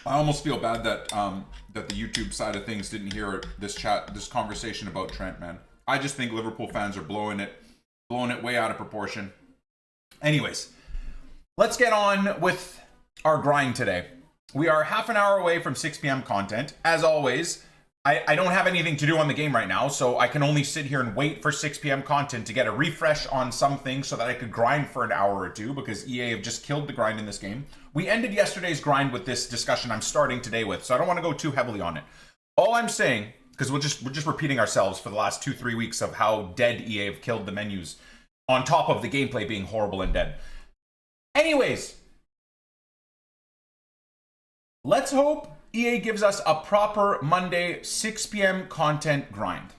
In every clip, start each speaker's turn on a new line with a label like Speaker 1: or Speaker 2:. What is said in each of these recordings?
Speaker 1: I almost feel bad that that the YouTube side of things didn't hear this conversation about Trent, man. I just think Liverpool fans are blowing it way out of proportion. Anyways, let's get on with our grind today. We are half an hour away from 6 p.m. content. As always, I don't have anything to do on the game right now, so I can only sit here and wait for 6 p.m. content to get a refresh on something so that I could grind for an hour or two, because EA have just killed the grind in this game. We ended yesterday's grind with this discussion I'm starting today with, so I don't want to go too heavily on it. All I'm saying, because we're just repeating ourselves for the last 2-3 weeks of how dead EA have killed the menus, on top of the gameplay being horrible and dead. Anyways, let's hope EA gives us a proper Monday 6 p.m. content grind.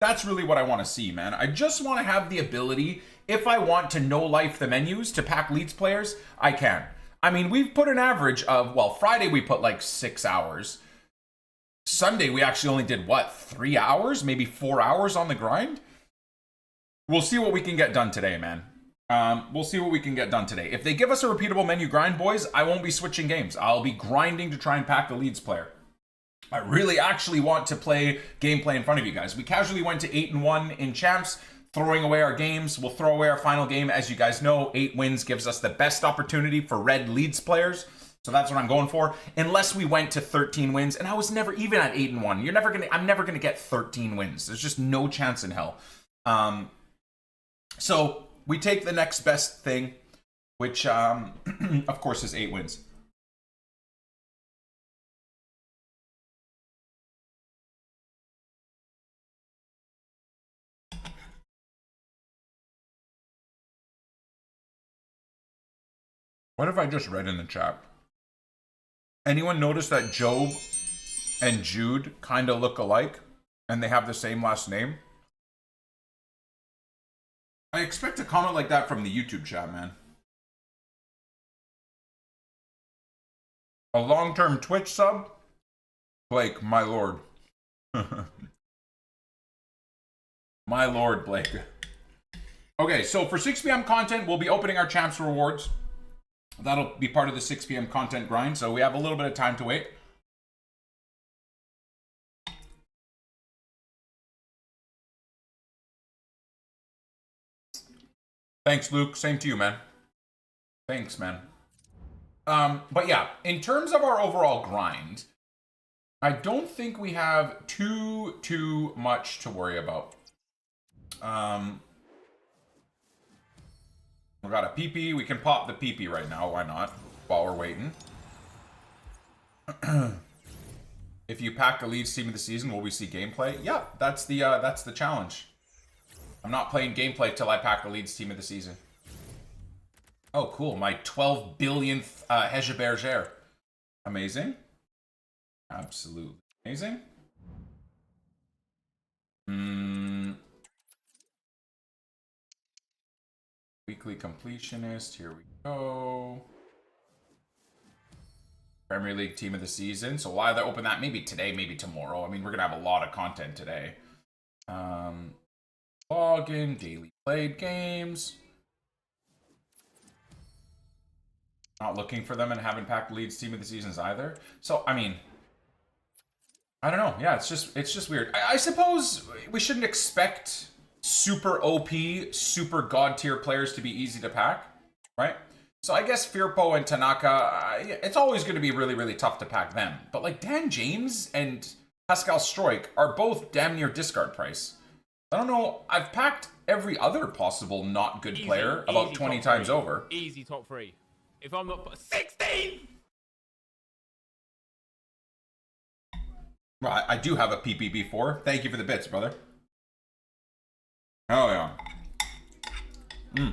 Speaker 1: That's really what I want to see, man. I just want to have the ability, if I want to no-life the menus to pack Leeds players, I can. I mean, we've put an average of, well, Friday we put like 6 hours. Sunday we actually only did, what, 3 hours? Maybe 4 hours on the grind? We'll see what we can get done today, man. We'll see what we can get done today. If they give us a repeatable menu grind, boys, I won't be switching games. I'll be grinding to try and pack the Leeds player. I really actually want to play gameplay in front of you guys. We casually went to 8-1 in champs, throwing away our games. We'll throw away our final game. As you guys know, 8 wins gives us the best opportunity for red Leeds players. So that's what I'm going for. Unless we went to 13 wins, and I was never even at 8-1. I'm never gonna get 13 wins. There's just no chance in hell. So we take the next best thing, which, of course, is 8 wins. What if I just read in the chat? Anyone notice that Job and Jude kind of look alike, and they have the same last name? I expect a comment like that from the YouTube chat, man. A long-term Twitch sub? Blake, my lord. My lord, Blake. Okay, so for 6 p.m. content, we'll be opening our champs rewards. That'll be part of the 6 p.m. content grind, so we have a little bit of time to wait. Thanks, Luke. Same to you, man. Thanks, man. But yeah, in terms of our overall grind, I don't think we have too much to worry about. We got a PP. We can pop the PP right now. Why not? While we're waiting. If you pack a Leeds team of the season, will we see gameplay? Yeah, that's the challenge. I'm not playing gameplay till I pack the Leeds team of the season. Oh, cool. My 12 billionth Hegeberger. Amazing. Absolutely amazing. Weekly completionist. Here we go. Premier League team of the season. So we'll either open that maybe today, maybe tomorrow. I mean, we're going to have a lot of content today. Login, daily played games. Not looking for them and haven't packed Leeds team of the seasons either. So, I mean, I don't know. Yeah, it's just weird. I suppose we shouldn't expect super OP, super god tier players to be easy to pack, right? So I guess Firpo and Tanaka, it's always going to be really, really tough to pack them. But like Dan James and Pascal Stroik are both damn near discard price. I don't know. I've packed every other possible not good player about 20 times over.
Speaker 2: Easy top 3. If I'm not 16.
Speaker 1: Well, I do have a PPB4. Thank you for the bits, brother. Oh yeah. I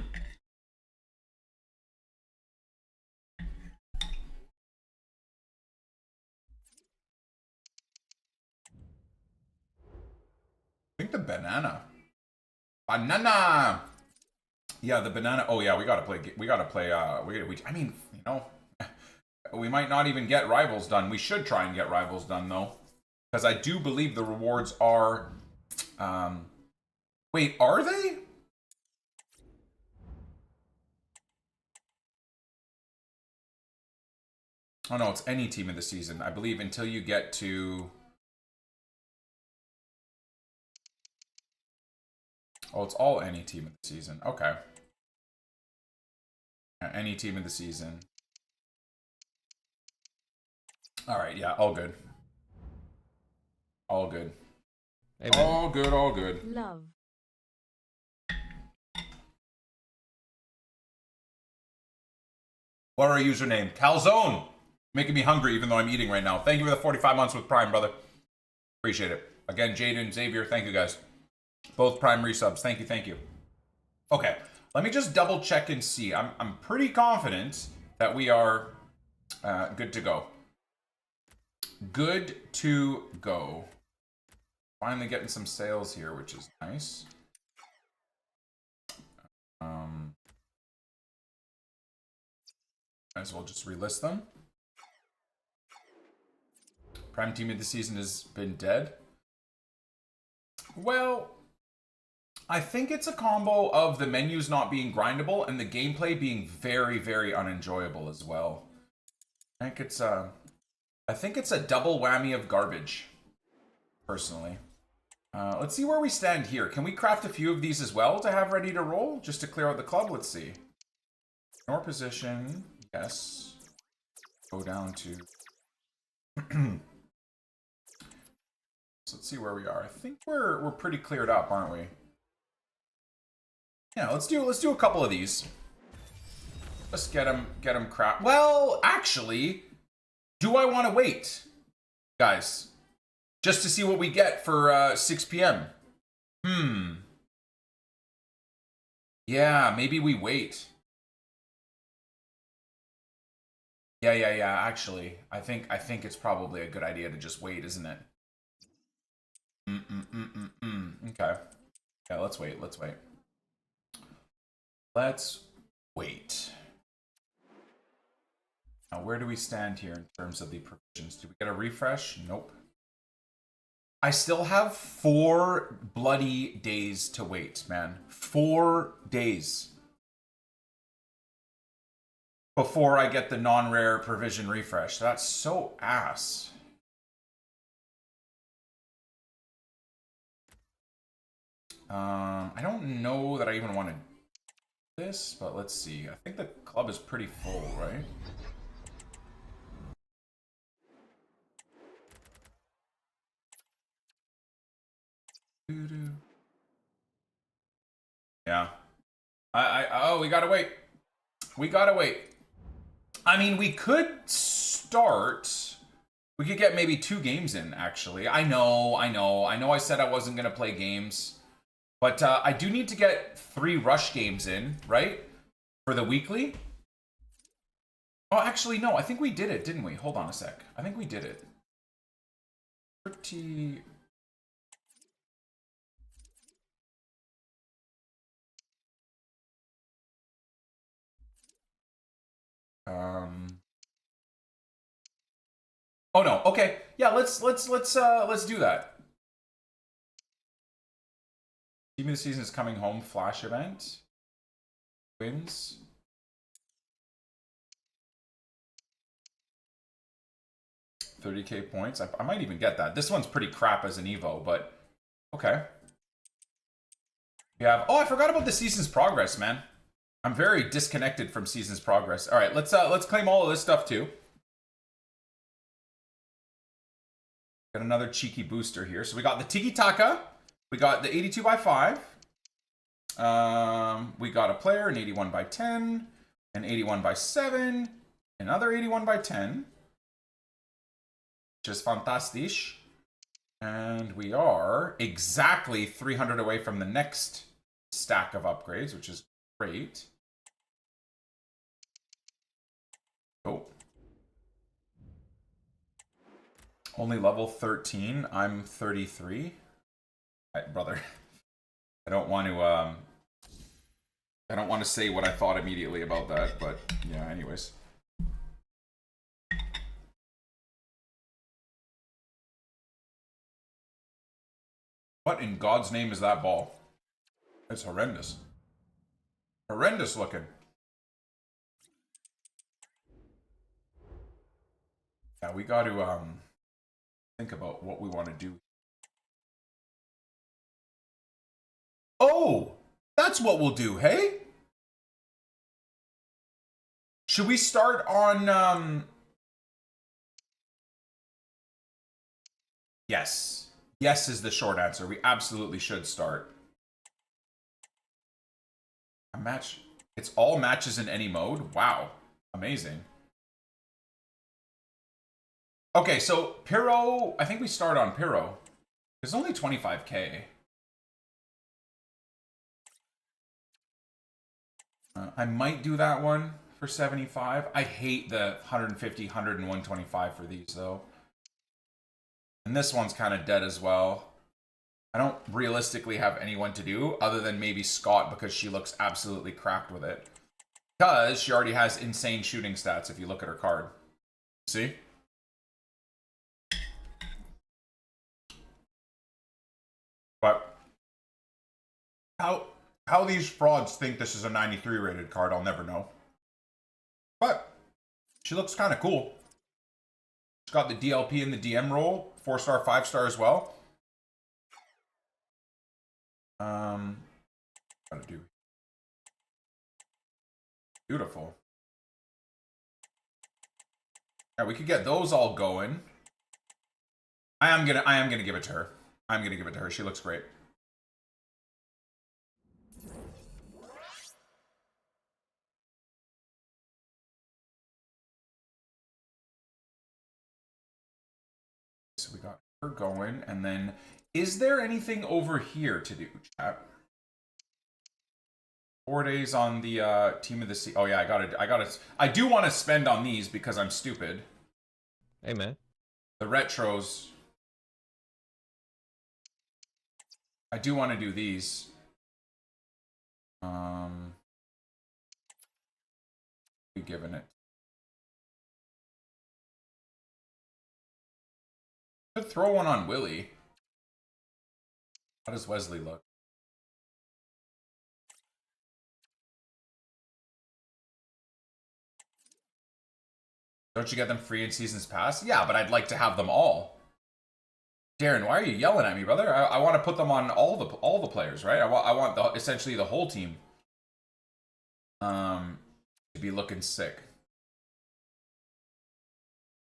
Speaker 1: think the banana. Yeah, the banana. Oh yeah, we gotta play. I mean, you know, we might not even get rivals done. We should try and get rivals done though, because I do believe the rewards are. Wait, are they? Oh no, it's any team of the season. I believe until you get to... Oh, it's all any team of the season. Okay. Any team of the season. Alright, yeah, all good. All good.
Speaker 2: Amen.
Speaker 1: All good, all good.
Speaker 3: Love.
Speaker 1: What are our username? Calzone! Making me hungry even though I'm eating right now. Thank you for the 45 months with Prime, brother. Appreciate it. Again, Jaden, Xavier, thank you guys. Both Prime resubs. Thank you, thank you. Okay, let me just double check and see. I'm pretty confident that we are good to go. Good to go. Finally getting some sales here, which is nice. Might as well just relist them. Prime team of the season has been dead. Well, I think it's a combo of the menus not being grindable and the gameplay being very, very unenjoyable as well. I think it's a double whammy of garbage, personally. Let's see where we stand here. Can we craft a few of these as well to have ready to roll? Just to clear out the club? Let's see. More position. Yes. Go down to... So let's see where we are. I think we're pretty cleared up, aren't we? Yeah, let's do a couple of these. Let's get them crap. Well, actually, do I want to wait, guys, just to see what we get for 6 p.m.? Yeah, maybe we wait. Yeah. Actually, I think it's probably a good idea to just wait, isn't it? Okay. Yeah, let's wait. Let's wait. Now, where do we stand here in terms of the provisions? Do we get a refresh? Nope. I still have 4 bloody days to wait, man. 4 days. Before I get the non-rare provision refresh. That's so ass. I don't know that I even want to do this, but let's see. I think the club is pretty full, right? Yeah. Oh, we gotta wait. We gotta wait. I mean, we could start. We could get maybe 2 games in, actually. I know I said I wasn't gonna play games. But I do need to get 3 rush games in, right? For the weekly. Oh, actually, no. I think we did it, didn't we? Hold on a sec. I think we did it. Pretty... Oh no. Okay. Yeah. Let's do that. Team of the season is coming home. Flash event. Wins. $30K points. I might even get that. This one's pretty crap as an Evo, but okay. We have. Oh, I forgot about the season's progress, man. I'm very disconnected from season's progress. All right, let's claim all of this stuff too. Got another cheeky booster here. So we got the Tiki Taka. We got the 82x5. We got a player, an 81x10, an 81x7, another 81x10, which is fantastic. And we are exactly 300 away from the next stack of upgrades, which is great. Oh. Only level 13. I'm 33. Brother, I don't want to say what I thought immediately about that, but yeah, anyways. What in God's name is that ball? It's horrendous. Horrendous looking. Yeah, we got to think about what we want to do. Oh, that's what we'll do, hey? Should we start on yes. Yes is the short answer. We absolutely should start. A match. It's all matches in any mode. Wow. Amazing. Okay, so Pyro, I think we start on Pyro. It's only 25k. I might do that one for 75. I hate the 150, 100, and 125 for these, though. And this one's kind of dead as well. I don't realistically have anyone to do other than maybe Scott because she looks absolutely cracked with it. Because she already has insane shooting stats if you look at her card. See? But how these frauds think this is a 93 rated card, I'll never know. But she looks kind of cool. She's got the DLP and the DM roll, 4-star, 5-star as well. Gotta do. Beautiful. Yeah, we could get those all going. I am gonna give it to her. I'm gonna give it to her. She looks great. So we got her going, and then is there anything over here to do, chat? 4 days on the team of the sea. Oh yeah, I do want to spend on these because I'm stupid.
Speaker 3: Hey man.
Speaker 1: The retros. I do want to do these. Be given it. Could throw one on Willie. How does Wesley look? Don't you get them free in Seasons Pass? Yeah, but I'd like to have them all. Darren, why are you yelling at me, brother? I want to put them on all the players, right? I want essentially the whole team. To be looking sick.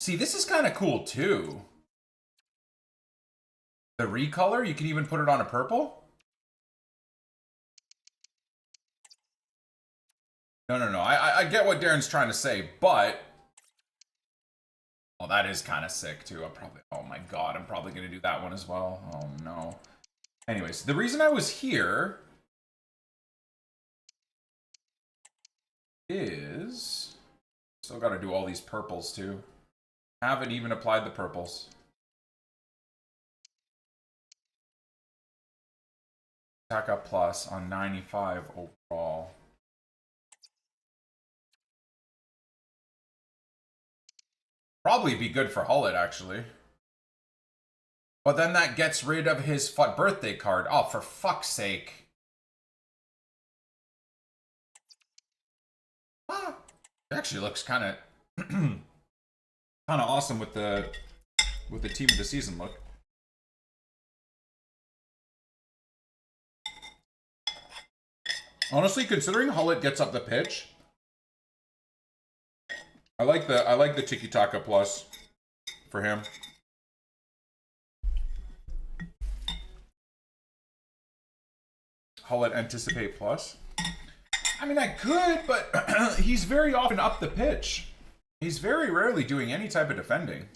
Speaker 1: See, this is kind of cool too. The recolor, you can even put it on a purple. No. I get what Darren's trying to say, but oh, that is kind of sick too. Oh my god, I'm probably gonna do that one as well. Oh no. Anyways, the reason I was here is still got to do all these purples too. Haven't even applied the purples. Attack up plus on 95 overall. Probably be good for Hullet, actually. But then that gets rid of his birthday card. Oh, for fuck's sake. Ah, it actually looks kind of awesome with the team of the season look. Honestly, considering Hullet gets up the pitch, I like the Tiki Taka plus for him. Hullet anticipate plus. I mean, I could, but he's very often up the pitch. He's very rarely doing any type of defending.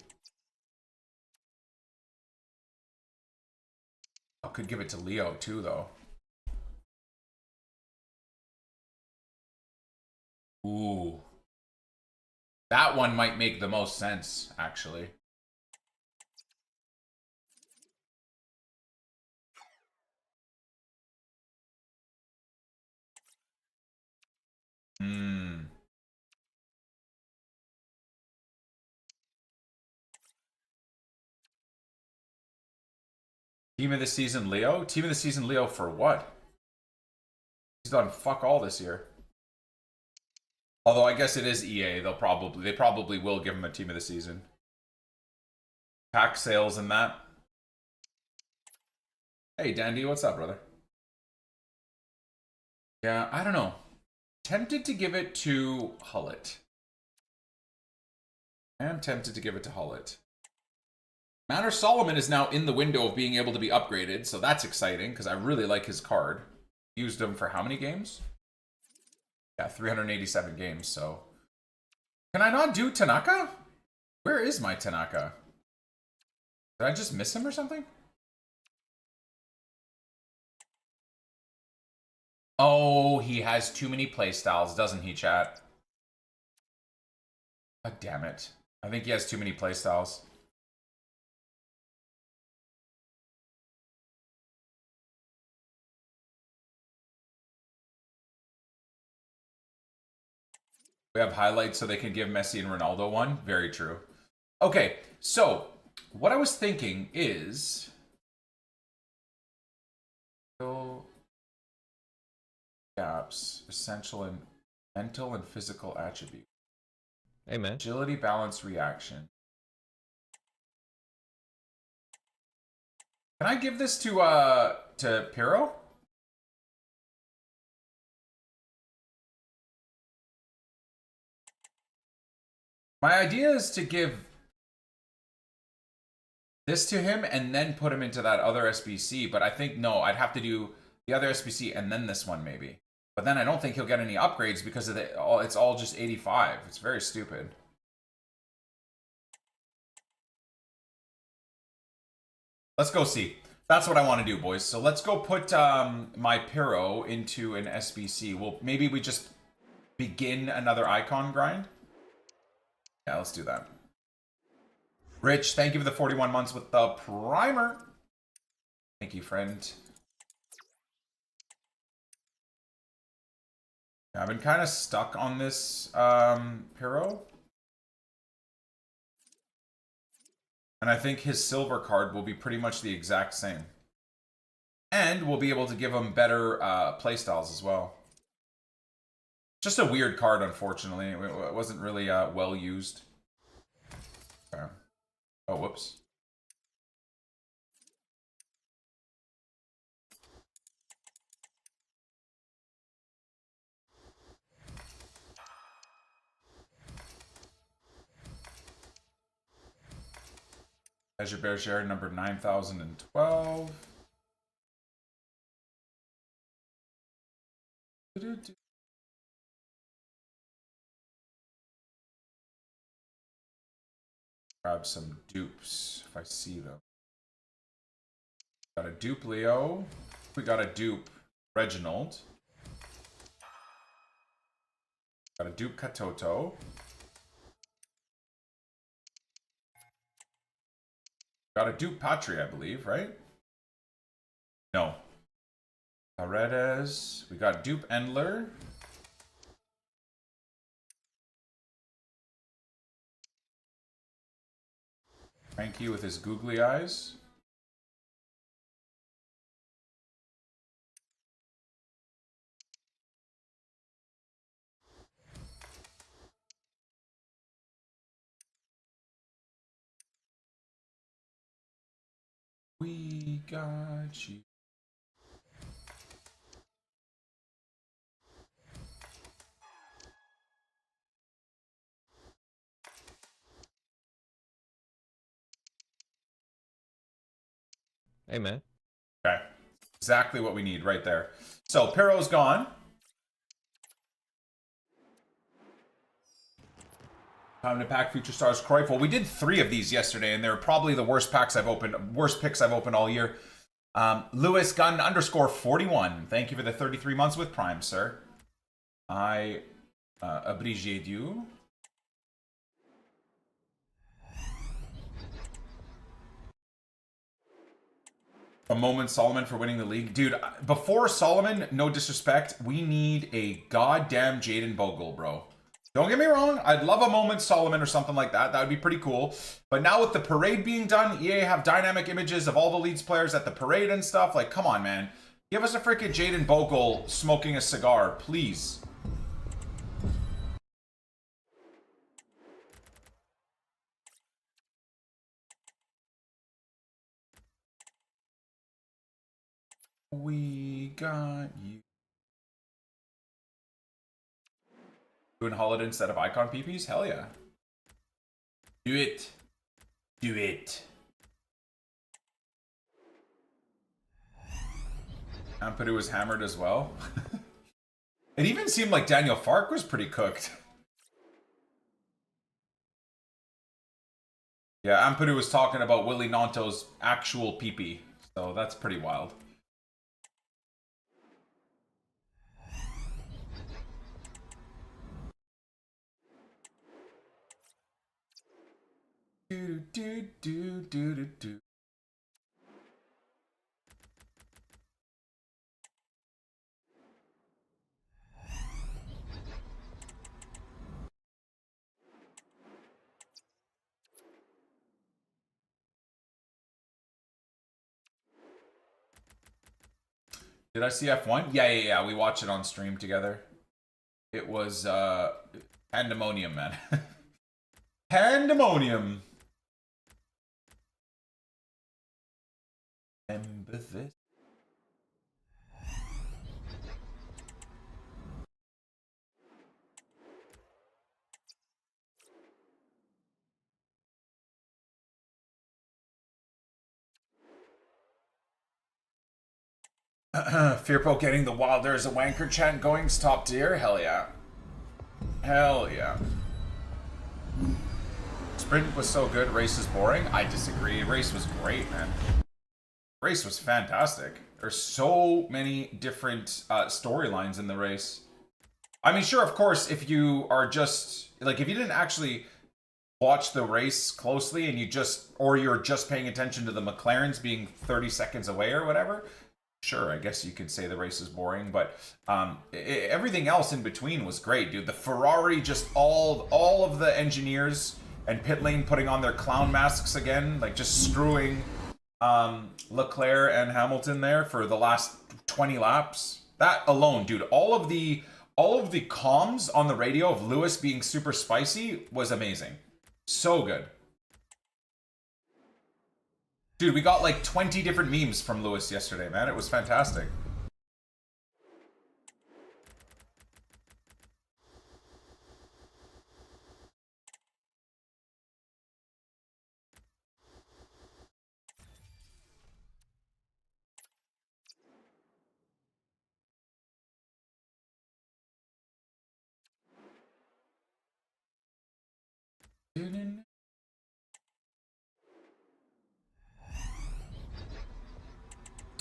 Speaker 1: I could give it to Leo too, though. Ooh. That one might make the most sense, actually. Team of the season Leo? Team of the season Leo for what? He's done fuck all this year. Although I guess it is EA, they probably will give him a team of the season. pack sales and that. Hey, Dandy, what's up, brother? Yeah, I don't know. Tempted to give it to Hullet. I am tempted to give it to Hullet. Manor Solomon is now in the window of being able to be upgraded, so that's exciting because I really like his card. Used him for how many games? Yeah, 387 games, so. Can I not do Tanaka? Where is my Tanaka? Did I just miss him or something? Oh, he has too many playstyles, doesn't he, chat? God damn it. I think he has too many playstyles. We have highlights so they can give Messi and Ronaldo one. Very true. Okay, so what I was thinking is... gaps, essential and mental and physical attribute.
Speaker 2: Hey, man.
Speaker 1: Agility, balance, reaction. Can I give this to Piro? My idea is to give this to him and then put him into that other SBC, but I think, no, I'd have to do the other SBC and then this one maybe. But then I don't think he'll get any upgrades because of it's all just 85. It's very stupid. Let's go see. That's what I want to do, boys. So let's go put my Piro into an SBC. Well, maybe we just begin another icon grind. Yeah, let's do that. Rich, thank you for the 41 months with the primer. Thank you, friend. Yeah, I've been kind of stuck on this Piro. And I think his silver card will be pretty much the exact same. And we'll be able to give him better playstyles as well. Just a weird card, unfortunately. It wasn't really well used. Okay. Oh, whoops. Azure Bear Share number 9012. Grab some dupes if I see them. Got a dupe Leo. We got a dupe Reginald. Got a dupe Katoto. Got a dupe Patri, I believe, right? No. Paredes. We got dupe Endler. Frankie with his googly eyes. We got you.
Speaker 2: Hey, man.
Speaker 1: Okay. Exactly what we need right there. So, Piro's gone. Time to pack Future Stars Cruyff. Well, we did 3 of these yesterday, and they're probably the worst picks I've opened all year. Lewis Gunn _41. Thank you for the 33 months with Prime, sir. I appreciate you. A moment Solomon for winning the league. Dude, before Solomon, no disrespect, we need a goddamn Jaden Bogle, bro. Don't get me wrong, I'd love a moment Solomon or something like that. That would be pretty cool. But now with the parade being done, EA have dynamic images of all the Leeds players at the parade and stuff. Like, come on, man. Give us a freaking Jaden Bogle smoking a cigar, please. We got you. Doing holiday instead of icon PPs? Hell yeah. Do it. Do it. Ampadu was hammered as well. It even seemed like Daniel Fark was pretty cooked. Yeah, Ampadu was talking about Willie Nanto's actual PP, so that's pretty wild. Do do do do do do. Did I see F1? Yeah. We watched it on stream together. It was pandemonium, man. Pandemonium. Empathy. Fearpo getting the Wilder as a wanker chant going's top tier? Hell yeah. Hell yeah. Sprint was so good, race is boring? I disagree. Race was great, man. Race was fantastic. There's so many different storylines in the race. I mean, sure, of course, if you are just, like, if you didn't actually watch the race closely and you're just paying attention to the McLarens being 30 seconds away or whatever, sure, I guess you could say the race is boring, but everything else in between was great, dude. The Ferrari, just all of the engineers and pit lane putting on their clown masks again, like just screwing Leclerc and Hamilton there for the last 20 laps. That alone, dude, all of the comms on the radio of Lewis being super spicy was amazing. So good. Dude, we got like 20 different memes from Lewis yesterday, man. It was fantastic.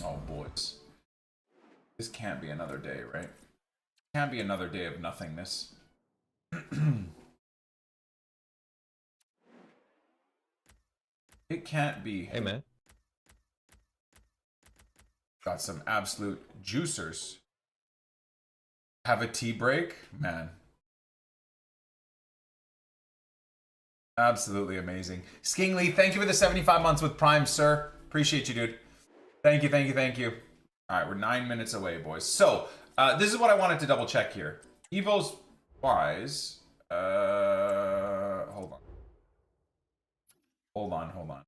Speaker 1: Oh, boys. This can't be another day, right? Can't be another day of nothingness. It can't be.
Speaker 2: Hey, man.
Speaker 1: Got some absolute juicers. Have a tea break? Man. Absolutely amazing. Skingly, thank you for the 75 months with Prime, sir. Appreciate you, dude. Thank you. All right, we're 9 minutes away, boys. So, this is what I wanted to double check here. Evo's wise. Hold on.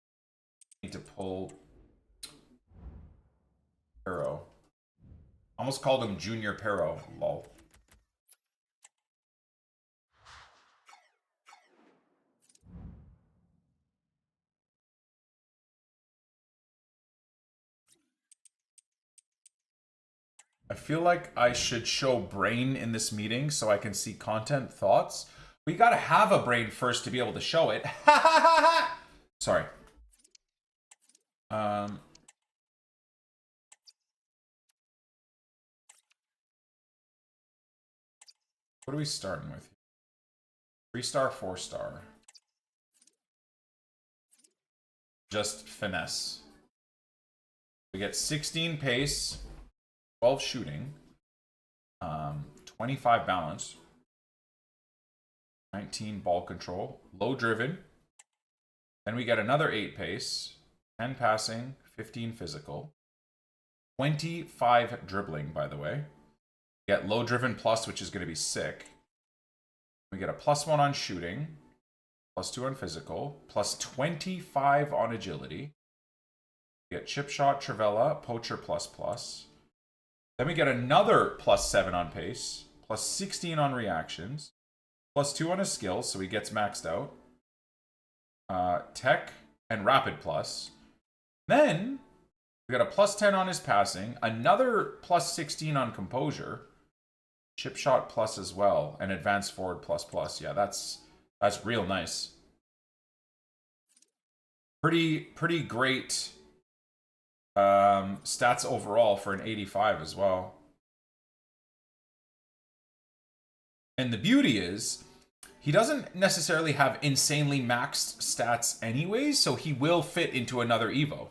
Speaker 1: Need to pull Pero. Almost called him Junior Pero. Lol. I feel like I should show brain in this meeting so I can see content thoughts. We gotta have a brain first to be able to show it. Sorry. What are we starting with? 3-star, 4-star. Just finesse. We get 16 pace, 12 shooting, 25 balance, 19 ball control, low driven. Then we get another 8 pace, 10 passing, 15 physical, 25 dribbling, by the way. We get low driven plus, which is going to be sick. We get a +1 on shooting, +2 on physical, +25 on agility. We get chip shot, Trivella, poacher ++. Then we get another +7 on pace, +16 on reactions, +2 on his skills, so he gets maxed out. Tech and rapid plus. Then we got a +10 on his passing, another +16 on composure, chip shot plus as well, and advanced forward ++. Yeah, that's real nice. Pretty great stats overall for an 85 as well. And the beauty is, he doesn't necessarily have insanely maxed stats anyways, so he will fit into another Evo.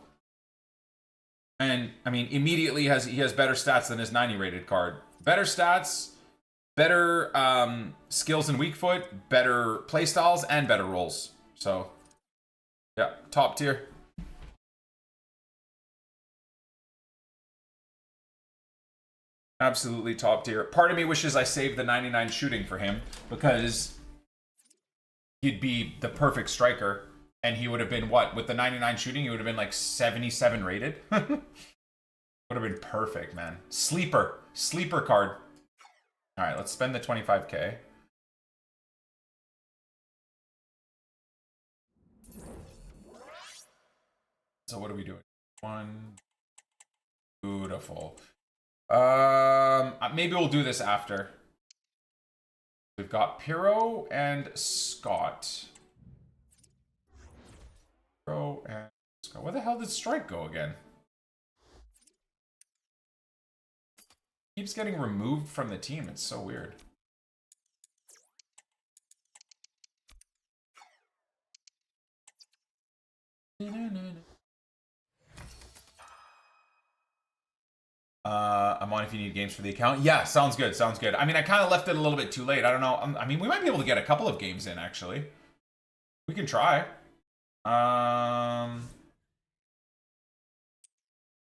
Speaker 1: And, I mean, immediately he has better stats than his 90 rated card. Better stats, better skills and weak foot, better playstyles, and better rolls. So, yeah, top tier. Absolutely top tier. Part of me wishes I saved the 99 shooting for him, because he'd be the perfect striker, and he would have been, what, with the 99 shooting, he would have been like 77 rated. Would have been perfect, man. Sleeper card. All right, let's spend the 25K. So what are we doing? One. Beautiful. Maybe we'll do this after. We've got Piro and Scott. Piro and Scott. Where the hell did Strike go again? Keeps getting removed from the team. It's so weird. I'm on if you need games for the account. Yeah, sounds good. Sounds good. I mean, I kind of left it a little bit too late. I don't know. I mean, we might be able to get a couple of games in, actually. We can try. Let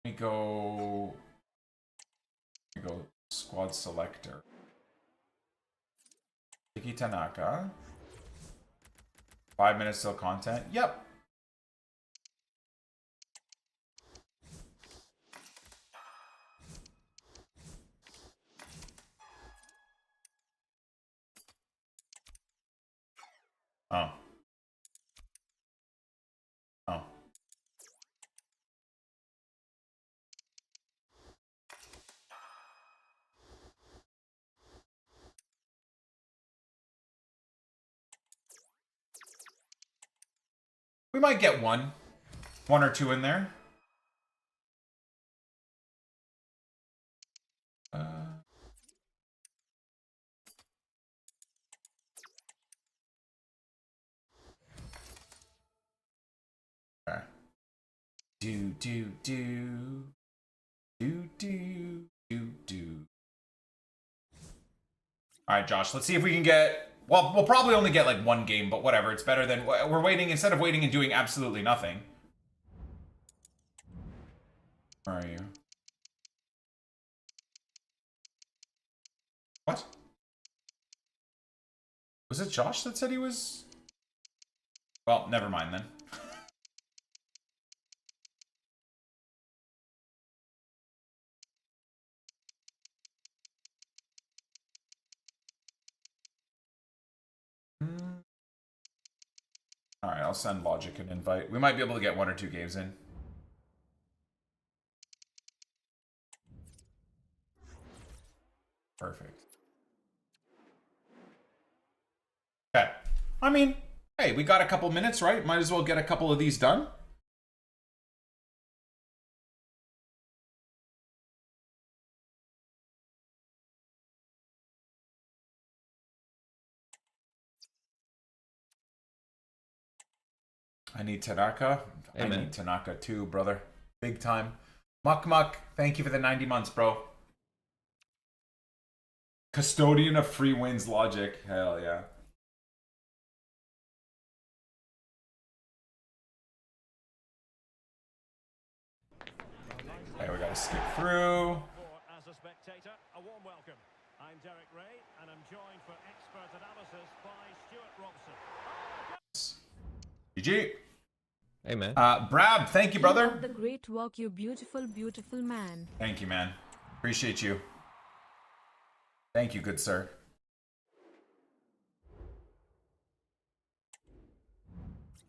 Speaker 1: me go squad selector. Tiki Tanaka. 5 minutes till content. Yep. Oh. Oh. We might get one or two in there. Okay. Do. All right, Josh, let's see if we can get, well, we'll probably only get like one game, but whatever. It's better than, we're waiting, instead of waiting and doing absolutely nothing. Where are you? What? Was it Josh that said he was? Well, never mind then. All right, I'll send Logic an invite. We might be able to get one or two games in. Perfect. Okay. I mean, hey, we got a couple minutes, right? Might as well get a couple of these done. I need Tanaka.
Speaker 2: Amen.
Speaker 1: I need Tanaka too, brother. Big time. Muck, thank you for the 90 months, bro. Custodian of free wins, Logic. Hell yeah. Okay, we gotta skip through.
Speaker 3: As a spectator, a warm welcome. I'm Derek Ray, and I'm joined for expert analysis by Stuart Robson.
Speaker 1: GG.
Speaker 2: Amen.
Speaker 1: Brab, thank you, brother.
Speaker 4: The great work, you beautiful, beautiful man.
Speaker 1: Thank you, man. Appreciate you. Thank you, good sir.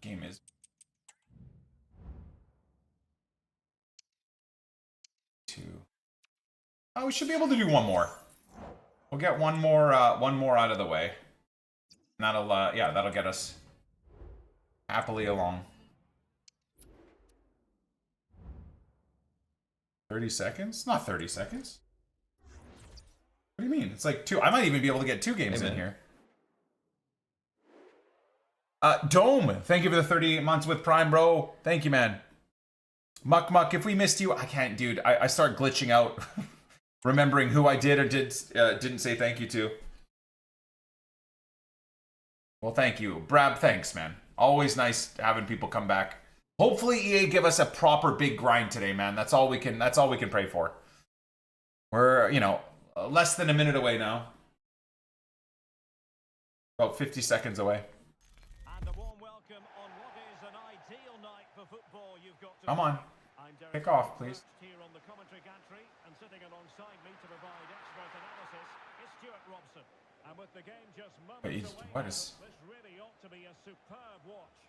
Speaker 1: Game is 2. Oh, we should be able to do one more. We'll get one more out of the way. And that'll yeah, that'll get us happily along. 30 seconds? Not 30 seconds. What do you mean? It's like 2. I might even be able to get 2 games in here. Dome, thank you for the 38 months with Prime, bro. Thank you, man. Muck, if we missed you, I can't, dude. I start glitching out, remembering who I did or didn't say thank you to. Well, thank you, Brab. Thanks, man. Always nice having people come back. Hopefully, EA give us a proper big grind today, man. That's all we can. That's all we can pray for. We're, you know, less than a minute away now. About 50 seconds away.
Speaker 3: And a warm welcome on what is an ideal night for football. You've got to
Speaker 1: Come on. Kick off, please.
Speaker 3: Here on the commentary gantry and sitting alongside me to provide expert analysis is Stuart Robson. And with the game just moments away,
Speaker 1: what is...
Speaker 3: this really ought to be a superb watch.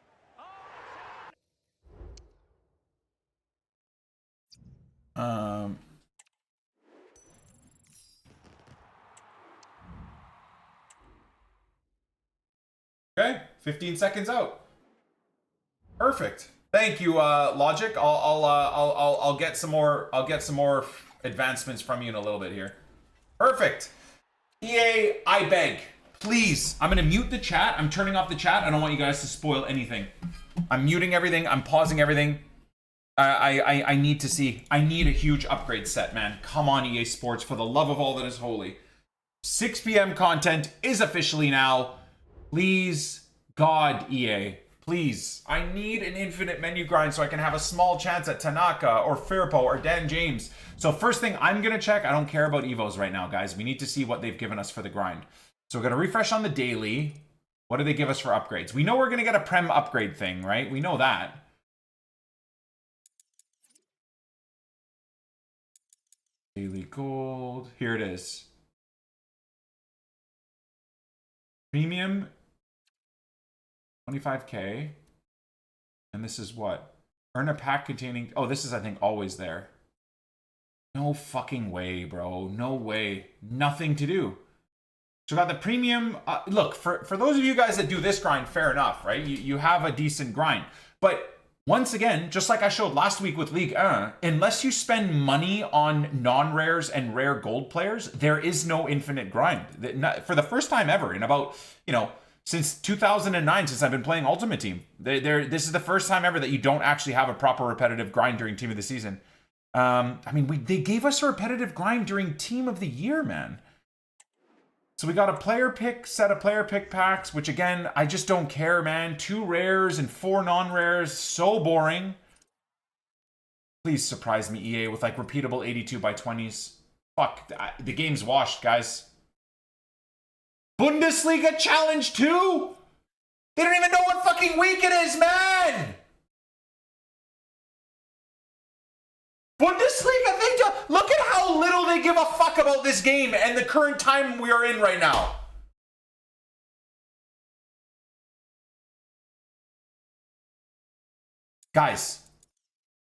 Speaker 1: Okay, 15 seconds out. Perfect. Thank you, Logic. I'll get some more. I'll get some more advancements from you in a little bit here. Perfect. EA, I beg, please. I'm gonna mute the chat. I'm turning off the chat. I don't want you guys to spoil anything. I'm muting everything. I'm pausing everything. I need to see. I need a huge upgrade set, man. Come on, EA Sports, for the love of all that is holy. 6 p.m. content is officially now. Please, God, EA. Please. I need an infinite menu grind so I can have a small chance at Tanaka or Firpo or Dan James. So first thing I'm going to check, I don't care about Evos right now, guys. We need to see what they've given us for the grind. So we're going to refresh on the daily. What do they give us for upgrades? We know we're going to get a Prem upgrade thing, right? We know that. Daily gold. Here it is. Premium 25k. And this is what? Earn a pack containing... Oh, this is, I think, always there. No fucking way, bro. No way. Nothing to do. So we got the premium... look, for those of you guys that do this grind, fair enough, right? You have a decent grind. But once again, just like I showed last week with League 1, unless you spend money on non-rares and rare gold players, there is no infinite grind. For the first time ever in about, you know... Since 2009, since I've been playing Ultimate Team, this is the first time ever that you don't actually have a proper repetitive grind during Team of the Season. I mean, they gave us a repetitive grind during Team of the Year, man. So we got a player pick, set of player pick packs, which again, I just don't care, man. 2 rares and 4 non-rares, so boring. Please surprise me, EA, with like repeatable 82 by 20s. Fuck, the game's washed, guys. Bundesliga Challenge 2? They don't even know what fucking week it is, man! Bundesliga, they do. Look at how little they give a fuck about this game and the current time we are in right now. Guys,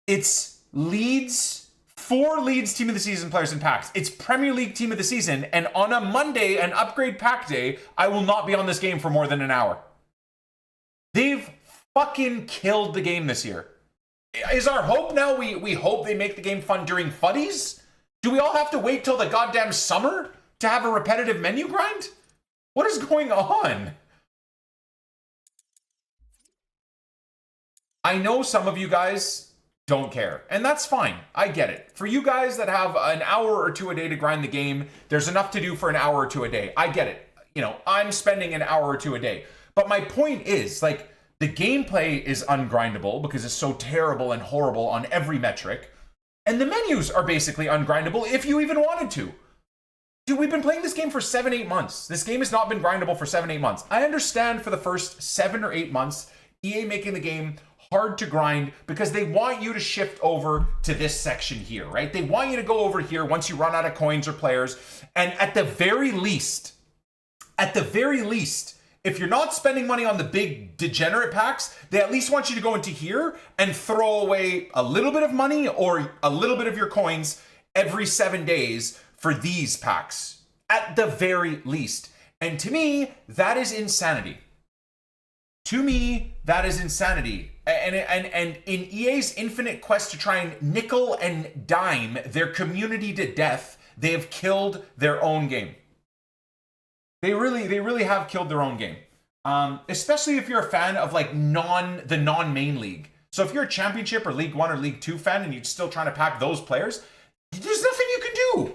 Speaker 1: it's LEEDS... 4 LEEDS Team of the Season players and packs. It's Premier League Team of the Season, and on a Monday, an upgrade pack day, I will not be on this game for more than an hour. They've fucking killed the game this year. Is our hope now we hope they make the game fun during fuddies? Do we all have to wait till the goddamn summer to have a repetitive menu grind? What is going on? I know some of you guys don't care, and that's fine. I get it. For you guys that have an hour or 2 a day to grind the game, there's enough to do for an hour or 2 a day. I get it. You know, I'm spending an hour or 2 a day. But my point is, like, the gameplay is ungrindable because it's so terrible and horrible on every metric, and the menus are basically ungrindable if you even wanted to. Dude, we've been playing this game for 7-8 months. This game has not been grindable for 7-8 months. I understand for the first 7 or 8 months, EA making the game hard to grind because they want you to shift over to this section here, right? They want you to go over here once you run out of coins or players. And at the very least, if you're not spending money on the big degenerate packs, they at least want you to go into here and throw away a little bit of money or a little bit of your coins every 7 days for these packs, at the very least. And to me, that is insanity. To me, that is insanity. And in EA's infinite quest to try and nickel and dime their community to death, they have killed their own game. They really have killed their own game. Especially if you're a fan of like the non-main league. So if you're a Championship or League 1 or League 2 fan and you're still trying to pack those players, there's nothing you can do.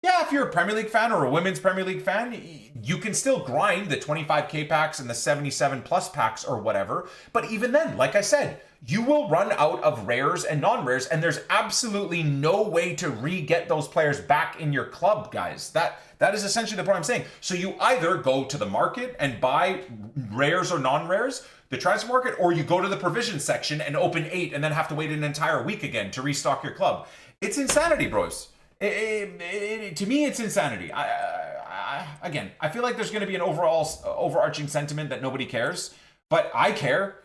Speaker 1: Yeah, if you're a Premier League fan or a Women's Premier League fan, you can still grind the 25k packs and the 77 plus packs or whatever. But even then, like I said, you will run out of rares and non-rares, and there's absolutely no way to re-get those players back in your club, guys. That is essentially the point I'm saying. So you either go to the market and buy rares or non-rares, the transfer market, or you go to the provision section and open 8 and then have to wait an entire week again to restock your club. It's insanity, bros. To me, it's insanity. Again, I feel like there's going to be an overarching sentiment that nobody cares, but I care.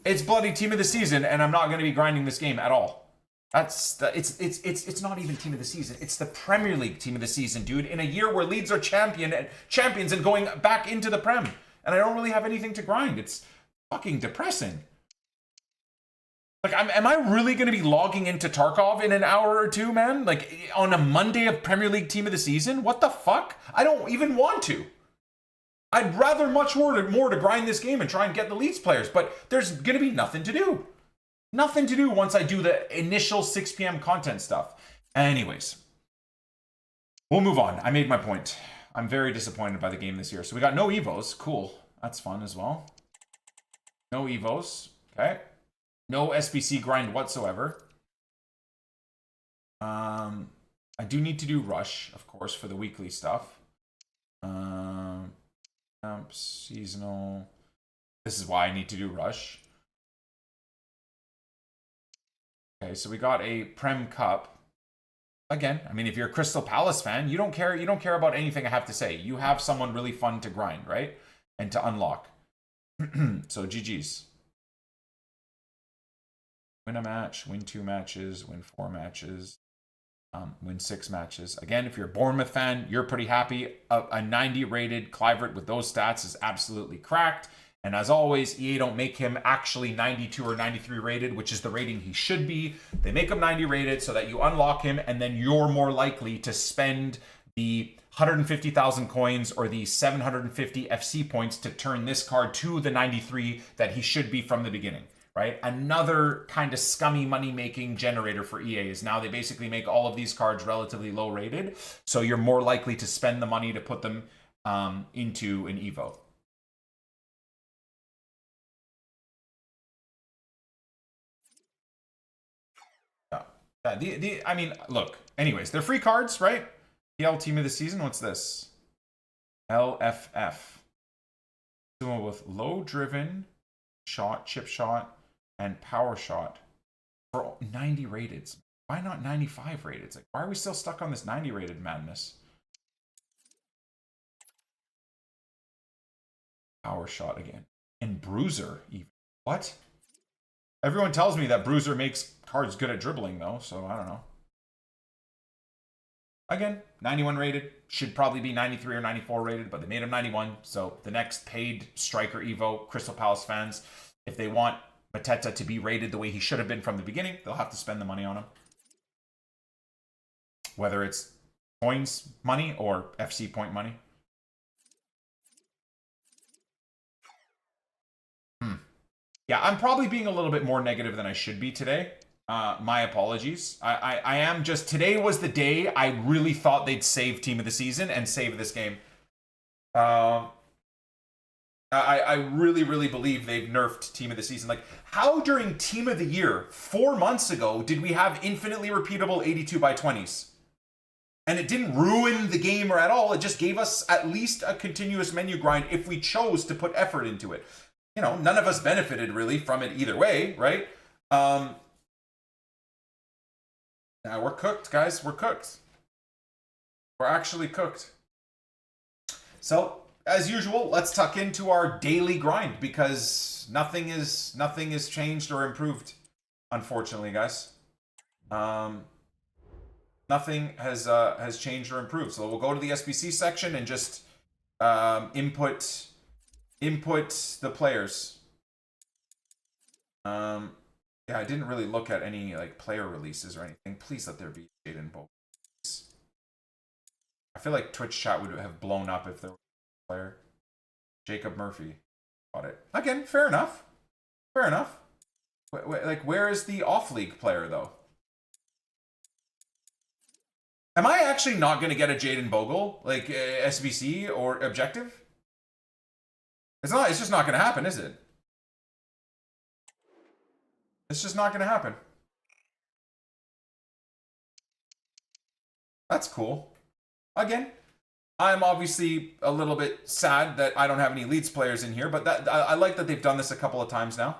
Speaker 1: It's bloody team of the season, and I'm not going to be grinding this game at all. It's not even team of the season. It's the Premier League team of the season, dude. In a year where Leeds are champions and going back into the Prem, and I don't really have anything to grind. It's fucking depressing. Like, am I really going to be logging into Tarkov in an hour or two, man? Like, on a Monday of Premier League Team of the Season? What the fuck? I don't even want to. I'd rather much more to grind this game and try and get the Leeds players, but there's going to be nothing to do. Nothing to do once I do the initial 6 p.m. content stuff. Anyways, we'll move on. I made my point. I'm very disappointed by the game this year. So we got no Evos. Cool. That's fun as well. No Evos. Okay. No SBC grind whatsoever. I do need to do Rush, of course, for the weekly stuff. Seasonal. This is why I need to do Rush. Okay, so we got a Prem Cup. Again, I mean, if you're a Crystal Palace fan, you don't care about anything I have to say. You have someone really fun to grind, right? And to unlock. So GG's. Win a match, win 2 matches, win 4 matches, win 6 matches. Again, if you're a Bournemouth fan, you're pretty happy. A 90 rated Clivert with those stats is absolutely cracked. And as always, EA don't make him actually 92 or 93 rated, which is the rating he should be. They make him 90 rated so that you unlock him, and then you're more likely to spend the 150,000 coins or the 750 FC points to turn this card to the 93 that he should be from the beginning. Right? Another kind of scummy money-making generator for EA is now they basically make all of these cards relatively low-rated, so you're more likely to spend the money to put them into an Evo. Yeah, I mean, look. Anyways, they're free cards, right? PL Team of the Season. What's this? LFF. Someone with low-driven shot, chip shot, and power shot for 90 rated. Why not 95 rated? Like, why are we still stuck on this 90 rated madness? Power shot again. And Bruiser even. What? Everyone tells me that Bruiser makes cards good at dribbling though, so I don't know. Again, 91 rated. Should probably be 93 or 94 rated, but they made him 91. So the next paid striker Evo, Crystal Palace fans, if they want Mateta to be rated the way he should have been from the beginning, they'll have to spend the money on him. Whether it's coins money or FC point money. Yeah, I'm probably being a little bit more negative than I should be today. My apologies. I am just... Today was the day I really thought they'd save Team of the Season and save this game. I really, really believe they've nerfed Team of the Season. Like, how during Team of the Year, 4 months ago, did we have infinitely repeatable 82 by 20s? And it didn't ruin the game or at all. It just gave us at least a continuous menu grind if we chose to put effort into it. you know, none of us benefited really from it either way, right? Now we're cooked, guys. We're cooked. We're actually cooked. So, as usual, let's tuck into our daily grind because nothing is changed or improved, unfortunately, guys. Nothing has changed or improved. So we'll go to the SBC section and just input the players. Yeah, I didn't really look at any like player releases or anything. Please let there be Jaden Bogle. I feel like Twitch chat would have blown up if there was a player. Jacob Murphy. Got it. Again, fair enough. Fair enough. Like, where is the off-league player, though? Am I actually not going to get a Jaden Bogle, like, SBC or objective? It's just not going to happen, is it? It's just not going to happen. That's cool. Again, I'm obviously a little bit sad that I don't have any Leeds players in here, but I like that they've done this a couple of times now.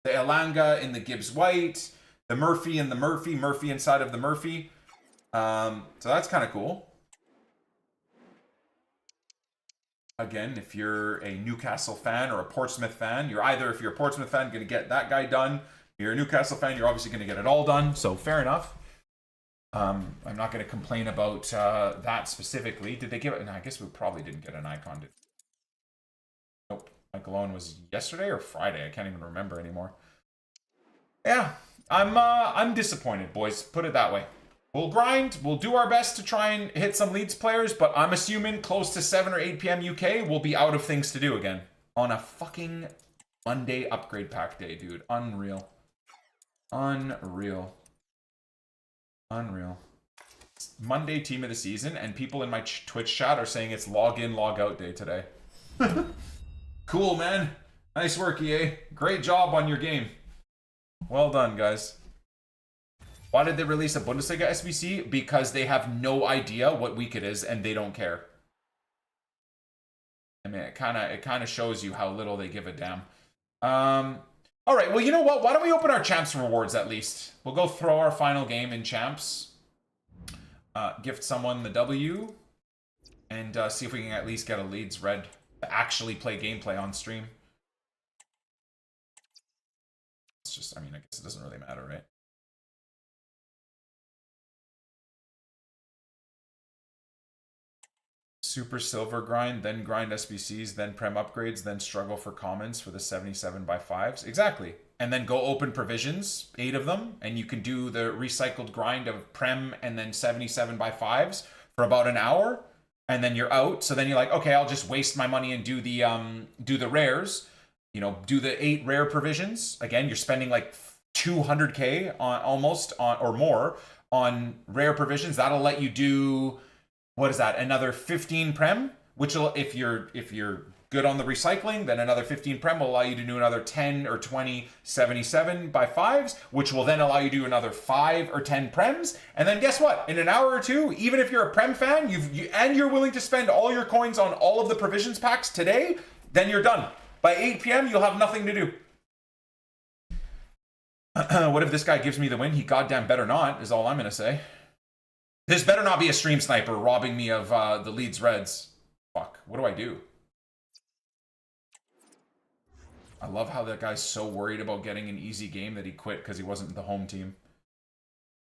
Speaker 1: The Elanga in the Gibbs White, the Murphy in the Murphy inside of the Murphy. So that's kind of cool. Again, if you're a Newcastle fan or a Portsmouth fan, you're either, if you're a Portsmouth fan, going to get that guy done. If you're a Newcastle fan, you're obviously going to get it all done. So fair enough. I'm not going to complain about that specifically. Did they give it? No, I guess we probably didn't get an icon. Nope. Michael Owen was yesterday or Friday. I can't even remember anymore. Yeah, I'm disappointed, boys. Put it that way. We'll grind. We'll do our best to try and hit some Leeds players, but I'm assuming close to 7 or 8 p.m. UK, we'll be out of things to do again on a fucking Monday upgrade pack day, dude. Unreal. Unreal. Unreal. It's Monday team of the season, and people in my Twitch chat are saying it's log in, log out day today. Cool, man. Nice work, EA. Great job on your game. Well done, guys. Why did they release a Bundesliga SBC? Because they have no idea what week it is, and they don't care. I mean, it kind of shows you how little they give a damn. All right, well, you know what? Why don't we open our Champs rewards at least? We'll go throw our final game in Champs. Gift someone the W. And see if we can at least get a Leeds red to actually play gameplay on stream. It's just, I mean, I guess it doesn't really matter, right? Super silver grind, then grind SBCs, then prem upgrades, then struggle for commons for the 77x5s. Exactly. And then go open provisions, 8 of them, and you can do the recycled grind of prem and then 77x5s for about an hour, and then you're out. So then you're like, okay, I'll just waste my money and do the rares. You know, do the 8 rare provisions. Again, you're spending like 200k on almost on or more on rare provisions. That'll let you do, what is that? Another 15 prem, which will, if you're good on the recycling, then another 15 prem will allow you to do another 10 or 20 77x5s, which will then allow you to do another 5 or 10 prems. And then guess what? In an hour or two, even if you're a prem fan, you're willing to spend all your coins on all of the provisions packs today, then you're done. By 8 p.m., you'll have nothing to do. What if this guy gives me the win? He goddamn better not, is all I'm going to say. This better not be a stream sniper robbing me of the Leeds Reds. Fuck, what do I do? I love how that guy's so worried about getting an easy game that he quit because he wasn't the home team.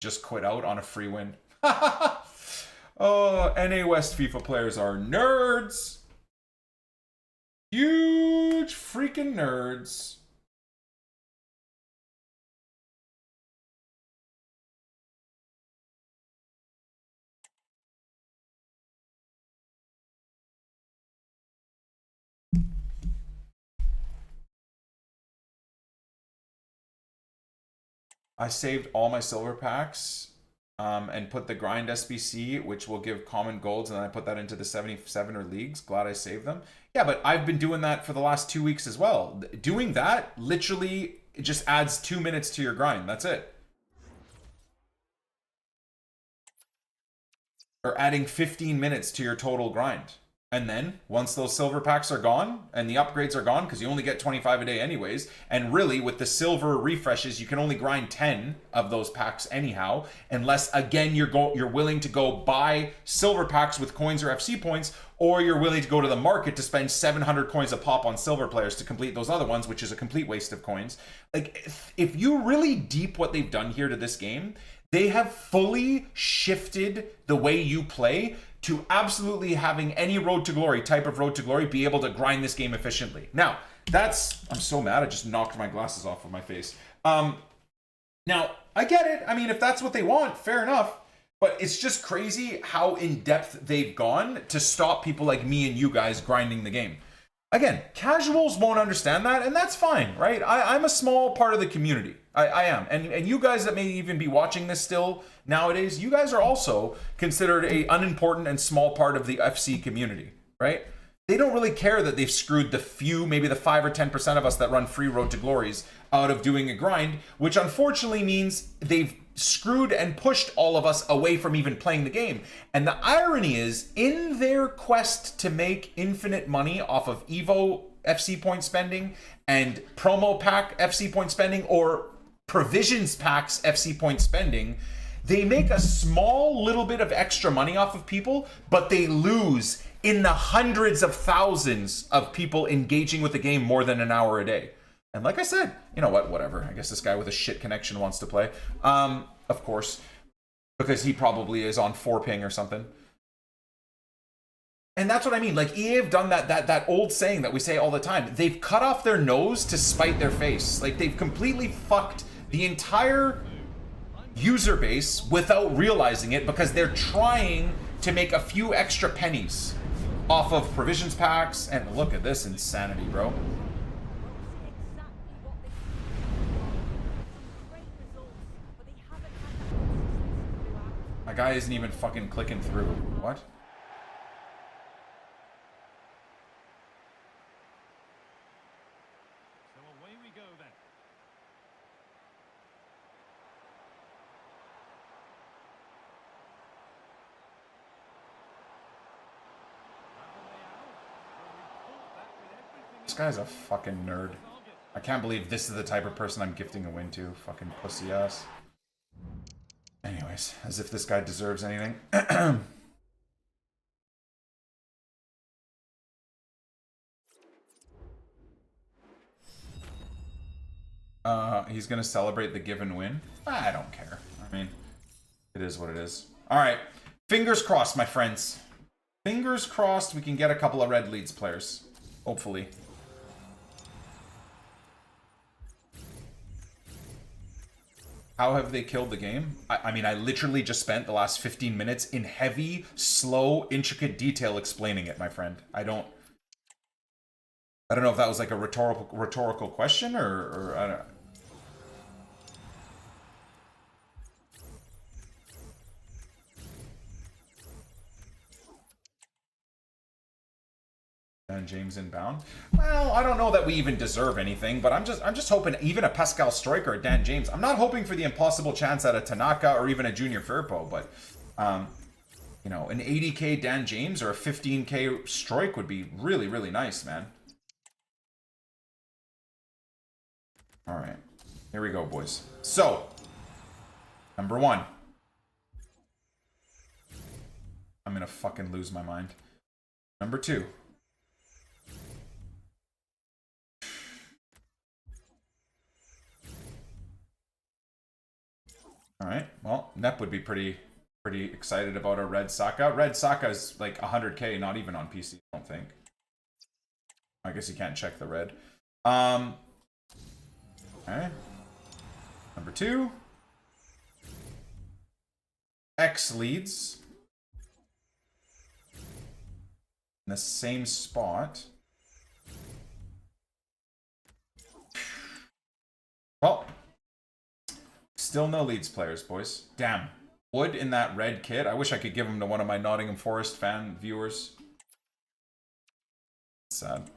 Speaker 1: Just quit out on a free win. Oh, NA West FIFA players are nerds. Huge freaking nerds. I saved all my silver packs and put the grind SBC, which will give common golds, and then I put that into the 77 or leagues. Glad I saved them. Yeah, but I've been doing that for the last 2 weeks as well. Doing that literally just adds 2 minutes to your grind. That's it. Or adding 15 minutes to your total grind. And then once those silver packs are gone and the upgrades are gone, because you only get 25 a day anyways, and really with the silver refreshes, you can only grind 10 of those packs anyhow, unless again you're willing to go buy silver packs with coins or FC points, or you're willing to go to the market to spend 700 coins a pop on silver players to complete those other ones, which is a complete waste of coins. Like, if you really deep what they've done here to this game, they have fully shifted the way you play to absolutely having any Road to Glory type of Road to Glory be able to grind this game efficiently. Now, I'm so mad I just knocked my glasses off of my face. Now, I get it. I mean, if that's what they want, fair enough. But it's just crazy how in-depth they've gone to stop people like me and you guys grinding the game. Again, casuals won't understand that, and that's fine, right? I'm a small part of the community. I am. And you guys that may even be watching this still nowadays, you guys are also considered a unimportant and small part of the FC community, right? They don't really care that they've screwed the few, maybe the 5 or 10% of us that run free Road to Glories out of doing a grind, which unfortunately means they've screwed and pushed all of us away from even playing the game. And the irony is, in their quest to make infinite money off of Evo FC point spending and promo pack FC point spending or provisions packs FC point spending, they make a small little bit of extra money off of people, but they lose in the hundreds of thousands of people engaging with the game more than an hour a day. And like I said, you know what, whatever. I guess this guy with a shit connection wants to play. Of course, because he probably is on 4 ping or something. And that's what I mean. Like, EA have done that old saying that we say all the time. They've cut off their nose to spite their face. Like, they've completely fucked the entire user base without realizing it, because they're trying to make a few extra pennies off of provisions packs. And look at this insanity, bro. My guy isn't even fucking clicking through. What?
Speaker 3: So away we go then.
Speaker 1: This guy's a fucking nerd. I can't believe this is the type of person I'm gifting a win to. Fucking pussy ass. Anyways, as if this guy deserves anything. He's gonna celebrate the given win. I don't care. I mean, it is what it is. All right, fingers crossed, my friends. Fingers crossed we can get a couple of red leads players. Hopefully. How have they killed the game? I mean, I literally just spent the last 15 minutes in heavy, slow, intricate detail explaining it, my friend. I don't know if that was like a rhetorical question or I don't. Dan James inbound. Well, I don't know that we even deserve anything, but I'm just hoping even a Pascal Striker or Dan James. I'm not hoping for the impossible chance at a Tanaka or even a Junior Firpo, but you know, an 80k Dan James or a 15k Strike would be really, really nice, man. All right, here we go, boys. So, number 1. I'm gonna fucking lose my mind. Number 2. All right, well, Nep would be pretty excited about a red Saka. Red Saka is like 100k, not even on PC, I don't think. I guess you can't check the red. Okay. Number 2. X leads. In the same spot. Well, still no Leeds players, boys. Damn. Wood in that red kit. I wish I could give him to one of my Nottingham Forest fan viewers. Sad.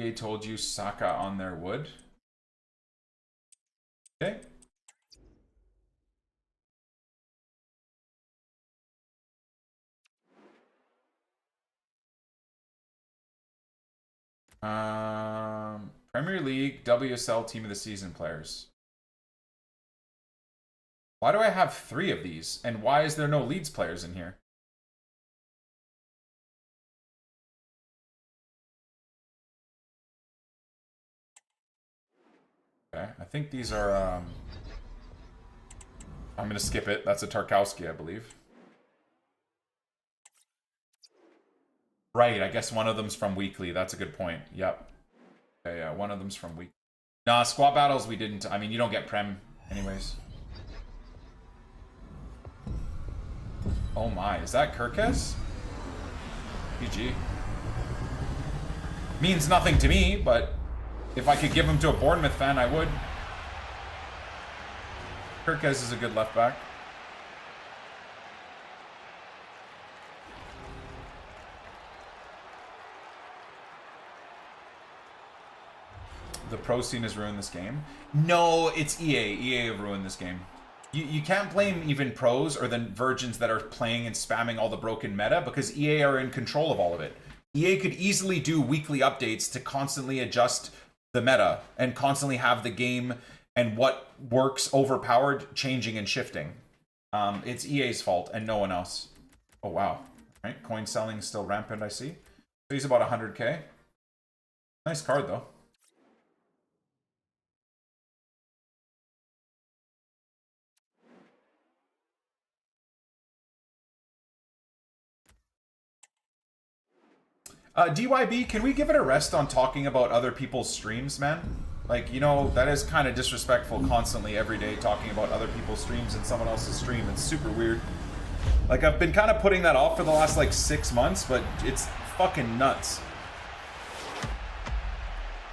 Speaker 1: EA told you Saka on their wood. Okay. Premier League WSL Team of the Season players. Why do I have 3 of these? And why is there no Leeds players in here? Okay, I think these are, I'm gonna skip it. That's a Tarkowski, I believe. Right, I guess one of them's from Weekly. That's a good point. Yep. Okay, yeah, one of them's from Weekly. Nah, squad battles we didn't. I mean, you don't get Prem anyways. Oh my, is that Kirkes? PG. Means nothing to me, but if I could give him to a Bournemouth fan, I would. Kirkes is a good left back. The pro scene has ruined this game. No, it's EA. EA have ruined this game. You can't blame even pros or the virgins that are playing and spamming all the broken meta because EA are in control of all of it. EA could easily do weekly updates to constantly adjust the meta and constantly have the game and what works overpowered changing and shifting. It's EA's fault and no one else. Oh, wow. All right, coin selling is still rampant, I see. So he's about 100k. Nice card, though. DYB, can we give it a rest on talking about other people's streams, man? Like, you know, that is kind of disrespectful constantly every day talking about other people's streams and someone else's stream. It's super weird. Like, I've been kind of putting that off for the last, like, 6 months, but it's fucking nuts.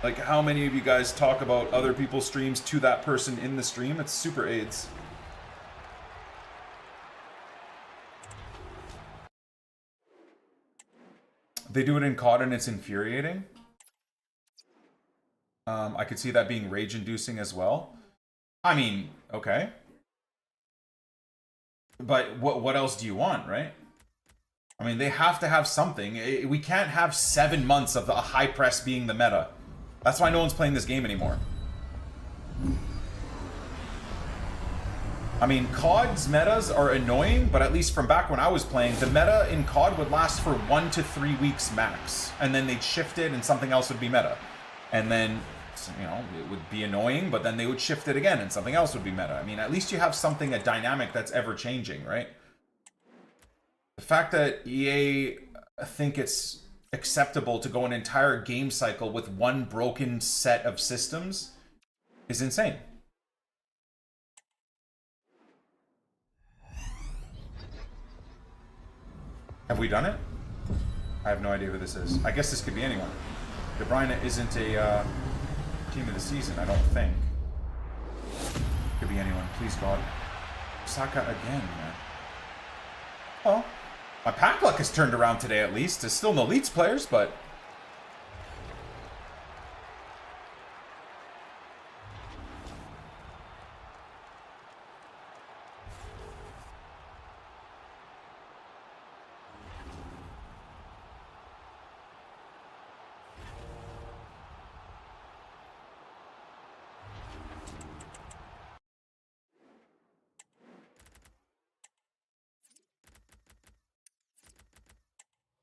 Speaker 1: Like, how many of you guys talk about other people's streams to that person in the stream? It's super AIDS. They do it in COD and it's infuriating. I could see that being rage-inducing as well. I mean, okay. But what else do you want, right? I mean, they have to have something. We can't have 7 months of the high press being the meta. That's why no one's playing this game anymore. I mean, COD's metas are annoying, but at least from back when I was playing, the meta in COD would last for 1 to 3 weeks max. And then they'd shift it and something else would be meta. And then, you know, it would be annoying, but then they would shift it again and something else would be meta. I mean, at least you have something, a dynamic that's ever changing, right? The fact that EA think it's acceptable to go an entire game cycle with one broken set of systems is insane. Have we done it? I have no idea who this is. I guess this could be anyone. De Bruyne isn't a team of the season, I don't think. Could be anyone. Please, God. Saka again, man. Oh. My pack luck has turned around today, at least. There's still no Leeds players, but...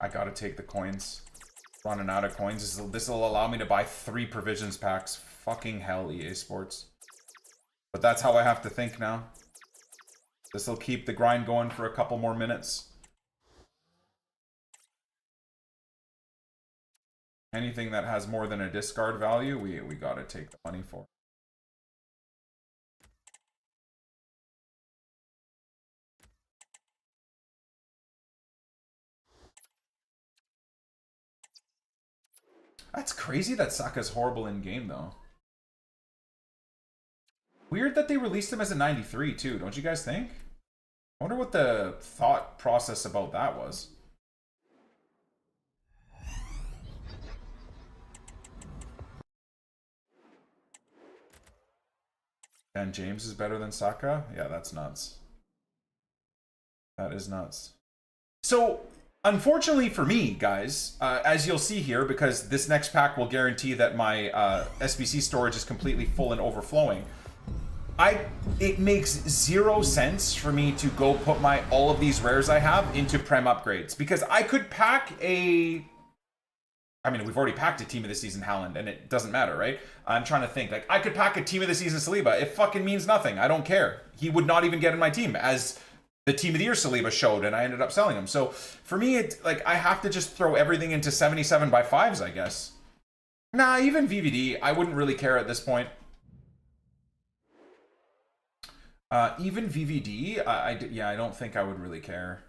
Speaker 1: I gotta take the coins. Running out of coins. This will allow me to buy 3 provisions packs. Fucking hell, EA Sports. But that's how I have to think now. This will keep the grind going for a couple more minutes. Anything that has more than a discard value, we gotta take the money for. That's crazy that Saka's horrible in game though. Weird that they released him as a 93 too, don't you guys think? I wonder what the thought process about that was. And James is better than Saka? Yeah, that's nuts. That is nuts. So, unfortunately for me, guys, as you'll see here, because this next pack will guarantee that my SBC storage is completely full and overflowing, it makes zero sense for me to go put all of these rares I have into Prem upgrades. Because I could pack I mean, we've already packed a Team of the Season Haaland, and it doesn't matter, right? I'm trying to think. Like, I could pack a Team of the Season Saliba. It fucking means nothing. I don't care. He would not even get in my team, as the Team of the Year Saliba showed, and I ended up selling him. So, for me, I have to just throw everything into 77 by 5s, I guess. Nah, even VVD, I wouldn't really care at this point. Even VVD, yeah, I don't think I would really care.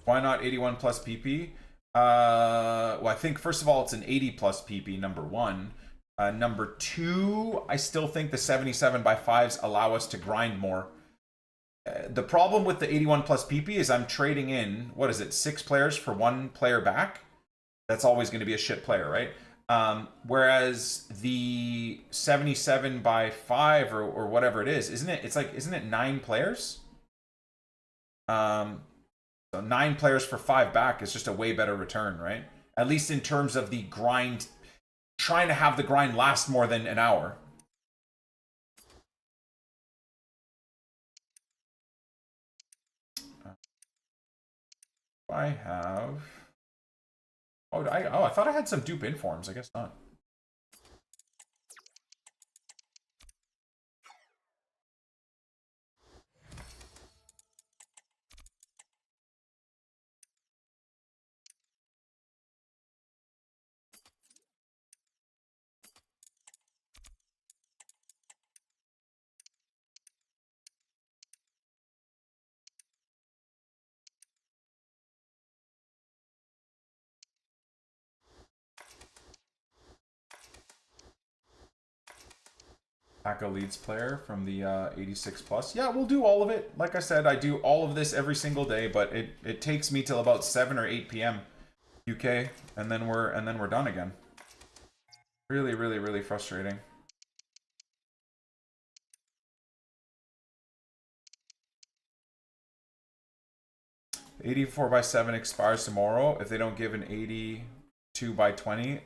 Speaker 1: Why not 81 plus PP? Well, I think, first of all, it's an 80 plus PP, number one. Number two, I still think the 77 by 5s allow us to grind more. The problem with the 81 plus PP is I'm trading in, what is it, 6 players for 1 player back? That's always going to be a shit player, right? Whereas the 77 by 5 or whatever it is, isn't it 9 players? So 9 players for 5 back is just a way better return, right? At least in terms of the grind, trying to have the grind last more than an hour. I have... Oh, I thought I had some dupe informs. I guess not. Pack a LEEDS player from the 86 plus. Yeah, we'll do all of it. Like I said, I do all of this every single day, but it takes me till about 7 or 8 p.m. UK, and then we're done again. Really, really, really frustrating. The 84 by 7 expires tomorrow. If they don't give an 82 by 20,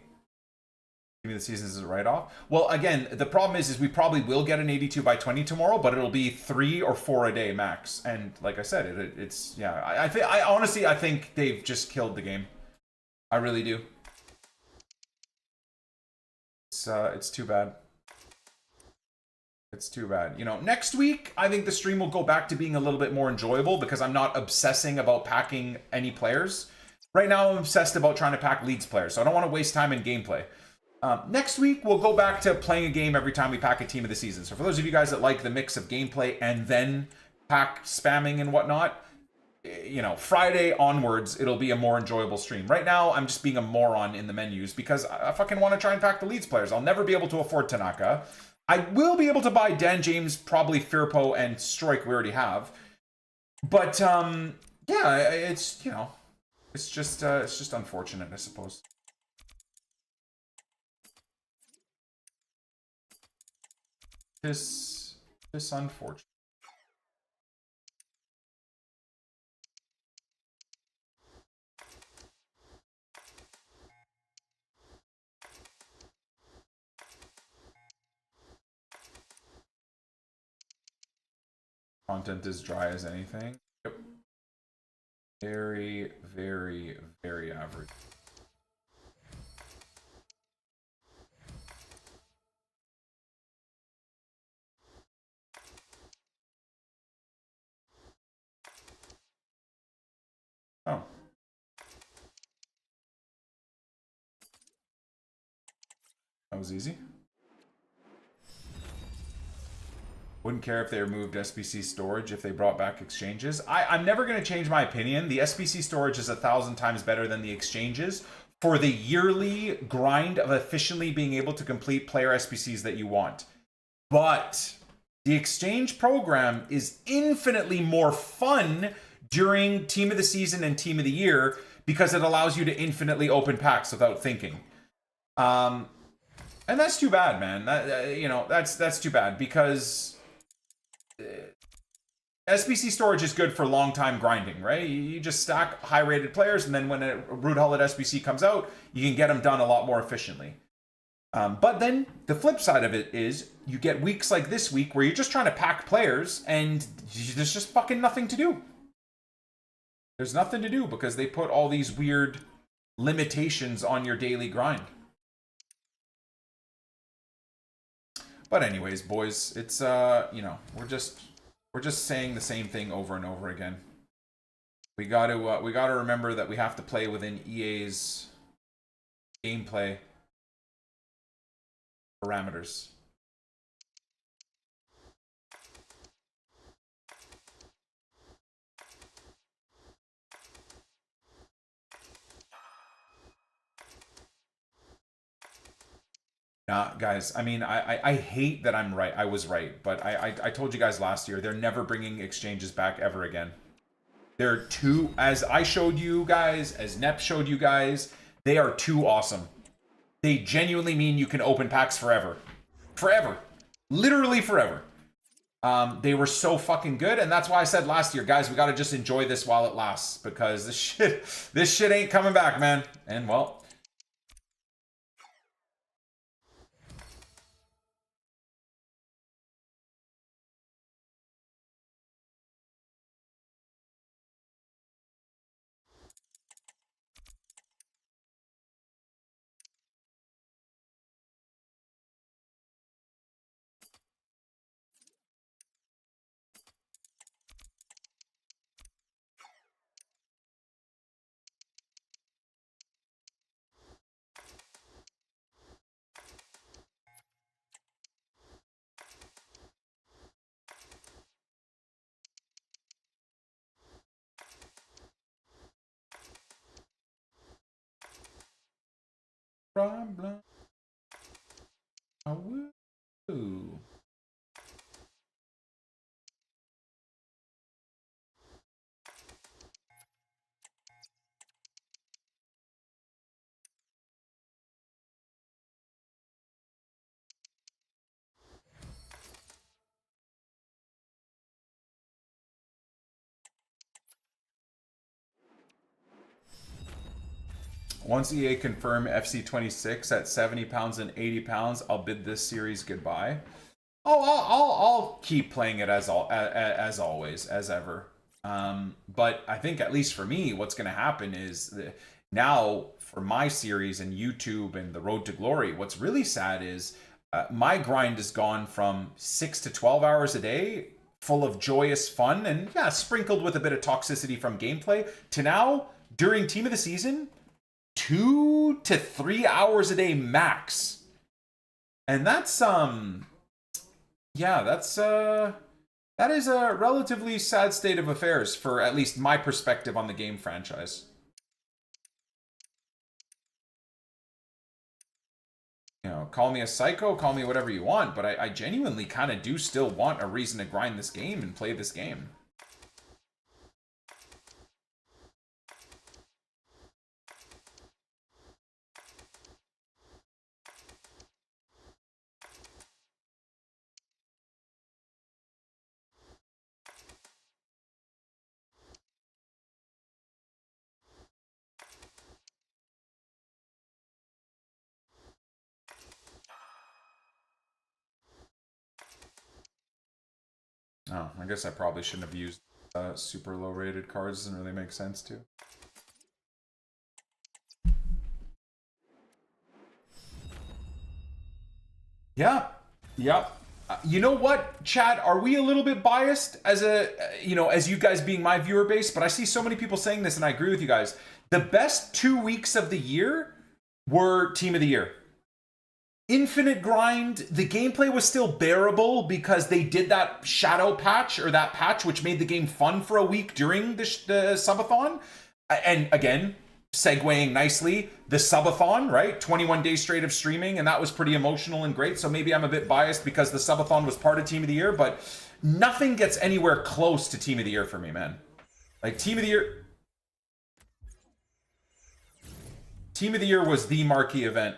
Speaker 1: Team of the Season is a write-off. Well, again, the problem is we probably will get an 82 by 20 tomorrow, but it'll be 3 or 4 a day max. And like I said, it's yeah. I honestly think they've just killed the game. I really do. It's too bad. It's too bad. You know, next week, I think the stream will go back to being a little bit more enjoyable because I'm not obsessing about packing any players. Right now, I'm obsessed about trying to pack LEEDS players, so I don't want to waste time in gameplay. Next week, we'll go back to playing a game every time we pack a Team of the Season. So for those of you guys that like the mix of gameplay and then pack spamming and whatnot, you know, Friday onwards, it'll be a more enjoyable stream. Right now, I'm just being a moron in the menus because I fucking want to try and pack the LEEDS players. I'll never be able to afford Tanaka. I will be able to buy Dan James, probably Firpo, and Stroik we already have. But, yeah, it's, you know, it's just unfortunate, I suppose. This unfortunate. Content is dry as anything. Yep. Very, very, very average. Oh. That was easy. Wouldn't care if they removed SBC storage if they brought back exchanges. I'm never going to change my opinion. The SBC storage is 1,000 times better than the exchanges for the yearly grind of efficiently being able to complete player SBCs that you want. But the exchange program is infinitely more fun during Team of the Season and Team of the Year because it allows you to infinitely open packs without thinking. And that's too bad, man. That's too bad, because SBC storage is good for long time grinding, right? You just stack high rated players, and then when a Root Hullet SBC comes out, you can get them done a lot more efficiently. But then the flip side of it is you get weeks like this week where you're just trying to pack players and there's just fucking nothing to do. There's nothing to do because they put all these weird limitations on your daily grind. But anyways, boys, it's we're just saying the same thing over and over again. We got to remember that we have to play within EA's gameplay parameters. Guys, I mean, I hate that I'm right. I was right, but I told you guys last year, they're never bringing exchanges back ever again. They're too, as I showed you guys, as Nep showed you guys, they are too awesome. They genuinely mean you can open packs forever. Forever. Literally forever. They were so fucking good, and that's why I said last year, guys, we gotta just enjoy this while it lasts, because this shit ain't coming back, man. And well, problem. Woo. Once EA confirm FC26 at 70 pounds and 80 pounds, I'll bid this series goodbye. Oh, I'll keep playing it as always, as ever. But I think, at least for me, what's going to happen is now for my series and YouTube and the Road to Glory, what's really sad is my grind has gone from 6 to 12 hours a day, full of joyous fun and yeah, sprinkled with a bit of toxicity from gameplay, to now during Team of the Season, 2 to 3 hours a day max. And that's yeah, that is a relatively sad state of affairs for at least my perspective on the game franchise. You know, call me a psycho, call me whatever you want, but I genuinely kind of do still want a reason to grind this game and play this game. Oh, I guess I probably shouldn't have used super low rated cards. Doesn't really make sense to. Yeah. You know what, chat? Are we a little bit biased as as you guys being my viewer base? But I see so many people saying this, and I agree with you guys. The best 2 weeks of the year were Team of the Year. Infinite grind. The gameplay was still bearable because they did that shadow patch, or that patch which made the game fun for a week during the subathon. And again, segueing nicely, the subathon, right? 21 days straight of streaming, and that was pretty emotional and great. So maybe I'm a bit biased because the subathon was part of Team of the Year, but nothing gets anywhere close to Team of the Year for me, man. Like, Team of the Year... Team of the Year was the marquee event.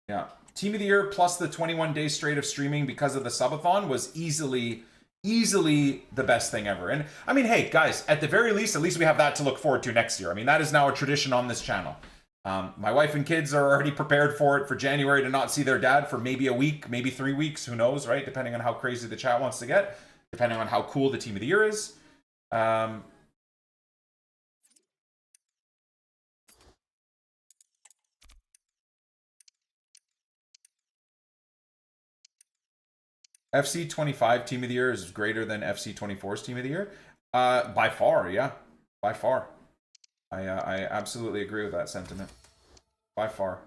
Speaker 1: Yeah. Team of the Year plus the 21 days straight of streaming because of the subathon was easily the best thing ever. And I mean, hey, guys, at the very least, at least we have that to look forward to next year. I mean, that is now a tradition on this channel. My wife and kids are already prepared for it for January to not see their dad for maybe a week, maybe 3 weeks, who knows, right? Depending on how crazy the chat wants to get, depending on how cool the Team of the Year is. FC25 Team of the Year is greater than FC24's Team of the Year. By far, yeah. By far. I absolutely agree with that sentiment. By far.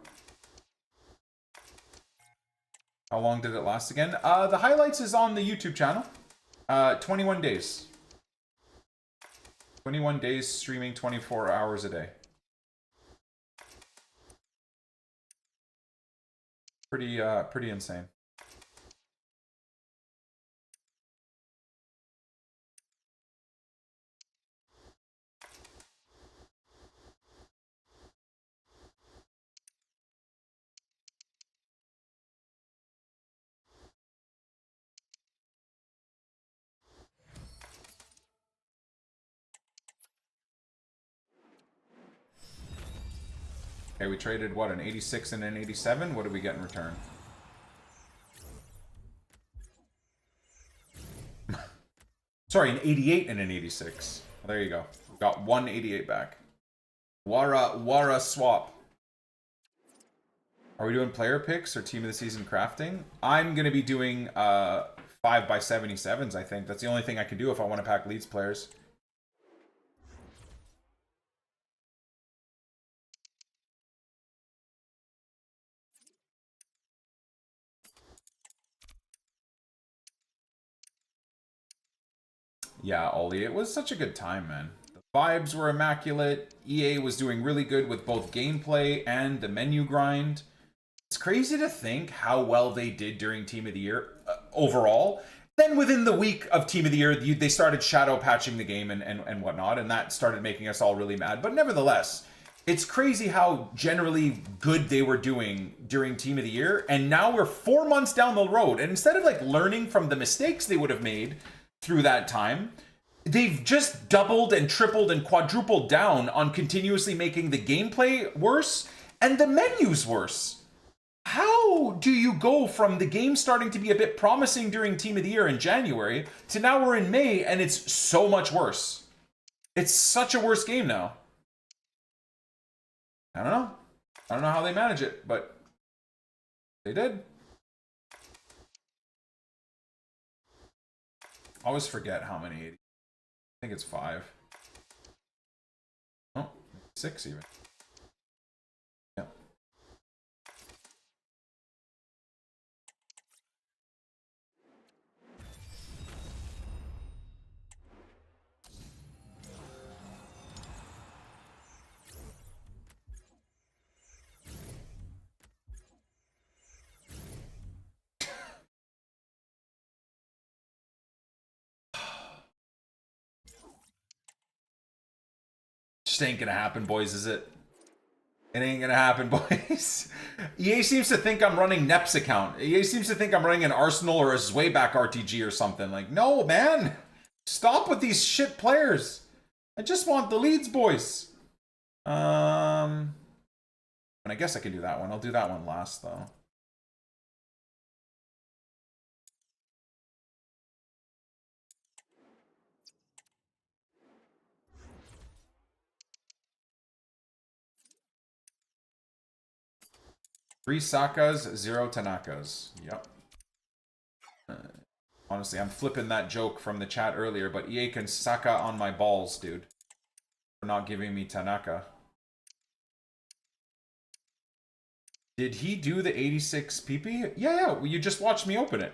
Speaker 1: How long did it last again? The highlights is on the YouTube channel. 21 days. 21 days streaming 24 hours a day. Pretty insane. Okay, we traded, what, an 86 and an 87? What did we get in return? Sorry, an 88 and an 86. There you go. Got 188 back. Wara swap. Are we doing player picks or team of the season crafting? I'm going to be doing 5x77s, I think. That's the only thing I can do if I want to pack Leeds players. Yeah, Ollie, it was such a good time, man. The vibes were immaculate. EA was doing really good with both gameplay and the menu grind. It's crazy to think how well they did during Team of the Year overall. Then within the week of Team of the Year, they started shadow patching the game and whatnot, and that started making us all really mad. But nevertheless, it's crazy how generally good they were doing during Team of the Year. And now we're 4 months down the road, and instead of like learning from the mistakes they would have made through that time, they've just doubled and tripled and quadrupled down on continuously making the gameplay worse and the menus worse. How do you go from the game starting to be a bit promising during Team of the Year in January to now we're in May and it's so much worse? It's such a worse game now. I don't know. I don't know how they manage it, but they did. I always forget how many. I think it's 5. Oh, 6 even. Yeah. Just ain't gonna happen, boys, is it? It ain't gonna happen, boys. EA seems to think I'm running Nep's account. EA seems to think I'm running an Arsenal or a Zwayback RTG or something. Like, no, man. Stop with these shit players. I just want the Leeds boys. And I guess I can do that one. I'll do that one last, though. Three Sakas, 0 Tanakas. Yep. Honestly, I'm flipping that joke from the chat earlier, but EA can Saka on my balls, dude. For not giving me Tanaka. Did he do the 86 PP? Yeah, well, you just watched me open it.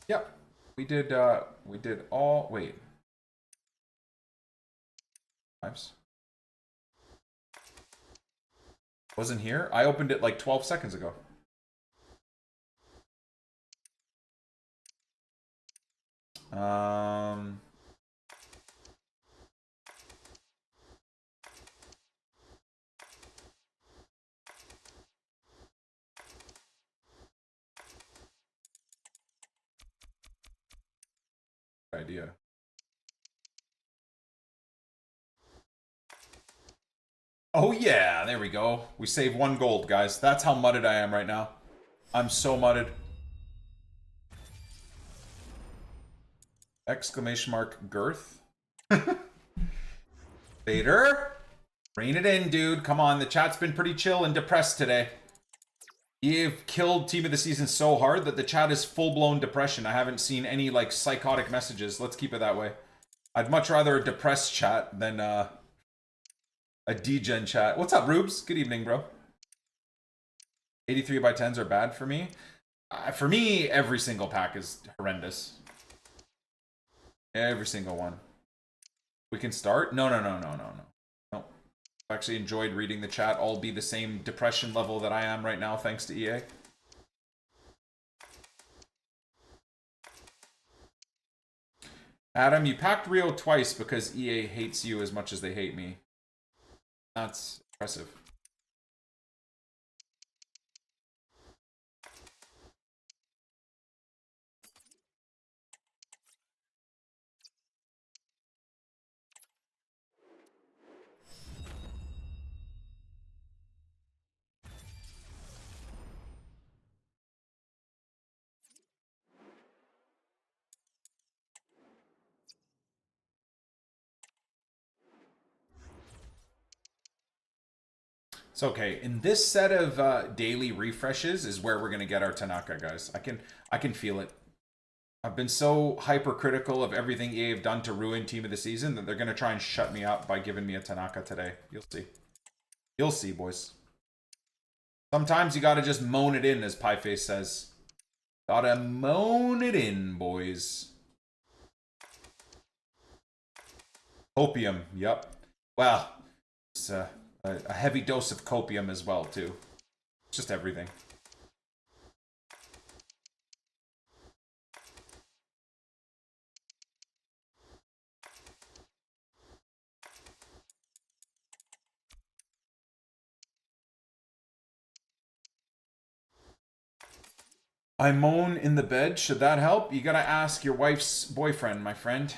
Speaker 1: Yep. We did all, wait. Lives. Wasn't here? I opened it like 12 seconds ago. idea. Oh yeah, there we go. We save 1 gold, guys. That's how mudded I am right now. I'm so mudded. Exclamation mark girth. Vader. Rein it in, dude. Come on, the chat's been pretty chill and depressed today. You've killed Team of the Season so hard that the chat is full-blown depression. I haven't seen any, like, psychotic messages. Let's keep it that way. I'd much rather a depressed chat than, a degen chat. What's up, Rubes? Good evening, bro. 83 by 10s are bad for me. For me, every single pack is horrendous. Every single one. We can start? No. I actually enjoyed reading the chat. All be the same depression level that I am right now, thanks to EA. Adam, you packed Rio twice because EA hates you as much as they hate me. That's impressive. It's okay. In this set of daily refreshes is where we're gonna get our Tanaka, guys. I can feel it. I've been so hypercritical of everything EA have done to ruin Team of the Season that they're gonna try and shut me up by giving me a Tanaka today. You'll see. You'll see, boys. Sometimes you gotta just moan it in, as Pieface says. Gotta moan it in, boys. Copium, yep. Well, it's a heavy dose of copium as well, too. Just everything. I moan in the bed. Should that help? You gotta ask your wife's boyfriend, my friend.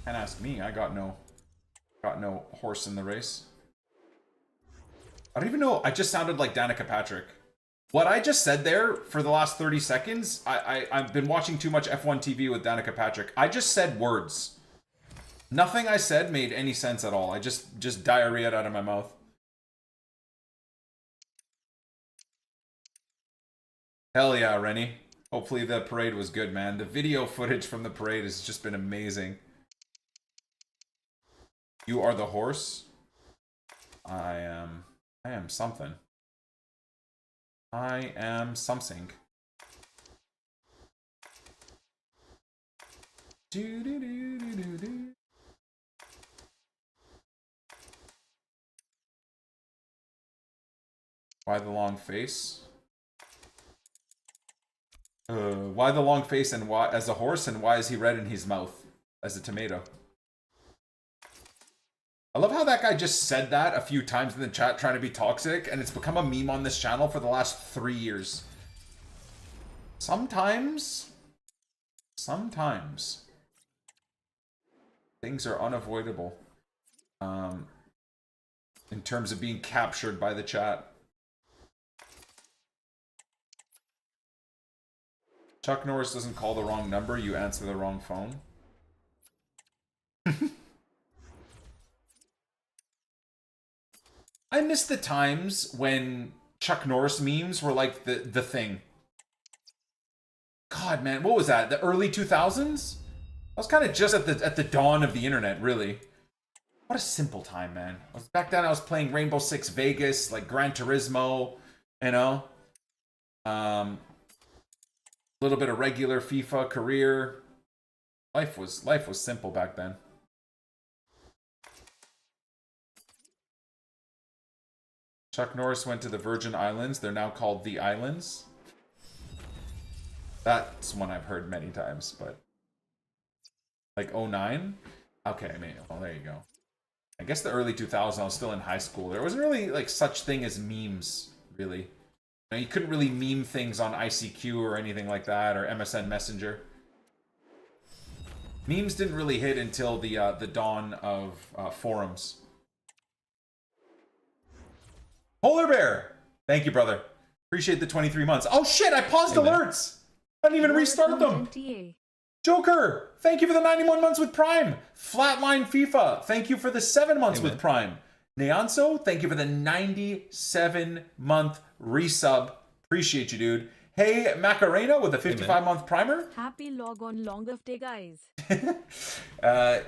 Speaker 1: Can't ask me. I got no horse in the race. I don't even know. I just sounded like Danica Patrick. What I just said there for the last 30 seconds, I've been watching too much F1 TV with Danica Patrick. I just said words. Nothing I said made any sense at all. I just diarrheaed out of my mouth. Hell yeah, Rennie. Hopefully the parade was good, man. The video footage from the parade has just been amazing. You are the horse. I am something. I am something. Why the long face? Why the long face and why as a horse and why is he red in his mouth as a tomato? I love how that guy just said that a few times in the chat trying to be toxic, and it's become a meme on this channel for the last 3 years. Sometimes things are unavoidable in terms of being captured by the chat. Chuck Norris doesn't call the wrong number, you answer the wrong phone. I miss the times when Chuck Norris memes were like the thing. God, man, what was that? The early 2000s? I was kind of just at the dawn of the internet, really. What a simple time, man. Back then I was playing Rainbow Six Vegas, like Gran Turismo, you know? Little bit of regular FIFA career. Life was simple back then. Chuck Norris went to the Virgin Islands. They're now called the Islands. That's one I've heard many times, but like 09? Okay, I mean, well, there you go. I guess the early 2000s, I was still in high school. There wasn't really like such thing as memes, really. You couldn't really meme things on ICQ or anything like that, or MSN Messenger. Memes didn't really hit until the dawn of forums. Polar Bear! Thank you, brother. Appreciate the 23 months. Oh shit, I paused alerts! I didn't even restart them! Joker! Thank you for the 91 months with Prime! Flatline FIFA, thank you for the 7 months with Prime. Neonso, thank you for the 97-month resub. Appreciate you, dude. Hey, Macarena with a 55-month primer.
Speaker 4: Happy log on long of day, guys.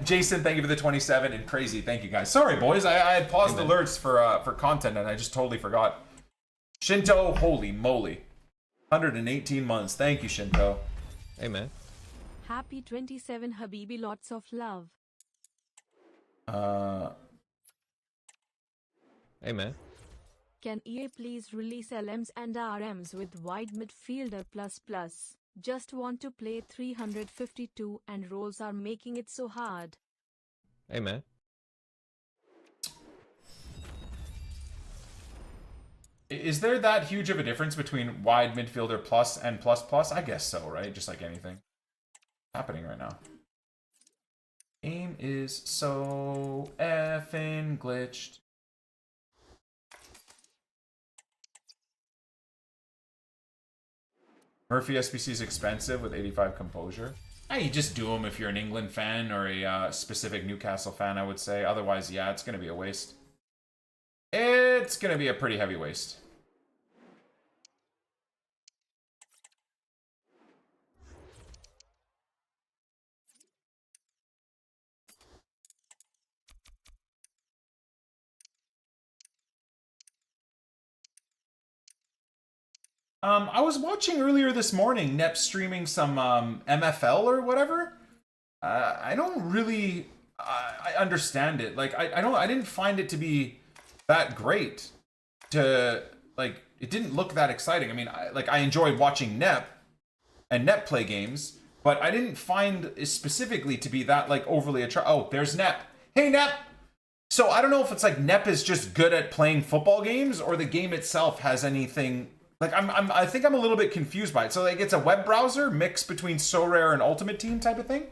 Speaker 1: Jason, thank you for the 27, and Crazy, thank you guys. Sorry, boys, I had paused alerts for content, and I just totally forgot. Shinto, holy moly. 118 months. Thank you, Shinto.
Speaker 2: Amen.
Speaker 4: Happy 27 Habibi, lots of love.
Speaker 2: Amen.
Speaker 4: Can EA please release LMs and RMs with wide midfielder plus? Just want to play 352 and rolls are making it so hard.
Speaker 2: Amen.
Speaker 1: Is there that huge of a difference between wide midfielder plus and plus? I guess so, right? Just like anything happening right now. Game is so effing glitched. Murphy SBC is expensive with 85 composure. You just do them if you're an England fan or a specific Newcastle fan, I would say. Otherwise, yeah, it's going to be a waste. It's going to be a pretty heavy waste. I was watching earlier this morning, Nep streaming some MFL or whatever. I don't really I understand it. Like I didn't find it to be that great. It didn't look that exciting. I mean, I enjoyed watching Nep and Nep play games, but I didn't find it specifically to be that like overly attractive. Oh, there's Nep. Hey Nep. So I don't know if it's like Nep is just good at playing football games or the game itself has anything. Like I think I'm a little bit confused by it. So like it's a web browser mixed between SoRare and Ultimate Team type of thing.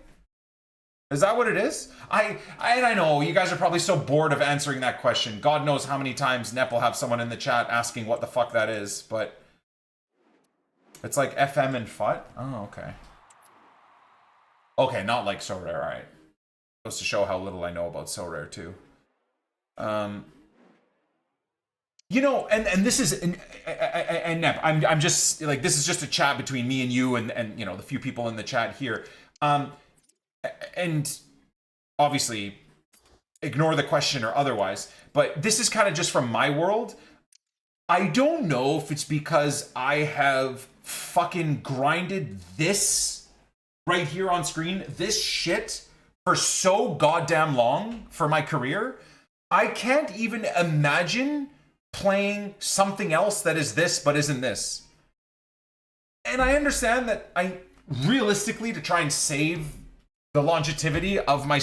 Speaker 1: Is that what it is? I know you guys are probably so bored of answering that question. God knows how many times Nep will have someone in the chat asking what the fuck that is, but it's like FM and FUT. Oh, okay. Okay, not like SoRare. All right. Goes to show how little I know about SoRare too. You know, and this is and Nep, I'm just like, this is just a chat between me and you and you know the few people in the chat here. And obviously ignore the question or otherwise, but this is kind of just from my world. I don't know if it's because I have fucking grinded this right here on screen, this shit for so goddamn long for my career. I can't even imagine playing something else that is this but isn't this. And I understand that I realistically, to try and save the longevity of my,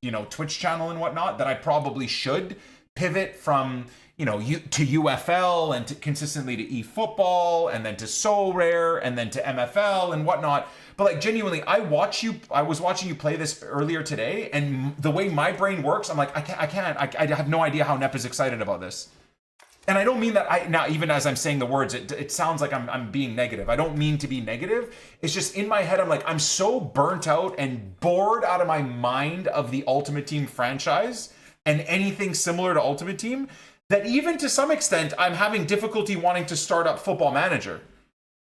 Speaker 1: you know, Twitch channel and whatnot, that I probably should pivot from, you know, to UFL and to consistently to eFootball and then to SoRare and then to MFL and whatnot. But like genuinely, I was watching you play this earlier today, and the way my brain works, I'm like, I have no idea how Nep is excited about this. And I don't mean that now, even as I'm saying the words, it sounds like I'm being negative. I don't mean to be negative. It's just in my head, I'm like, I'm so burnt out and bored out of my mind of the Ultimate Team franchise and anything similar to Ultimate Team that even to some extent, I'm having difficulty wanting to start up Football Manager.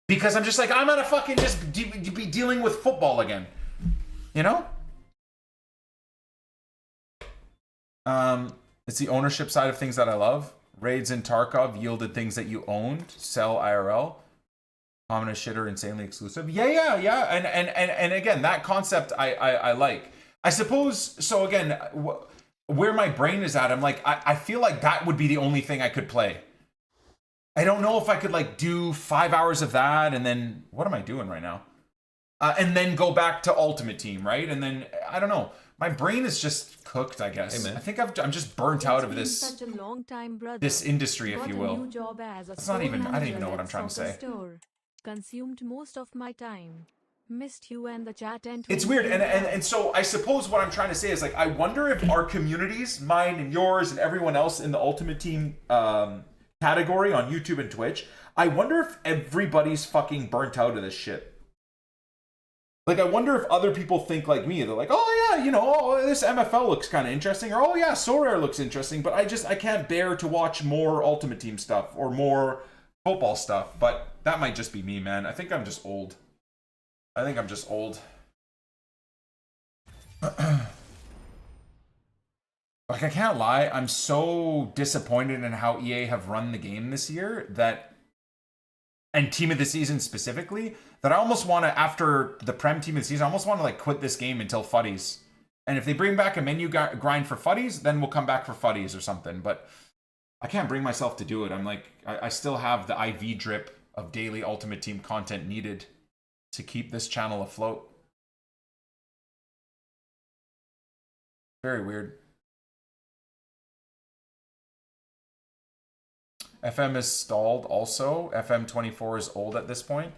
Speaker 1: Because I'm just like, I'm gonna fucking just be dealing with football again. You know? It's the ownership side of things that I love. Raids in Tarkov yielded things that you owned. Sell IRL. Common as shitter, insanely exclusive. Yeah. And again, that concept I like. I suppose, so again, where my brain is at, I'm like, I feel like that would be the only thing I could play. I don't know if I could like do 5 hours of that and then, what am I doing right now? And then go back to Ultimate Team, right? And then, I don't know. My brain is just cooked, I guess.
Speaker 2: Hey, man.
Speaker 1: I think I'm just burnt out of
Speaker 4: It's been
Speaker 1: this
Speaker 4: such a long time, brother.
Speaker 1: this industry, if
Speaker 4: Got
Speaker 1: you
Speaker 4: a
Speaker 1: will.
Speaker 4: new job as a
Speaker 1: It's not
Speaker 4: store
Speaker 1: even, I don't even
Speaker 4: manager
Speaker 1: know what
Speaker 4: at
Speaker 1: I'm trying to
Speaker 4: soccer
Speaker 1: say.
Speaker 4: store. Consumed most of my time. Missed you and the chat and
Speaker 1: It's weird, and so I suppose what I'm trying to say is, like, I wonder if our communities, mine and yours and everyone else in the Ultimate Team category on YouTube and Twitch, I wonder if everybody's fucking burnt out of this shit. Like, I wonder if other people think like me. They're like, oh yeah, you know, oh, this MFL looks kind of interesting, or oh yeah, Sorare looks interesting, but I can't bear to watch more Ultimate Team stuff or more football stuff. But that might just be me, man. I think I'm just old. I think I'm just old. Like, I can't lie, I'm so disappointed in how EA have run the game this year, that, and Team of the Season specifically, that I almost want to, after the Prem Team of the Season, I almost want to like quit this game until Fuddies. And if they bring back a menu grind for Fuddies, then we'll come back for Fuddies or something. But I can't bring myself to do it. I'm like, I still have the IV drip of daily Ultimate Team content needed to keep this channel afloat. Very weird. FM is stalled also. FM24 is old at this point.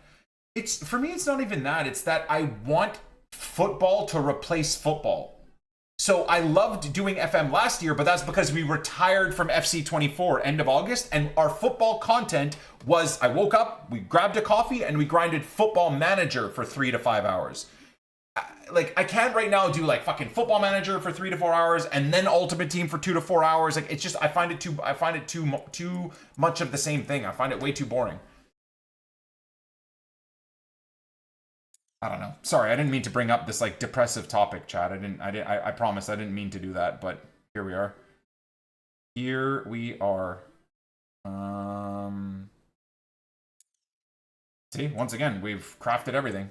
Speaker 1: It's, for me, it's not even that. It's that I want football to replace football. So I loved doing FM last year, but that's because we retired from FC24 end of August, and our football content was, I woke up, we grabbed a coffee, and we grinded Football Manager for 3 to 5 hours. Like, I can't right now do like fucking Football Manager for 3 to 4 hours and then Ultimate Team for 2 to 4 hours. Like, it's just, I find it too much of the same thing. I find it way too boring. I don't know. Sorry, I didn't mean to bring up this like depressive topic, chat. I promise I didn't mean to do that, but here we are. Here we are. See, once again, we've crafted everything.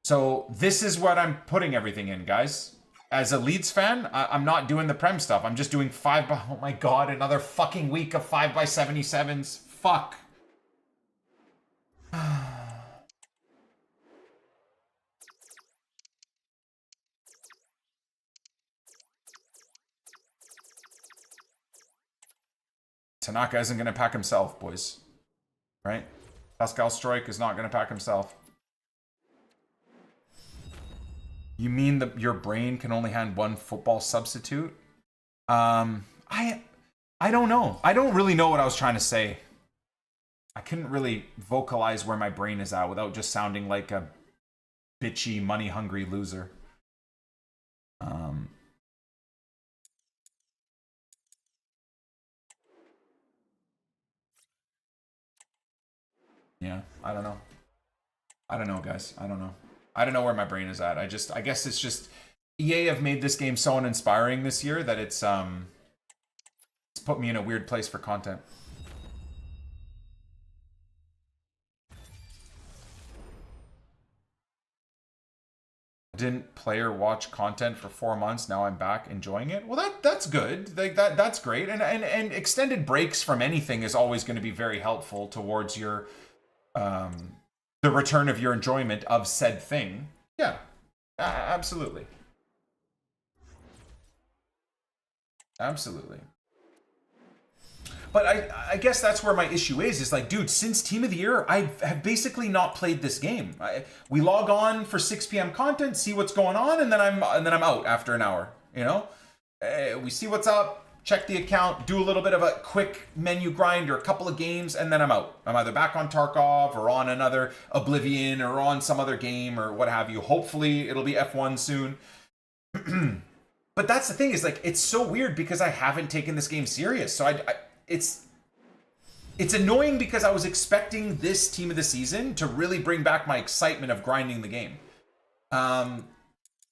Speaker 1: So this is what I'm putting everything in, guys. As a Leeds fan, I'm not doing the Prem stuff. I'm just doing 5 by... Oh my god, another fucking week of 5x77s. Fuck. Tanaka isn't going to pack himself, boys. Right? Pascal Stroik is not going to pack himself. You mean that your brain can only handle one football substitute? I don't know. I don't really know what I was trying to say. I couldn't really vocalize where my brain is at without just sounding like a bitchy, money-hungry loser. Yeah, I don't know. I don't know, guys. I don't know. I don't know where my brain is at. I guess it's just EA have made this game so uninspiring this year that it's put me in a weird place for content. Didn't play or watch content for 4 months. Now I'm back enjoying it. Well, that's good. Like that's great. And extended breaks from anything is always going to be very helpful towards your the return of your enjoyment of said thing. Yeah, absolutely. Absolutely. But I guess that's where my issue is like, dude, since Team of the Year, I have basically not played this game. We log on for 6 p.m. content, see what's going on, and then I'm out after an hour, you know? We see what's up, check the account, do a little bit of a quick menu grind or a couple of games, and then I'm out. I'm either back on Tarkov or on another Oblivion or on some other game or what have you. Hopefully it'll be F1 soon. But that's the thing is, like, it's so weird because I haven't taken this game serious. So it's annoying because I was expecting this Team of the Season to really bring back my excitement of grinding the game.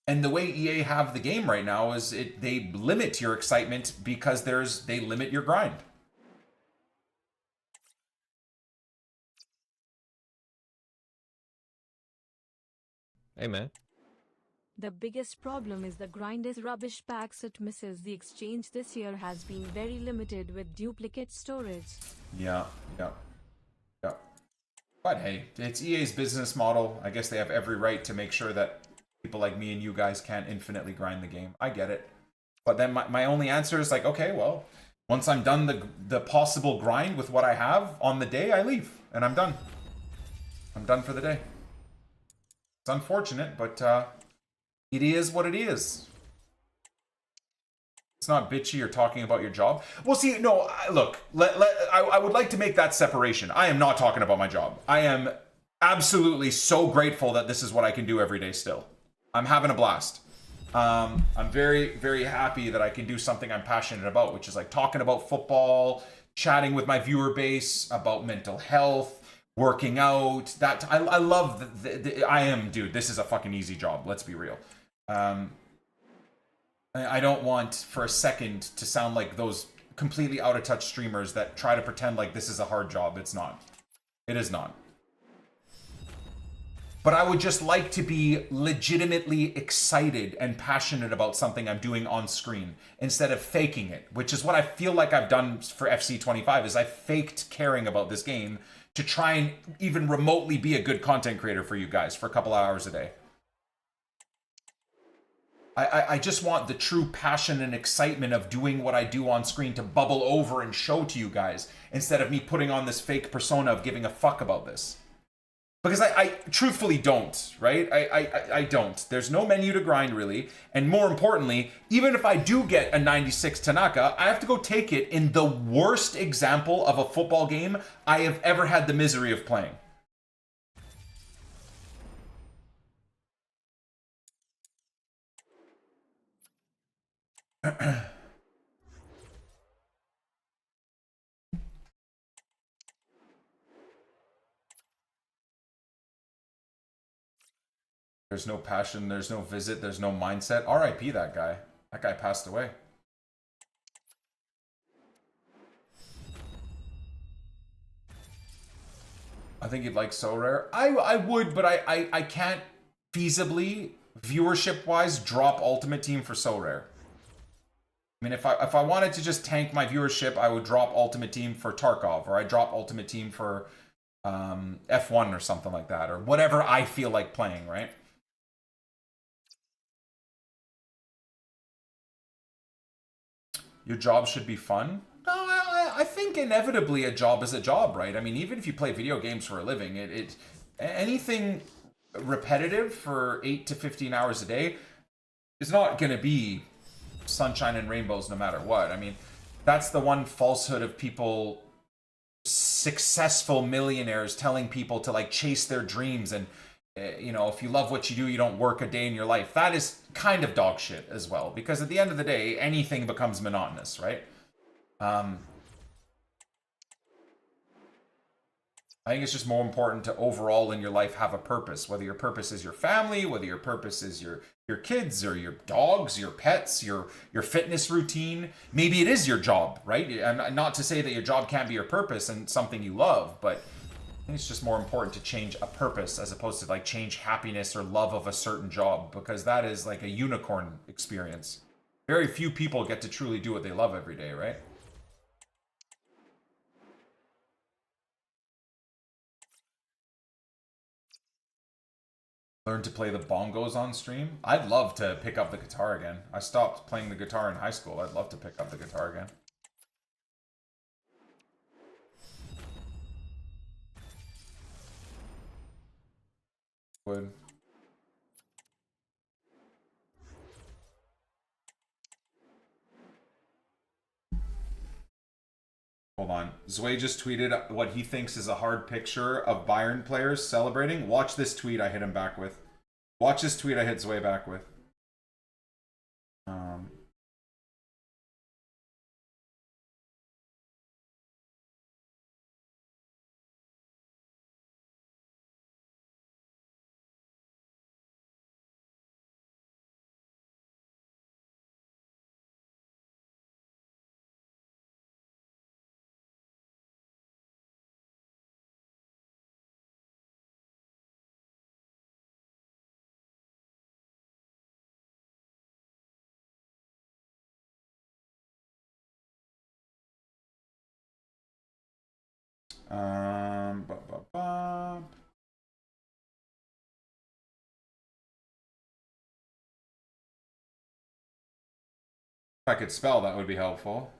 Speaker 1: And the way EA have the game right now is they limit your excitement because they limit your grind.
Speaker 2: Hey, man.
Speaker 4: The biggest problem is the grind is rubbish packs it misses. The exchange this year has been very limited with duplicate storage.
Speaker 1: Yeah. But hey, it's EA's business model. I guess they have every right to make sure that people like me and you guys can't infinitely grind the game. I get it. But then my only answer is like, okay, well, once I'm done the possible grind with what I have on the day, I leave. And I'm done. I'm done for the day. It's unfortunate, but it is what it is. It's not bitchy or talking about your job. Well, see, no, look, I would like to make that separation. I am not talking about my job. I am absolutely so grateful that this is what I can do every day still. I'm having a blast. I'm very, very happy that I can do something I'm passionate about, which is like talking about football, chatting with my viewer base about mental health, working out. That I love dude, this is a fucking easy job. Let's be real. I don't want for a second to sound like those completely out of touch streamers that try to pretend like this is a hard job. It's not. It is not. But I would just like to be legitimately excited and passionate about something I'm doing on screen instead of faking it, which is what I feel like I've done for FC25 is I faked caring about this game to try and even remotely be a good content creator for you guys for a couple hours a day. I just want the true passion and excitement of doing what I do on screen to bubble over and show to you guys instead of me putting on this fake persona of giving a fuck about this. Because I truthfully don't, right? I don't. There's no menu to grind really. And more importantly, even if I do get a 96 Tanaka, I have to go take it in the worst example of a football game I have ever had the misery of playing. There's no passion, there's no visit, there's no mindset. RIP that guy. That guy passed away. I think you'd like So Rare. I would, but I can't feasibly, viewership-wise, drop Ultimate Team for So Rare. I mean, if I wanted to just tank my viewership, I would drop Ultimate Team for Tarkov, or I'd drop Ultimate Team for F1 or something like that, or whatever I feel like playing, right? Your job should be fun? No, I think inevitably a job is a job, right? I mean, even if you play video games for a living, anything repetitive for 8 to 15 hours a day is not going to be sunshine and rainbows no matter what. I mean, that's the one falsehood of people, successful millionaires telling people to like chase their dreams and you know, if you love what you do, you don't work a day in your life. That is kind of dog shit as well, because at the end of the day, anything becomes monotonous, right? I think it's just more important to overall in your life have a purpose, whether your purpose is your family, whether your purpose is your kids or your dogs, your pets, your fitness routine. Maybe it is your job, right? And not to say that your job can't be your purpose and something you love, but I think it's just more important to change a purpose as opposed to like change happiness or love of a certain job, because that is like a unicorn experience. Very few people get to truly do what they love every day, right? Learn to play the bongos on stream. I'd love to pick up the guitar again. I stopped playing the guitar in high school. I'd love to pick up the guitar again. Would. Hold on. Zway just tweeted what he thinks is a hard picture of Bayern players celebrating. Watch this tweet I hit him back with. Watch this tweet I hit Zway back with. Ba, ba, ba. I could spell, that would be helpful.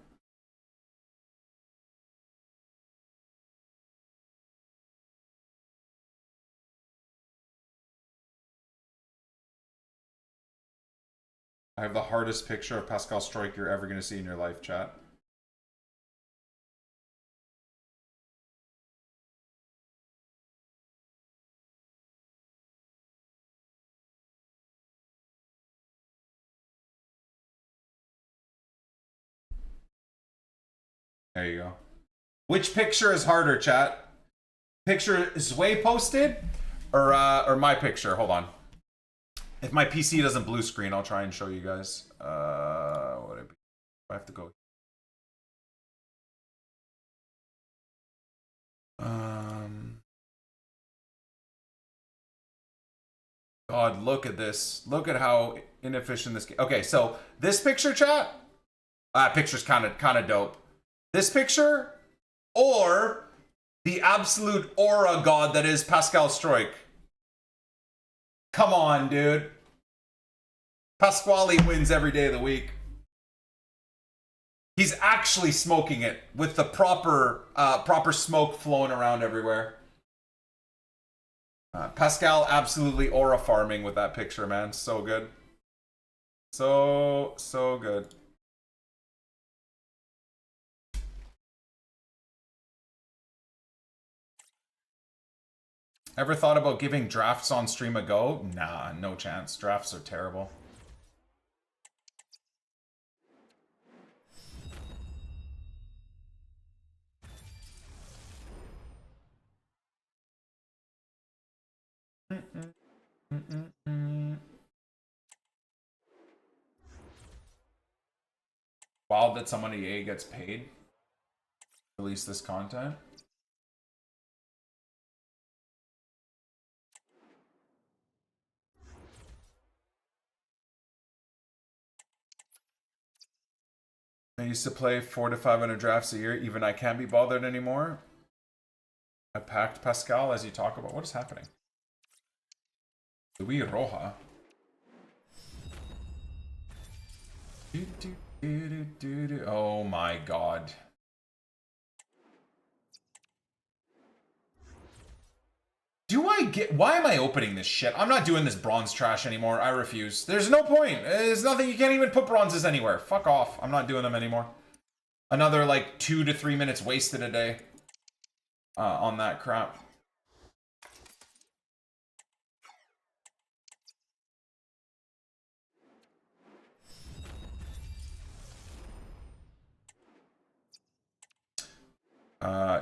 Speaker 1: I have the hardest picture of Pascal Struijk you're ever going to see in your life, chat. There you go. Which picture is harder, chat? Picture Zway posted or my picture? Hold on. If my PC doesn't blue screen, I'll try and show you guys. What would it be? I have to go. God, look at this. Look at how inefficient this. Okay, so this picture, chat. Picture's kind of dope. This picture, or the absolute aura god that is Pascal Struijk. Come on, dude. Pasquale wins every day of the week. He's actually smoking it with the proper smoke flowing around everywhere. Pascal absolutely aura farming with that picture, man. So good. So good. Ever thought about giving drafts on stream a go? Nah, no chance. Drafts are terrible. Wild that someone at EA gets paid to release this content. I used to play 400 to 500 drafts a year. Even I can't be bothered anymore. I packed Pascal as you talk about. What is happening? Louis Roja. Oh my god. Do I get... Why am I opening this shit? I'm not doing this bronze trash anymore. I refuse. There's no point. There's nothing. You can't even put bronzes anywhere. Fuck off. I'm not doing them anymore. Another like 2 to 3 minutes wasted a day on that crap.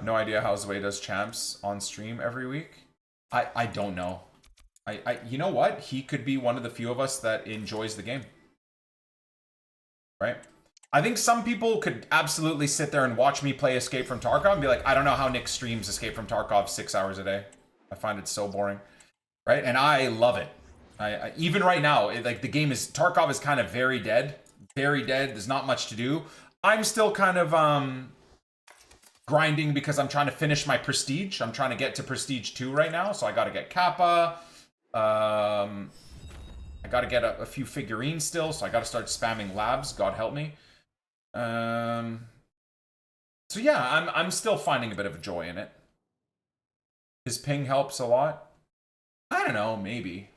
Speaker 1: No idea how Zway does champs on stream every week. I don't know. You know what? He could be one of the few of us that enjoys the game. Right? I think some people could absolutely sit there and watch me play Escape from Tarkov and be like, I don't know how Nick streams Escape from Tarkov 6 hours a day. I find it so boring. Right? And I love it. I even right now, like the game is... Tarkov is kind of very dead. Very dead. There's not much to do. I'm still kind of... grinding because I'm trying to finish my prestige. I'm trying to get to prestige 2 right now, so I got to get Kappa. I got to get a few figurines still, so I got to start spamming labs. God help me. So yeah, I'm still finding a bit of joy in it. His ping helps a lot. I don't know, maybe.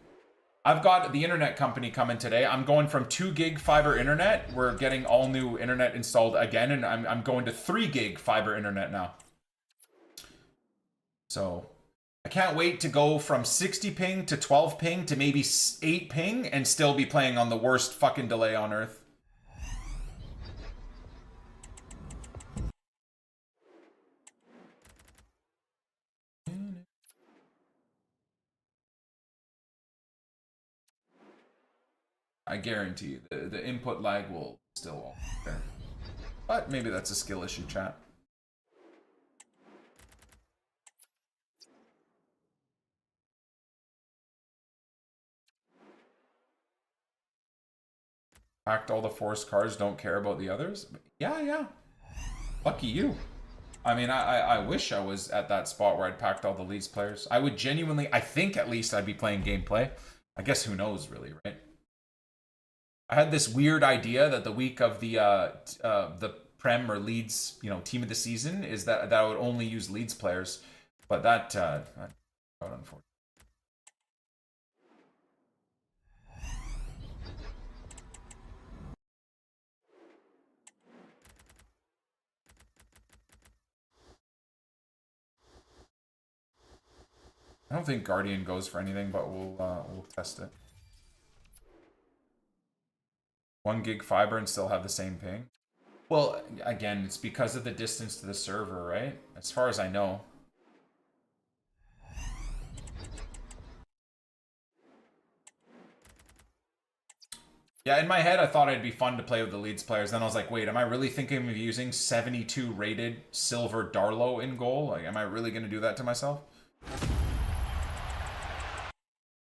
Speaker 1: I've got the internet company coming today. I'm going from 2 gig fiber internet. We're getting all new internet installed again, and I'm going to 3 gig fiber internet now. So I can't wait to go from 60 ping to 12 ping to maybe 8 ping and still be playing on the worst fucking delay on earth. I guarantee the input lag will still won't be there. But maybe that's a skill issue, chat. Packed all the forced cars, don't care about the others? Yeah. Lucky you. I mean, I wish I was at that spot where I'd packed all the LEEDS players. I would genuinely, I think at least I'd be playing gameplay. I guess who knows, really, right? I had this weird idea that the week of the Prem or Leeds, team of the season is that I would only use Leeds players, but that unfortunate. I don't think Guardian goes for anything, but we'll test it. 1 gig fiber and still have the same ping. Well, again, it's because of the distance to the server, right? As far as I know. Yeah, in my head, I thought it'd be fun to play with the Leeds players. Then I was like, wait, am I really thinking of using 72 rated silver Darlow in goal? Like, am I really going to do that to myself?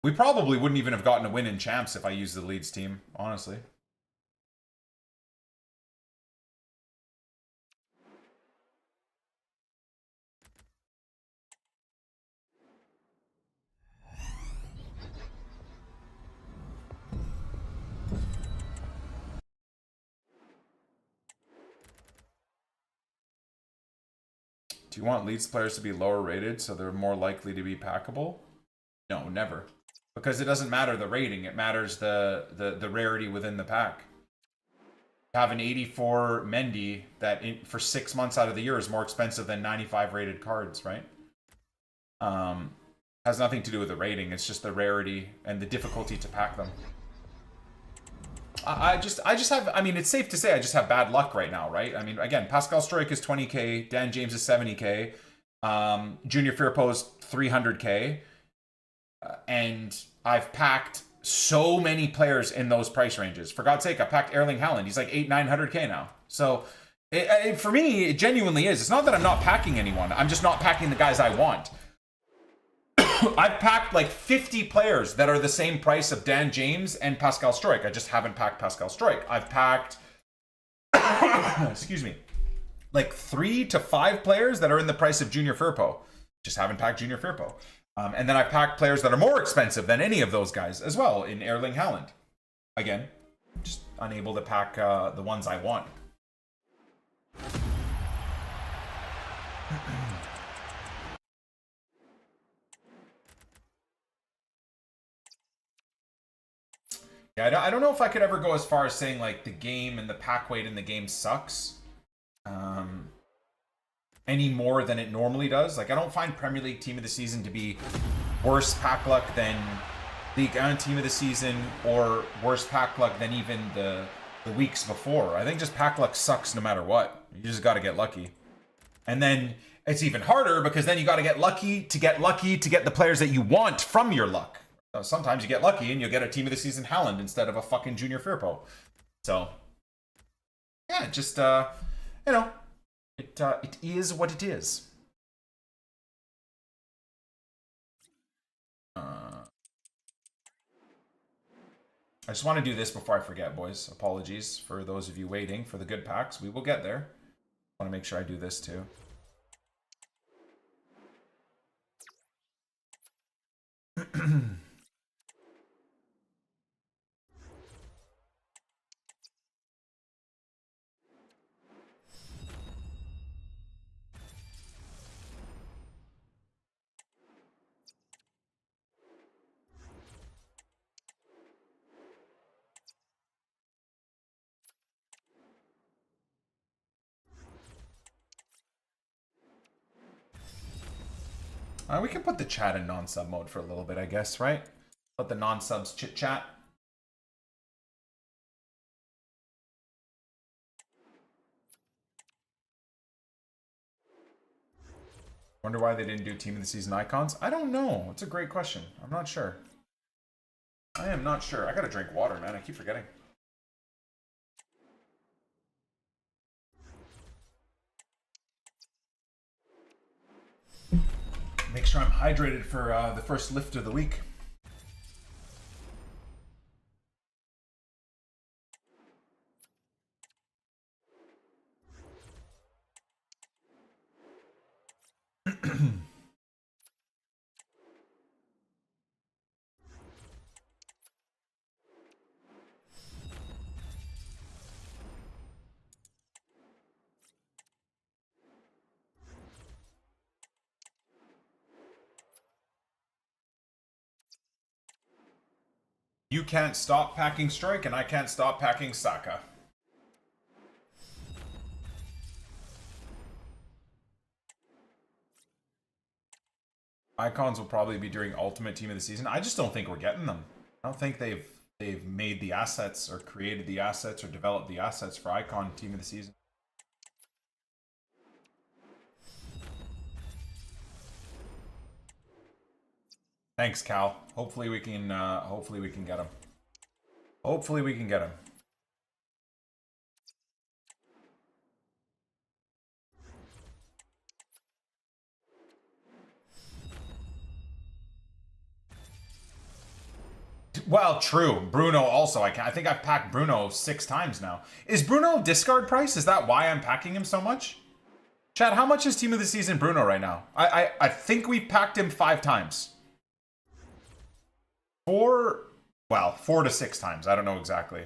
Speaker 1: We probably wouldn't even have gotten a win in champs if I used the Leeds team, honestly. Do you want Leeds players to be lower rated so they're more likely to be packable? No, never. Because it doesn't matter the rating, it matters the rarity within the pack. Have an 84 Mendy that for 6 months out of the year is more expensive than 95 rated cards, right? Has nothing to do with the rating, it's just the rarity and the difficulty to pack them. I just have, I mean, it's safe to say I just have bad luck right now, right? I mean, again, Pascal Stroik is 20k, Dan James is 70k, Junior Firpo is 300k, and I've packed so many players in those price ranges. For God's sake, I packed Erling Haaland. He's like 900k now. So for me, it genuinely is. It's not that I'm not packing anyone. I'm just not packing the guys I want. I've packed like 50 players that are the same price of Dan James and Pascal Stroik. I just haven't packed Pascal Stroik. I've packed, excuse me, like 3 to 5 players that are in the price of Junior Firpo. Just haven't packed Junior Firpo. And then I've packed players that are more expensive than any of those guys as well in Erling Haaland. Again, just unable to pack the ones I want. Yeah, I don't know if I could ever go as far as saying like the game and the pack weight in the game sucks any more than it normally does. Like, I don't find Premier League Team of the Season to be worse pack luck than League 1 Team of the Season or worse pack luck than even the weeks before. I think just pack luck sucks no matter what. You just got to get lucky. And then it's even harder because then you got to get lucky to get the players that you want from your luck. Sometimes you get lucky and you'll get a Team of the Season Haaland instead of a fucking Junior Firpo. So, yeah, just, it is what it is. I just want to do this before I forget, boys. Apologies for those of you waiting for the good packs. We will get there. I want to make sure I do this too. We can put the chat in non-sub mode for a little bit, I guess, right? Let the non-subs chit-chat. Wonder why they didn't do Team of the Season icons? I don't know. It's a great question. I'm not sure. I am not sure. I gotta drink water, man. I keep forgetting. Make sure I'm hydrated for the first lift of the week. You can't stop packing Strike, and I can't stop packing Saka. Icons will probably be during Ultimate Team of the Season. I just don't think we're getting them. I don't think they've made the assets or created the assets or developed the assets for Icon Team of the Season. Thanks, Cal. Hopefully we can get him. Hopefully we can get him. Well, true. Bruno also. I think I've packed Bruno 6 times now. Is Bruno discard price? Is that why I'm packing him so much? Chad, how much is Team of the Season Bruno right now? I think we've packed him 5 times. 4 to 6 times. I don't know exactly.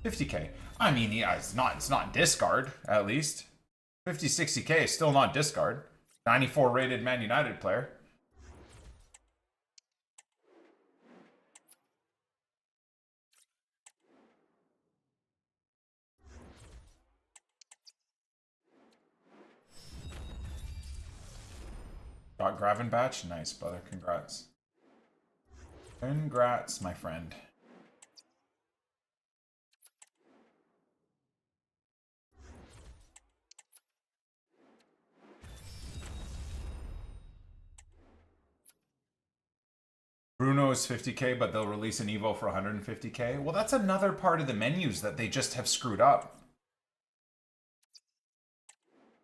Speaker 1: 50k. I mean, yeah, it's not discard, at least. 50, 60k is still not discard. 94 rated Man United player. Got Gravenbatch? Nice, brother. Congrats. Congrats, my friend. Bruno is 50k, but they'll release an Evo for 150k. Well, that's another part of the menus that they just have screwed up.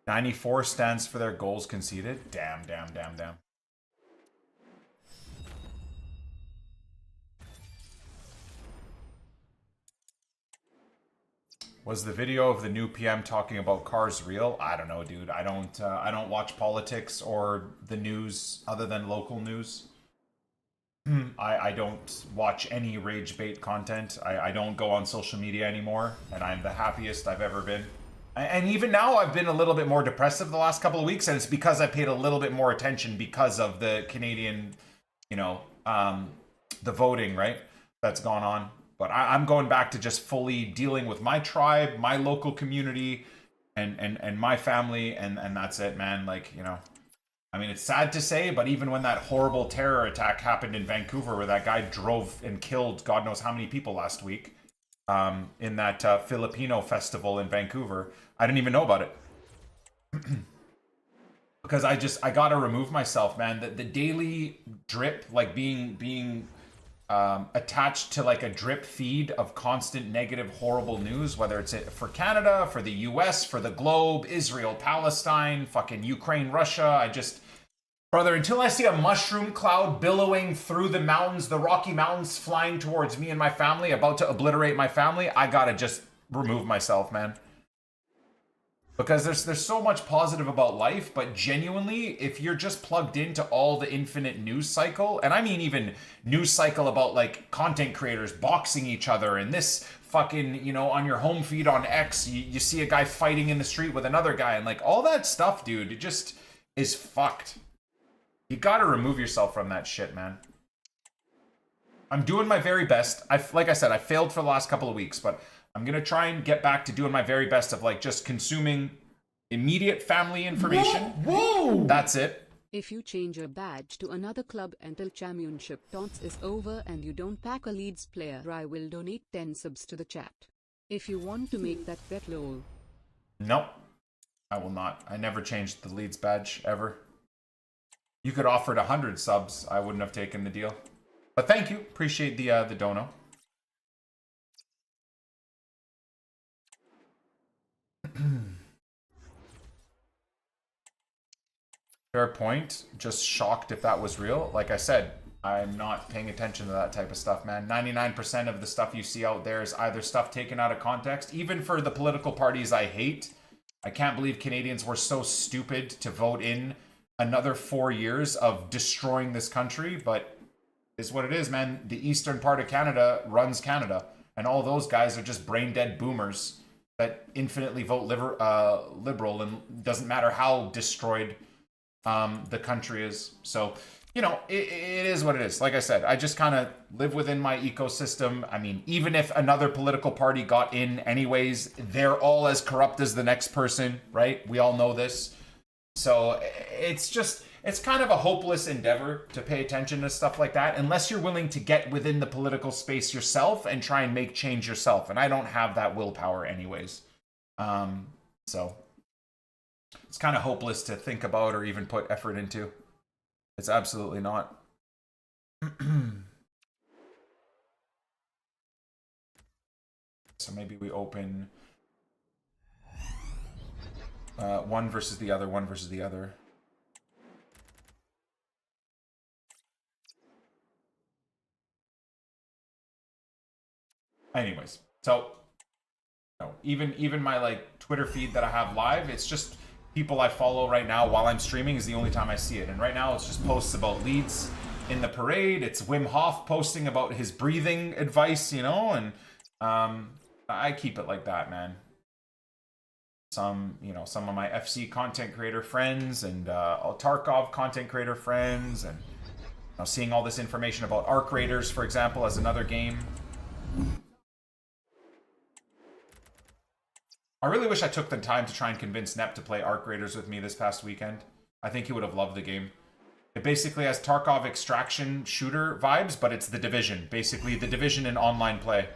Speaker 1: 94 stands for their goals conceded. Damn. Was the video of the new PM talking about cars real? I don't know, dude. I don't watch politics or the news other than local news. I don't watch any rage bait content. I don't go on social media anymore, and I'm the happiest I've ever been. And even now, I've been a little bit more depressive the last couple of weeks, and it's because I paid a little bit more attention because of the Canadian, the voting, right, that's gone on. But I'm going back to just fully dealing with my tribe, my local community, and my family, and that's it, man. Like, I mean, it's sad to say, but even when that horrible terror attack happened in Vancouver, where that guy drove and killed God knows how many people last week, in that Filipino festival in Vancouver, I didn't even know about it. Because I gotta remove myself, man. The daily drip, like being attached to like a drip feed of constant negative, horrible news, whether it's for Canada, for the US, for the globe, Israel, Palestine, fucking Ukraine, Russia. Brother, until I see a mushroom cloud billowing through the mountains, the Rocky Mountains flying towards me and my family, about to obliterate my family, I gotta just remove myself, man. Because there's so much positive about life, but genuinely, if you're just plugged into all the infinite news cycle, and I mean even news cycle about like content creators boxing each other, and this fucking, on your home feed on X, you see a guy fighting in the street with another guy, and like all that stuff, dude, it just is fucked. You gotta remove yourself from that shit, man. I'm doing my very best. Like I said, I failed for the last couple of weeks, but I'm gonna try and get back to doing my very best of like just consuming immediate family information. Whoa! That's it.
Speaker 5: If you change your badge to another club until championship TOTS is over and you don't pack a Leeds player, I will donate 10 subs to the chat. If you want to make that bet, lol.
Speaker 1: Nope. I will not. I never changed the Leeds badge, ever. You could offer it 100 subs. I wouldn't have taken the deal. But thank you. Appreciate the dono. Fair point. Just shocked if that was real. Like I said, I'm not paying attention to that type of stuff, man. 99% of the stuff you see out there is either stuff taken out of context. Even for the political parties I hate, I can't believe Canadians were so stupid to vote in another 4 years of destroying this country, but it's what it is, man. The eastern part of Canada runs Canada, and all those guys are just brain-dead boomers that infinitely vote liberal, and doesn't matter how destroyed the country is. So, you know, it is what it is. Like I said, I just kind of live within my ecosystem. I mean, even if another political party got in anyways, they're all as corrupt as the next person, right? We all know this. So it's just, it's kind of a hopeless endeavor to pay attention to stuff like that, unless you're willing to get within the political space yourself and try and make change yourself. And I don't have that willpower anyways. So it's kind of hopeless to think about or even put effort into. It's absolutely not. So maybe we open one versus the other, one versus the other. Anyways, so no, even my like Twitter feed that I have live, it's just people I follow right now while I'm streaming is the only time I see it. And right now it's just posts about LEEDS in the parade. It's Wim Hof posting about his breathing advice, you know, and I keep it like that, man. Some of my FC content creator friends and Tarkov content creator friends, and seeing all this information about Arc Raiders, for example, as another game. I really wish I took the time to try and convince Nep to play Arc Raiders with me this past weekend. I think he would have loved the game. It basically has Tarkov extraction shooter vibes, but it's The Division. Basically, The Division in online play.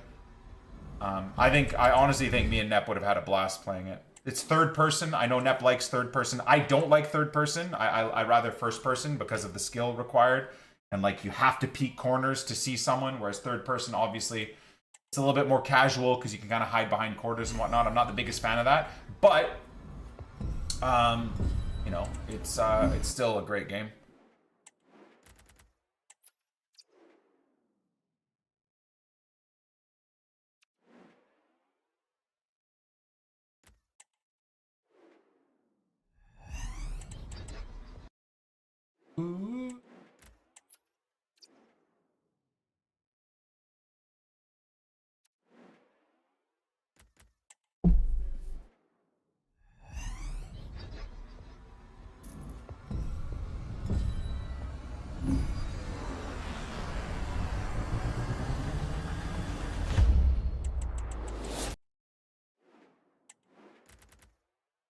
Speaker 1: I honestly think me and Nep would have had a blast playing it. It's third person. I know Nep likes third person. I don't like third person. I rather first person because of the skill required. And like you have to peek corners to see someone, whereas third person, obviously, it's a little bit more casual because you can kind of hide behind quarters and whatnot. I'm not the biggest fan of that, but you know, it's still a great game. Ooh.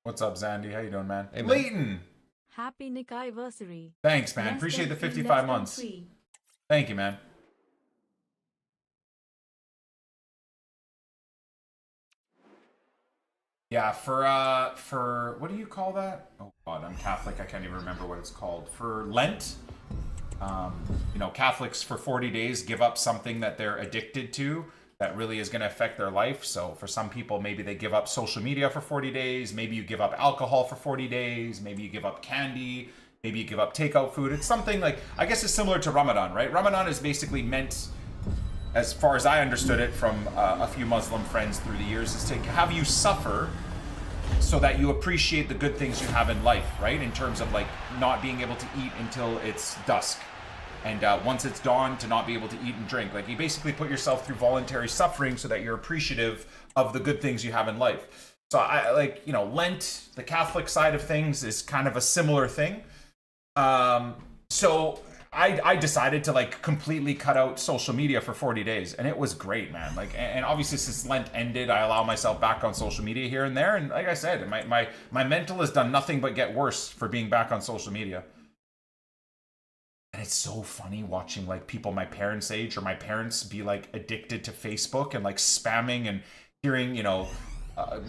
Speaker 1: What's up, Zandy? How you doing, man?
Speaker 2: Hey, man.
Speaker 1: Leighton!
Speaker 4: Happy Nick-iversary.
Speaker 1: Thanks, man.
Speaker 4: Less
Speaker 1: Appreciate the
Speaker 4: than
Speaker 1: 55
Speaker 4: less than
Speaker 1: months.
Speaker 4: 3.
Speaker 1: Thank you, man. Yeah, for what do you call that? Oh God, I'm Catholic. I can't even remember what it's called. For Lent, you know, Catholics for 40 days give up something that they're addicted to that really is going to affect their life. So for some people, maybe they give up social media for 40 days. Maybe you give up alcohol for 40 days. Maybe you give up candy. Maybe you give up takeout food. It's something like, I guess it's similar to Ramadan, right? Ramadan is basically meant, as far as I understood it from a few Muslim friends through the years, is to have you suffer so that you appreciate the good things you have in life, right? In terms of like not being able to eat until it's dusk. And once it's dawn, to not be able to eat and drink. Like you basically put yourself through voluntary suffering so that you're appreciative of the good things you have in life. So I like, you know, Lent, the Catholic side of things is kind of a similar thing. So I decided to like completely cut out social media for 40 days, and it was great, man. Like, and obviously since Lent ended, I allow myself back on social media here and there. And like I said, my mental has done nothing but get worse for being back on social media. And it's so funny watching like people my parents' age or my parents be like addicted to Facebook and like spamming, and hearing, you know,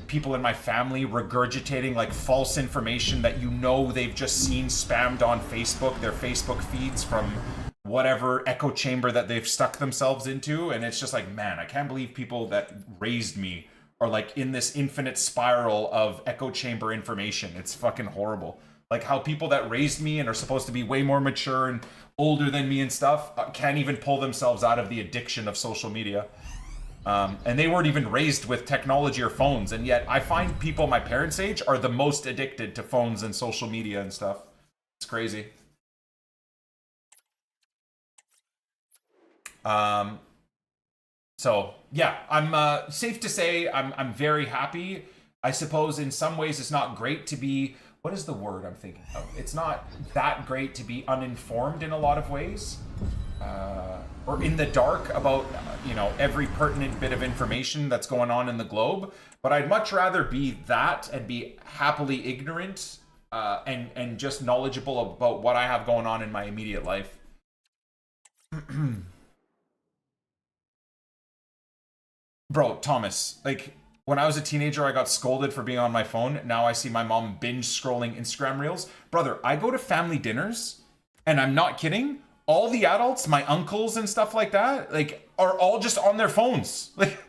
Speaker 1: people in my family regurgitating like false information that, you know, they've just seen spammed on Facebook, their Facebook feeds from whatever echo chamber that they've stuck themselves into. And it's just like, man, I can't believe people that raised me are like in this infinite spiral of echo chamber information. It's fucking horrible. Like how people that raised me and are supposed to be way more mature and older than me and stuff can't even pull themselves out of the addiction of social media. And they weren't even raised with technology or phones. And yet I find people my parents' age are the most addicted to phones and social media and stuff. It's crazy. So yeah, I'm safe to say I'm very happy. I suppose in some ways it's not great to be what is the word I'm thinking of? It's not that great to be uninformed in a lot of ways, or in the dark about, you know, every pertinent bit of information that's going on in the globe. But I'd much rather be that and be happily ignorant, and just knowledgeable about what I have going on in my immediate life. Bro, Thomas, like, when I was a teenager, I got scolded for being on my phone. Now I see my mom binge scrolling Instagram reels. Brother, I go to family dinners, and I'm not kidding. All the adults, my uncles and stuff like that, like, are all just on their phones. Like,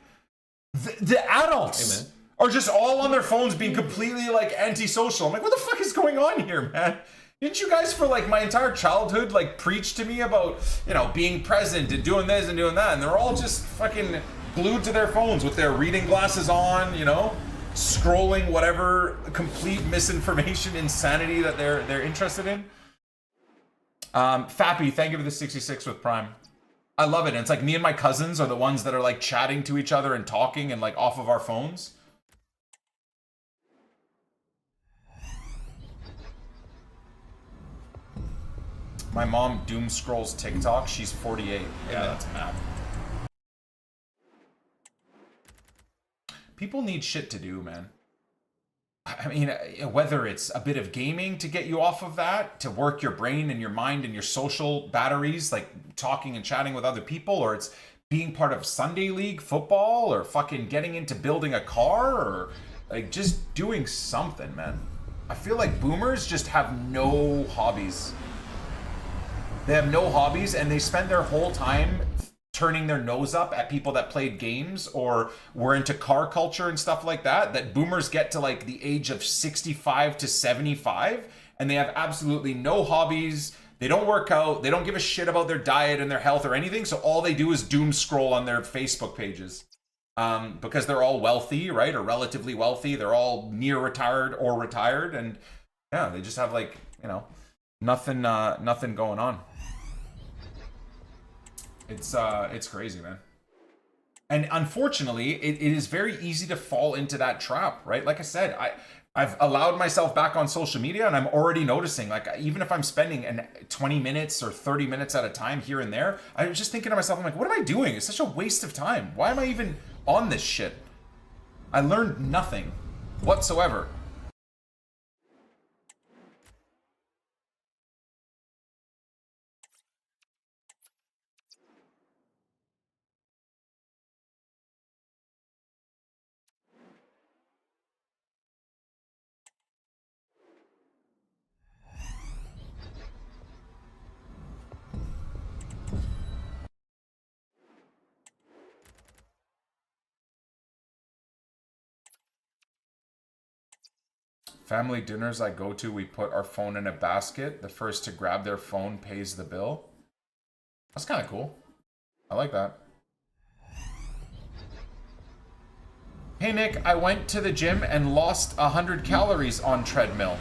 Speaker 1: the adults are just all on their phones being completely, like, antisocial. I'm like, what the fuck is going on here, man? Didn't you guys for, like, my entire childhood, like, preach to me about, you know, being present and doing this and doing that? And they're all just fucking glued to their phones with their reading glasses on, you know, scrolling whatever complete misinformation, insanity that they're interested in. Fappy, thank you for the 66 with Prime. I love it. And it's like me and my cousins are the ones that are like chatting to each other and talking and like off of our phones. My mom doom scrolls TikTok. She's 48. Yeah, that's mad. People need shit to do, man. I mean, whether it's a bit of gaming to get you off of that, to work your brain and your mind and your social batteries, like talking and chatting with other people, or it's being part of Sunday League football, or fucking getting into building a car, or like just doing something, man. I feel like boomers just have no hobbies. They have no hobbies, and they spend their whole time turning their nose up at people that played games or were into car culture and stuff like that, that boomers get to like the age of 65 to 75 and they have absolutely no hobbies. They don't work out. They don't give a shit about their diet and their health or anything. So all they do is doom scroll on their Facebook pages, because they're all wealthy, right? Or relatively wealthy. They're all near retired or retired. And yeah, they just have like, you know, nothing going on. It's crazy, man. And unfortunately, it is very easy to fall into that trap, right? Like I said, I've allowed myself back on social media, and I'm already noticing, like, even if I'm spending 20 minutes or 30 minutes at a time here and there, I'm just thinking to myself, I'm like, what am I doing? It's such a waste of time. Why am I even on this shit? I learned nothing whatsoever. Family dinners I go to, we put our phone in a basket. The first to grab their phone pays the bill. That's kind of cool. I like that. Hey Nick, I went to the gym and lost 100 calories on treadmill.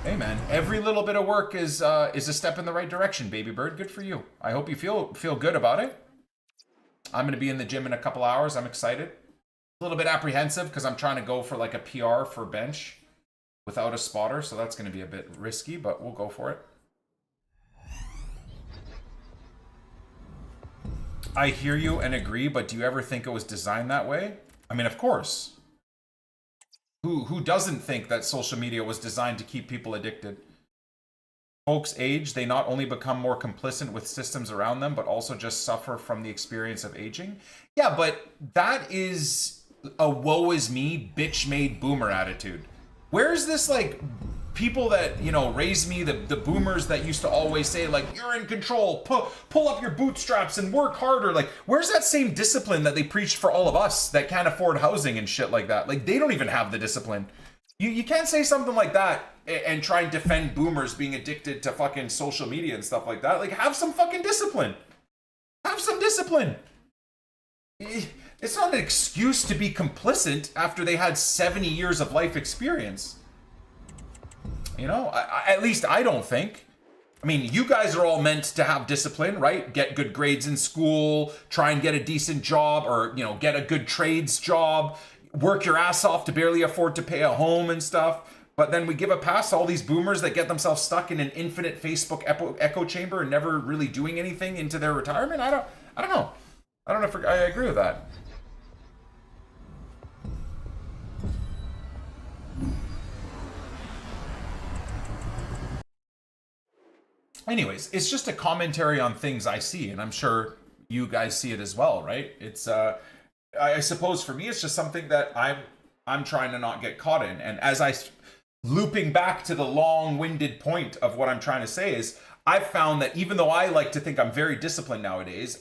Speaker 1: Hey man, every little bit of work is a step in the right direction, baby bird. Good for you. I hope you feel good about it. I'm gonna be in the gym in a couple hours. I'm excited. A little bit apprehensive because I'm trying to go for like a PR for bench without a spotter, so that's going to be a bit risky, but we'll go for it. I hear you and agree, but do you ever think it was designed that way? I mean, of course. Who doesn't think that social media was designed to keep people addicted? Folks age, they not only become more complicit with systems around them, but also just suffer from the experience of aging. Yeah, but that is a woe is me, bitch made boomer attitude. Where's this, like, people that, you know, raised me, the boomers that used to always say, like, you're in control, pull up your bootstraps and work harder. Like, where's that same discipline that they preached for all of us that can't afford housing and shit like that? Like, they don't even have the discipline. You can't say something like that and try and defend boomers being addicted to fucking social media and stuff like that. Like, have some fucking discipline. Have some discipline. It's not an excuse to be complicit after they had 70 years of life experience. You know, at least I don't think. I mean, you guys are all meant to have discipline, right? Get good grades in school, try and get a decent job, or, you know, get a good trades job, work your ass off to barely afford to pay a home and stuff. but then we give a pass to all these boomers that get themselves stuck in an infinite Facebook echo chamber and never really doing anything into their retirement. I don't know. I don't know if I agree with that. Anyways, it's just a commentary on things I see, and I'm sure you guys see it as well, right? It's I suppose for me, it's just something that I'm trying to not get caught in. And as looping back to the long-winded point of what I'm trying to say is, I've found that even though I like to think I'm very disciplined nowadays,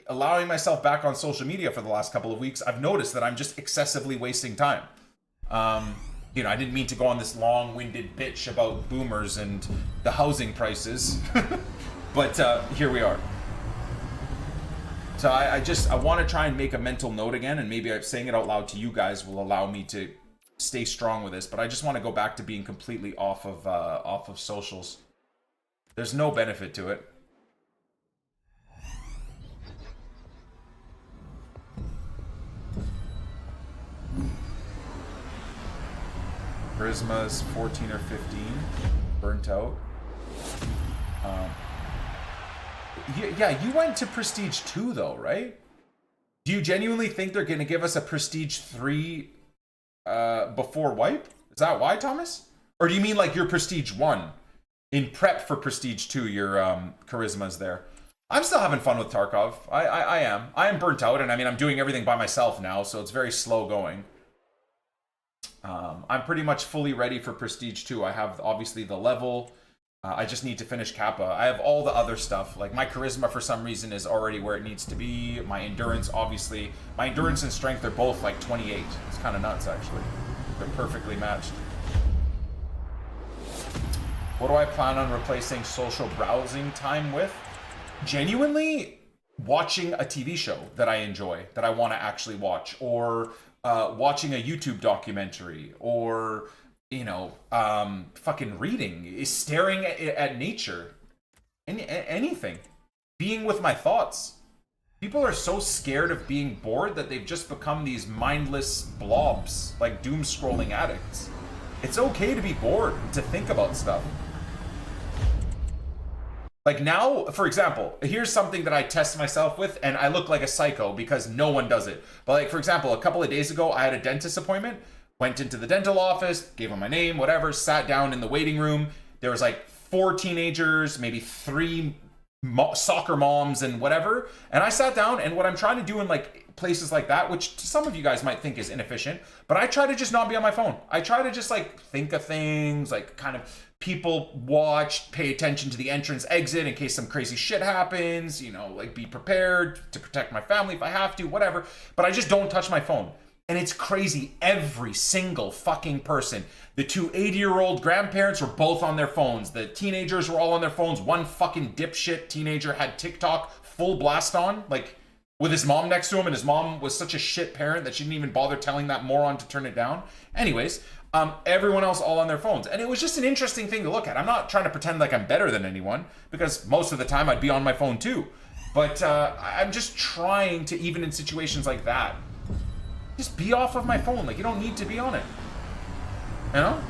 Speaker 1: allowing myself back on social media for the last couple of weeks, I've noticed that I'm just excessively wasting time. You know, I didn't mean to go on this long-winded bitch about boomers and the housing prices, but here we are. So I want to try and make a mental note again, and maybe saying it out loud to you guys will allow me to stay strong with this, but I just want to go back to being completely off of socials. There's no benefit to it. Charisma's 14 or 15, burnt out. Yeah, you went to Prestige 2 though, right? Do you genuinely think they're going to give us a Prestige 3 before wipe? Is that why, Thomas? Or do you mean like your Prestige 1? In prep for Prestige 2, your Charisma's there. I'm still having fun with Tarkov. I am. I am burnt out, and I mean, I'm doing everything by myself now, so it's very slow going. I'm pretty much fully ready for Prestige 2. I have, obviously, the level. I just need to finish Kappa. I have all the other stuff. Like, my Charisma, for some reason, is already where it needs to be. My Endurance, obviously. My Endurance and Strength are both, like, 28. It's kind of nuts, actually. They're perfectly matched. What do I plan on replacing social browsing time with? Genuinely, watching a TV show that I enjoy, that I want to actually watch, or watching a YouTube documentary, or, you know, fucking reading, staring at nature, anything. Being with my thoughts. People are so scared of being bored that they've just become these mindless blobs, like doom scrolling addicts. It's okay to be bored, to think about stuff. Like now, for example, here's something that I test myself with, and I look like a psycho because no one does it. But like, for example, a couple of days ago, I had a dentist appointment, went into the dental office, gave him my name, whatever, sat down in the waiting room. There was like 4 teenagers, maybe 3 soccer moms and whatever. And I sat down, and what I'm trying to do in like places like that, which some of you guys might think is inefficient, but I try to just not be on my phone. I try to just like think of things, like kind of people watch, pay attention to the entrance exit in case some crazy shit happens, you know, like be prepared to protect my family if I have to, whatever. But I just don't touch my phone. And it's crazy. Every single fucking person. The 2 80-year-old grandparents were both on their phones. The teenagers were all on their phones. One fucking dipshit teenager had TikTok full blast on, like with his mom next to him, and his mom was such a shit parent that she didn't even bother telling that moron to turn it down. Anyways, everyone else all on their phones. And it was just an interesting thing to look at. I'm not trying to pretend like I'm better than anyone, because most of the time I'd be on my phone too. But I'm just trying to, even in situations like that, just be off of my phone. Like, you don't need to be on it. You know?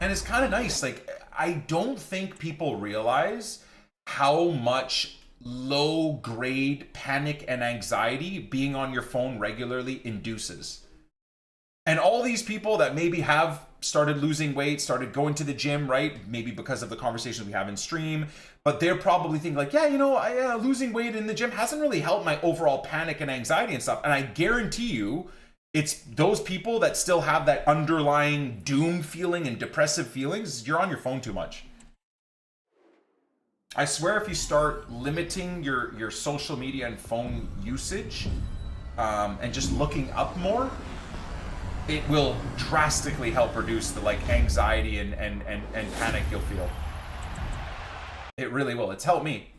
Speaker 1: And it's kind of nice. Like, I don't think people realize how much low-grade panic and anxiety being on your phone regularly induces. And all these people that maybe have started losing weight, started going to the gym, right? Maybe because of the conversations we have in stream, but they're probably thinking like, yeah, you know, losing weight in the gym hasn't really helped my overall panic and anxiety and stuff. And I guarantee you, it's those people that still have that underlying doom feeling and depressive feelings. You're on your phone too much. I swear if you start limiting your social media and phone usage and just looking up more, it will drastically help reduce the like anxiety and panic you'll feel. It really will. It's helped me.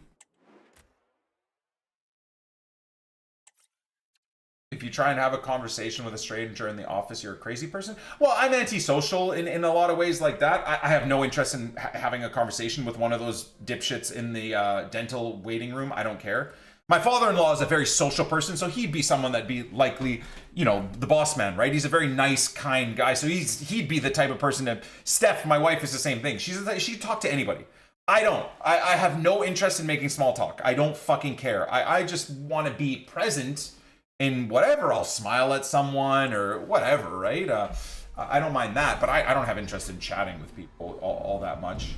Speaker 1: If you try and have a conversation with a stranger in the office, you're a crazy person. Well, I'm antisocial in a lot of ways like that. I have no interest in having a conversation with one of those dipshits in the dental waiting room. I don't care. My father-in-law is a very social person, so he'd be someone that'd be likely, you know, the boss man, right? He's a very nice, kind guy, so he'd be the type of person that... Steph, my wife, is the same thing. She'd talk to anybody. I don't. I have no interest in making small talk. I don't fucking care. I just want to be present in whatever. I'll smile at someone or whatever, right? I don't mind that, but I don't have interest in chatting with people all that much.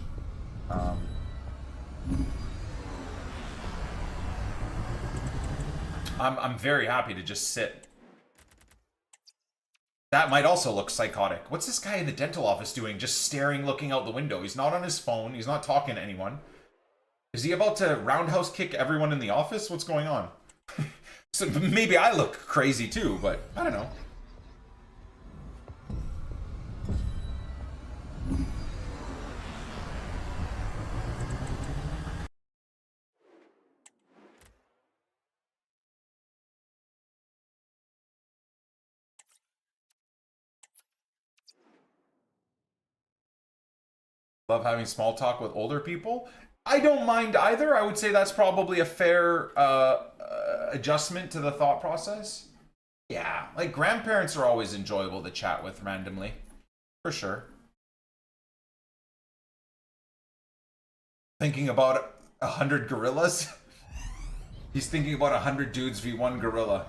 Speaker 1: I'm very happy to just sit. That might also look psychotic. What's this guy in the dental office doing? Just staring, looking out the window. He's not on his phone. He's not talking to anyone. Is he about to roundhouse kick everyone in the office? What's going on? So maybe I look crazy too, but I don't know. Love having small talk with older people. I don't mind either. I would say that's probably a fair adjustment to the thought process. Yeah, like grandparents are always enjoyable to chat with randomly, for sure. Thinking about 100 gorillas. He's thinking about 100 dudes v 1 gorilla.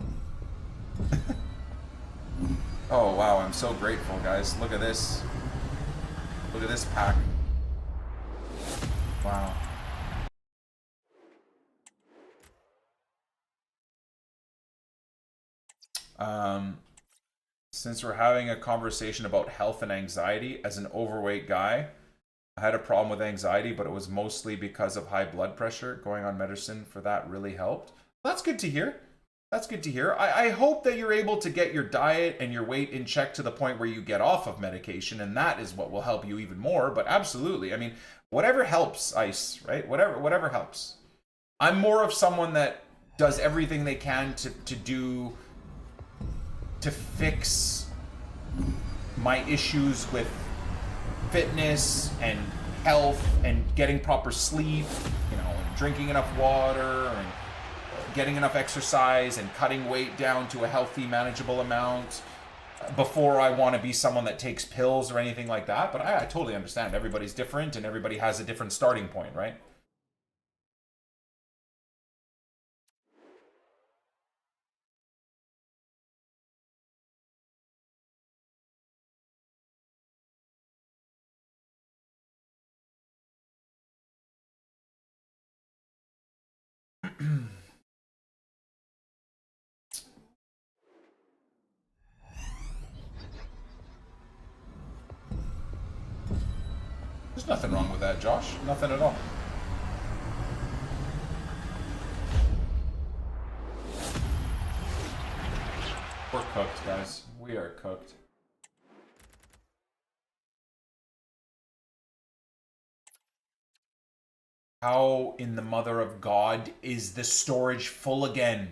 Speaker 1: Oh wow, I'm so grateful, guys. Look at this. Look at this pack. Wow. Since we're having a conversation about health and anxiety, as an overweight guy, I had a problem with anxiety, but it was mostly because of high blood pressure. Going on medicine for that really helped. That's good to hear. That's good to hear. I hope that you're able to get your diet and your weight in check to the point where you get off of medication, and that is what will help you even more. But absolutely, I mean, whatever helps, Ice, right? Whatever helps. I'm more of someone that does everything they can to fix my issues with fitness and health and getting proper sleep, you know, and drinking enough water and getting enough exercise and cutting weight down to a healthy, manageable amount before I want to be someone that takes pills or anything like that. But I totally understand. Everybody's different and everybody has a different starting point, right? There's nothing wrong with that, Josh. Nothing at all. We're cooked, guys. We are cooked. How in the mother of God is the storage full again?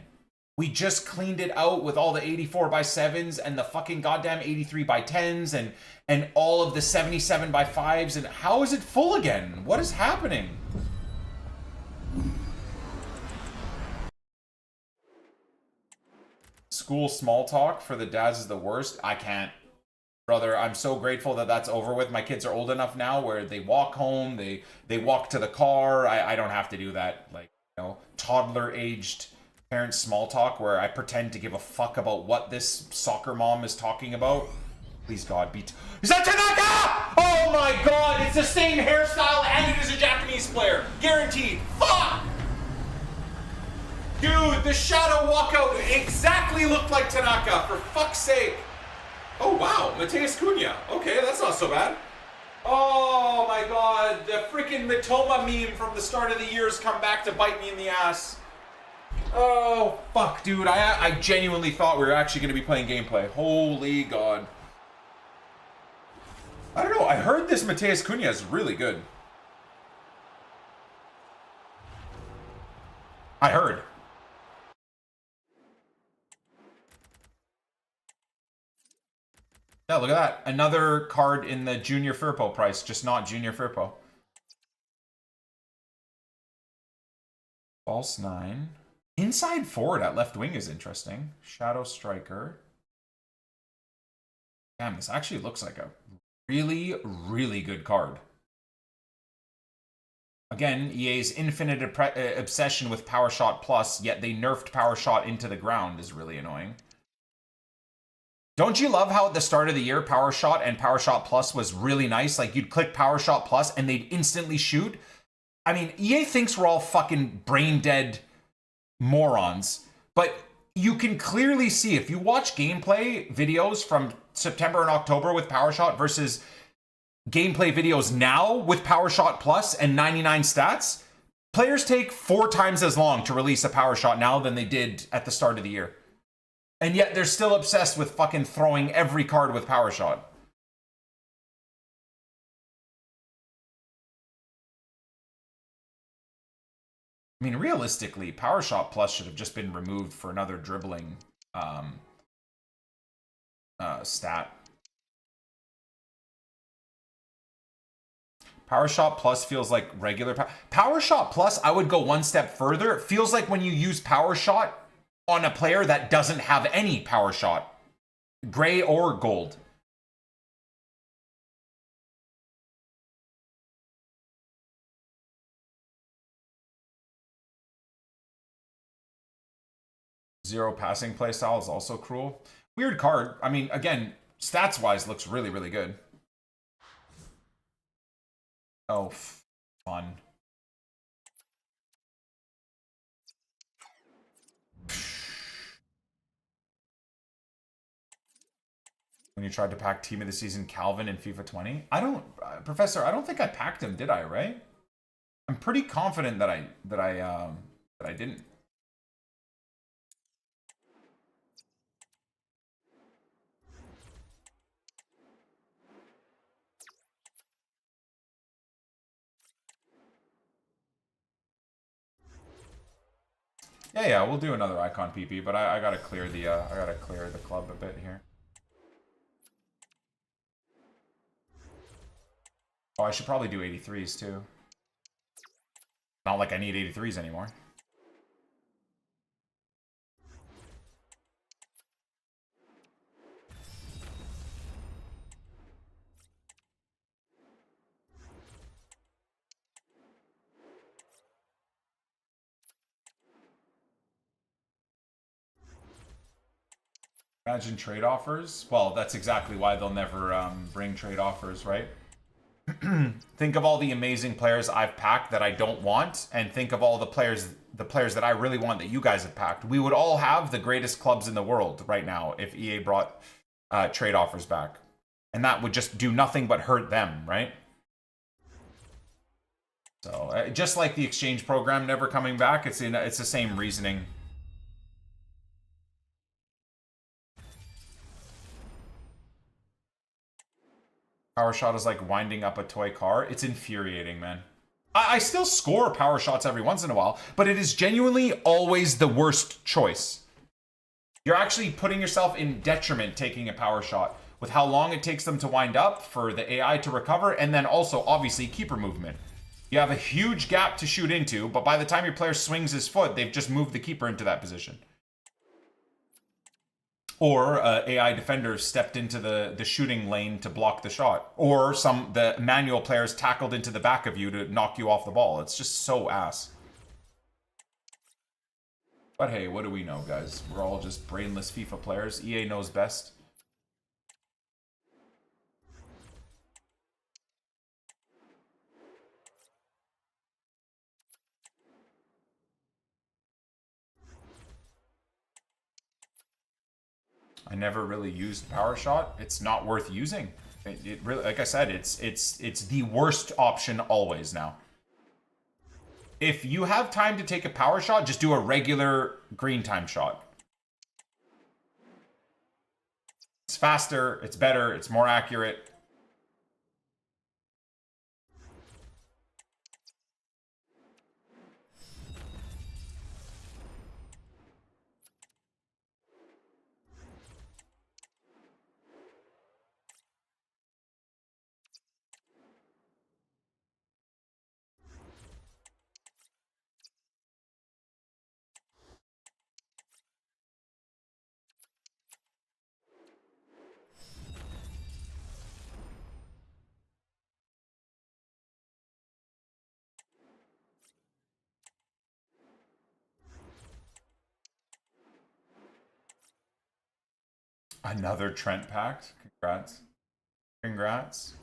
Speaker 1: We just cleaned it out with all the 84x7s and the fucking goddamn 83x10s and all of the 77x5s, and how is it full again? What is happening? School small talk for the dads is the worst. I can't. Brother, I'm so grateful that that's over with. My kids are old enough now where they walk home, they walk to the car. I don't have to do that, like, you know, toddler-aged parent small talk where I pretend to give a fuck about what this soccer mom is talking about. Please God, is that Tanaka? Oh my God, it's the same hairstyle and it is a Japanese player. Guaranteed. Fuck! Dude, the shadow walkout exactly looked like Tanaka, for fuck's sake. Oh wow, Mateus Cunha. Okay, that's not so bad. Oh my God, the freaking Mitoma meme from the start of the year has come back to bite me in the ass. Oh fuck, dude, I genuinely thought we were actually going to be playing gameplay. Holy God. I don't know, I heard this Mateus Cunha is really good. I heard. Yeah, look at that. Another card in the Junior Firpo price, just not Junior Firpo. False 9. Inside forward at left wing is interesting. Shadow striker. Damn, this actually looks like a really, really good card. Again, EA's infinite obsession with Power Shot Plus, yet they nerfed Power Shot into the ground is really annoying. Don't you love how at the start of the year, Power Shot and Power Shot Plus was really nice? Like, you'd click Power Shot Plus and they'd instantly shoot. I mean, EA thinks we're all fucking brain dead morons, but you can clearly see if you watch gameplay videos from September and October with Power Shot versus gameplay videos now with Power Shot Plus and 99 stats, players take 4 times as long to release a Power Shot now than they did at the start of the year. And yet they're still obsessed with fucking throwing every card with Power Shot. I mean, realistically, Power Shot Plus should have just been removed for another dribbling stat. Power Shot Plus feels like regular Power Shot Plus. I would go one step further. It feels like when you use Power Shot on a player that doesn't have any Power Shot, gray or gold. Zero passing playstyle is also cruel. Weird card. I mean, again, stats-wise, looks really, really good. Oh, fun. When you tried to pack Team of the Season Calvin in FIFA 20? I don't, Professor, I don't think I packed him, did I, right? I'm pretty confident that I didn't. Yeah, we'll do another icon PP, but I gotta clear the club a bit here. Oh, I should probably do 83s too. Not like I need 83s anymore. Imagine trade offers. Well, that's exactly why they'll never bring trade offers, right? Think of all the amazing players I've packed that I don't want, and think of all the players that I really want that you guys have packed. We would all have the greatest clubs in the world right now if EA brought trade offers back. And that would just do nothing but hurt them, right? So, just like the exchange program never coming back, it's the same reasoning. Power shot is like winding up a toy car. It's infuriating, man. I still score power shots every once in a while, but it is genuinely always the worst choice. You're actually putting yourself in detriment taking a power shot with how long it takes them to wind up for the AI to recover, and then also, obviously, keeper movement. You have a huge gap to shoot into, but by the time your player swings his foot, they've just moved the keeper into that position. Or AI defenders stepped into the shooting lane to block the shot. Or the manual players tackled into the back of you to knock you off the ball. It's just so ass. But hey, what do we know, guys? We're all just brainless FIFA players. EA knows best. I never really used power shot. It's not worth using. It really, like I said, it's the worst option always now. If you have time to take a power shot, just do a regular green time shot. It's faster, it's better, it's more accurate. Another Trent pact. Congrats. Congrats.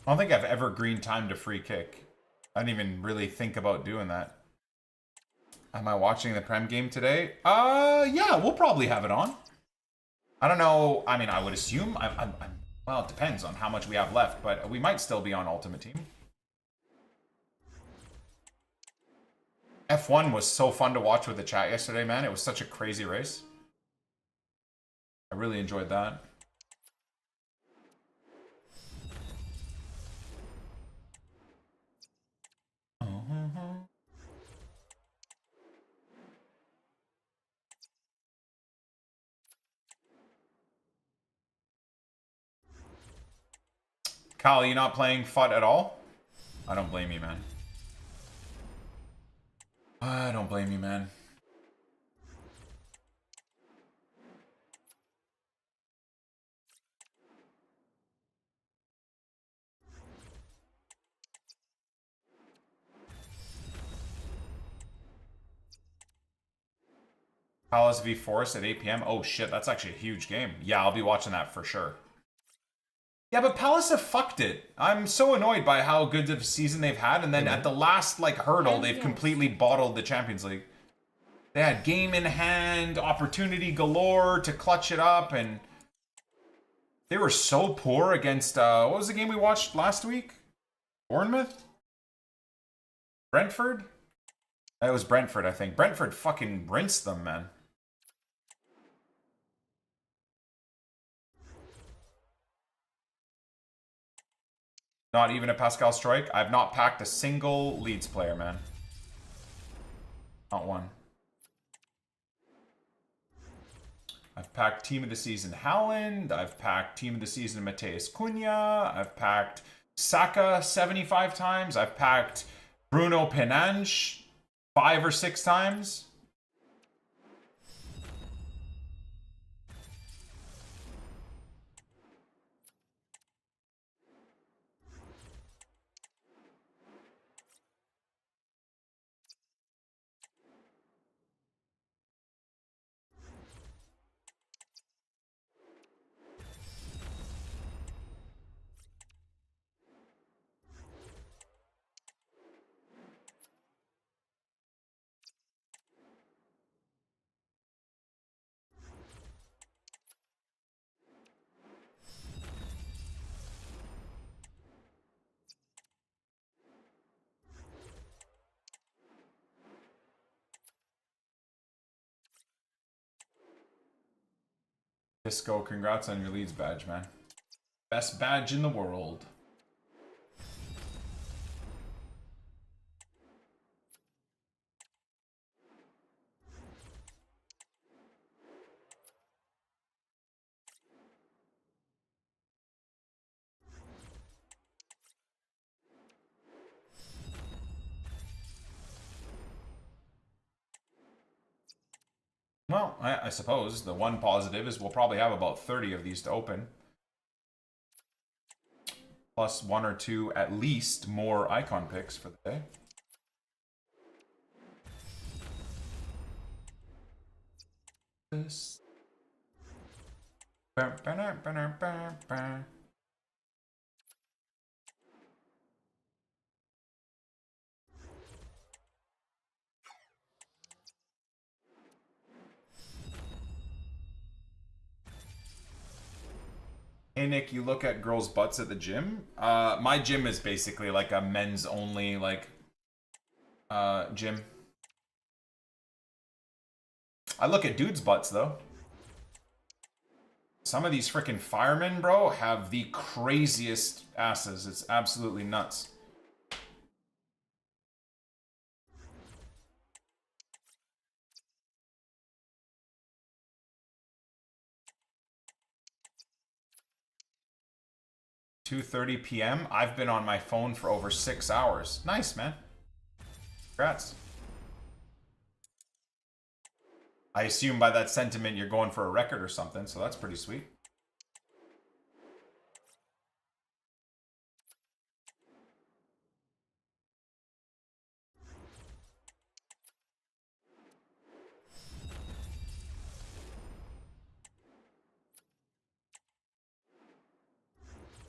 Speaker 1: I don't think I've ever green timed a free kick. I didn't even really think about doing that. Am I watching the Prem game today? Yeah, we'll probably have it on. I don't know. I mean, I would assume. Well, it depends on how much we have left, but we might still be on Ultimate Team. F1 was so fun to watch with the chat yesterday, man. It was such a crazy race. I really enjoyed that. Kyle, you not playing FUT at all? I don't blame you, man. I don't blame you, man. Palace v Forest at 8 p.m. Oh shit, that's actually a huge game. Yeah, I'll be watching that for sure. Yeah, but Palace have fucked it. I'm so annoyed by how good of a season they've had, and then at the last like hurdle, they've completely bottled the Champions League. They had game in hand, opportunity galore to clutch it up, and they were so poor against what was the game we watched last week? Bournemouth? Brentford? It was Brentford, I think. Brentford fucking rinsed them, man. Not even a Pascal Strike. I've not packed a single Leeds player, man. Not one. I've packed Team of the Season Haaland. I've packed Team of the Season Mateus Cunha. I've packed Saka 75 times. I've packed Bruno Penange 5 or 6 times. Disco, congrats on your Leeds badge, man. Best badge in the world. Well, I suppose the one positive is we'll probably have about 30 of these to open. Plus 1 or 2 at least more icon picks for the day. This. Hey Nick, you look at girls' butts at the gym? My gym is basically like a men's only like gym. I look at dudes' butts though. Some of these freaking firemen, bro, have the craziest asses. It's absolutely nuts. 2:30 p.m. I've been on my phone for over 6 hours. Nice, man. Congrats. I assume by that sentiment you're going for a record or something, so that's pretty sweet.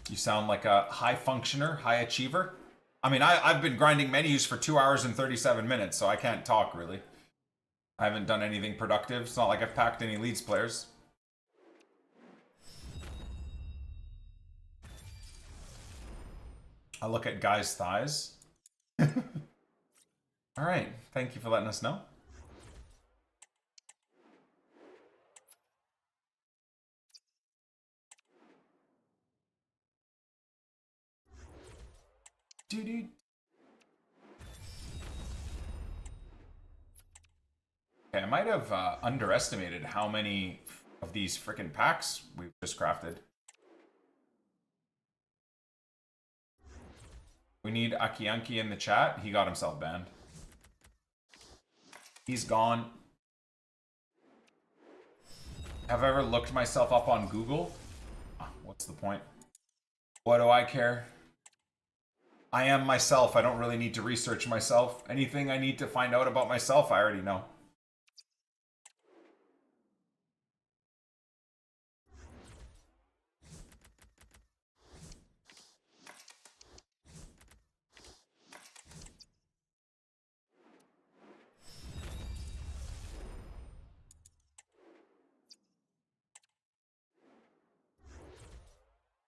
Speaker 1: You sound like a high functioner, high achiever. I mean, I've been grinding menus for 2 hours and 37 minutes, so I can't talk really. I haven't done anything productive. It's not like I've packed any Leeds players. I look at guys' thighs. All right, thank you for letting us know. Dude. Okay, I might have underestimated how many of these frickin' packs we've just crafted. We need Akianki in the chat. He got himself banned. He's gone. Have I ever looked myself up on Google? What's the point? What do I care? I am myself. I don't really need to research myself. Anything I need to find out about myself, I already know.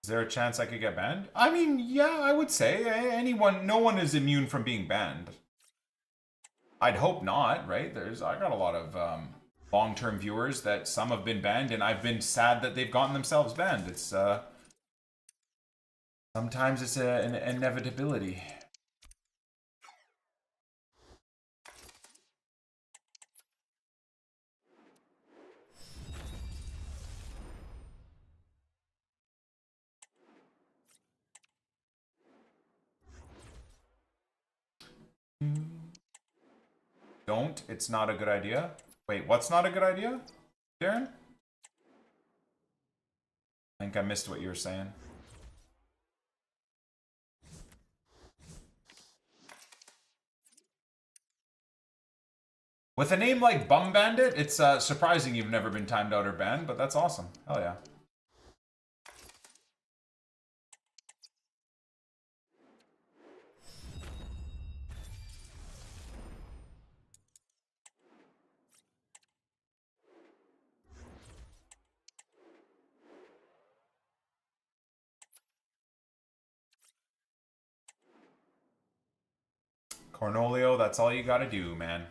Speaker 1: Is there a chance I could get banned? I mean, yeah, I would say. Anyone, no one is immune from being banned. I'd hope not, right? I got a lot of long-term viewers that some have been banned, and I've been sad that they've gotten themselves banned. It's sometimes it's an inevitability. Don't. It's not a good idea. Wait, what's not a good idea, Darren? I think I missed what you were saying. With a name like Bum Bandit, it's surprising you've never been timed out or banned, but that's awesome. Hell yeah. Cornolio, that's all you gotta do, man.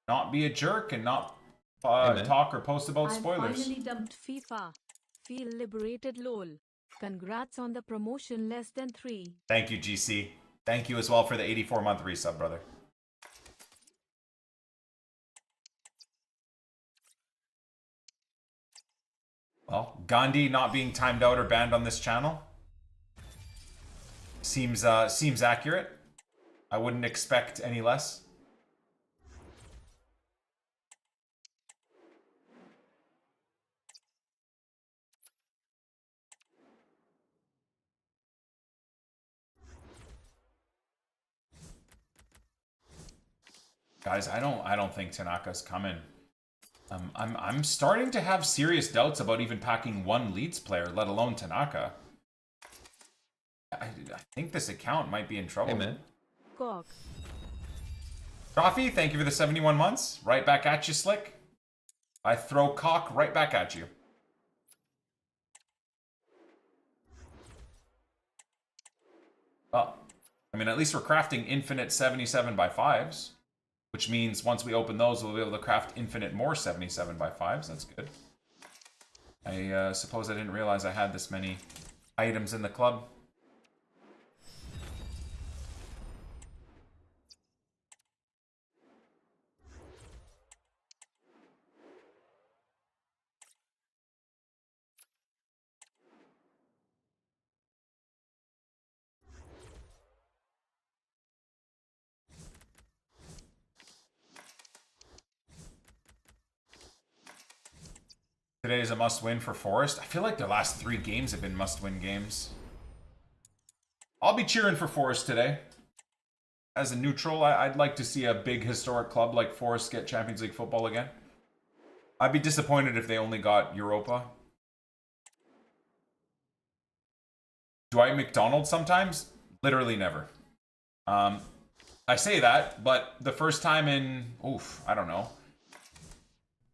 Speaker 1: Not be a jerk and not talk or post about spoilers.
Speaker 4: I finally dumped FIFA. Feel liberated lol. Congrats on the promotion less than 3.
Speaker 1: Thank you, GC. Thank you as well for the 84-month resub, brother. Well, Gandhi not being timed out or banned on this channel seems accurate. I wouldn't expect any less. Guys, I don't think Tanaka's coming. I'm starting to have serious doubts about even packing one Leeds player, let alone Tanaka. I think this account might be in trouble.
Speaker 2: Hey, man.
Speaker 4: Cock.
Speaker 1: Trophy, thank you for the 71 months. Right back at you, Slick. I throw cock right back at you. Well, I mean, at least we're crafting infinite 77 by 5s. Which means once we open those, we'll be able to craft infinite more 77 by 5s. That's good. I suppose I didn't realize I had this many items in the club. Today is a must-win for Forest. I feel like the last 3 games have been must-win games. I'll be cheering for Forest today. As a neutral, I'd like to see a big historic club like Forest get Champions League football again. I'd be disappointed if they only got Europa. Do I eat McDonald's sometimes? Literally never. I say that, but the first time in, I don't know,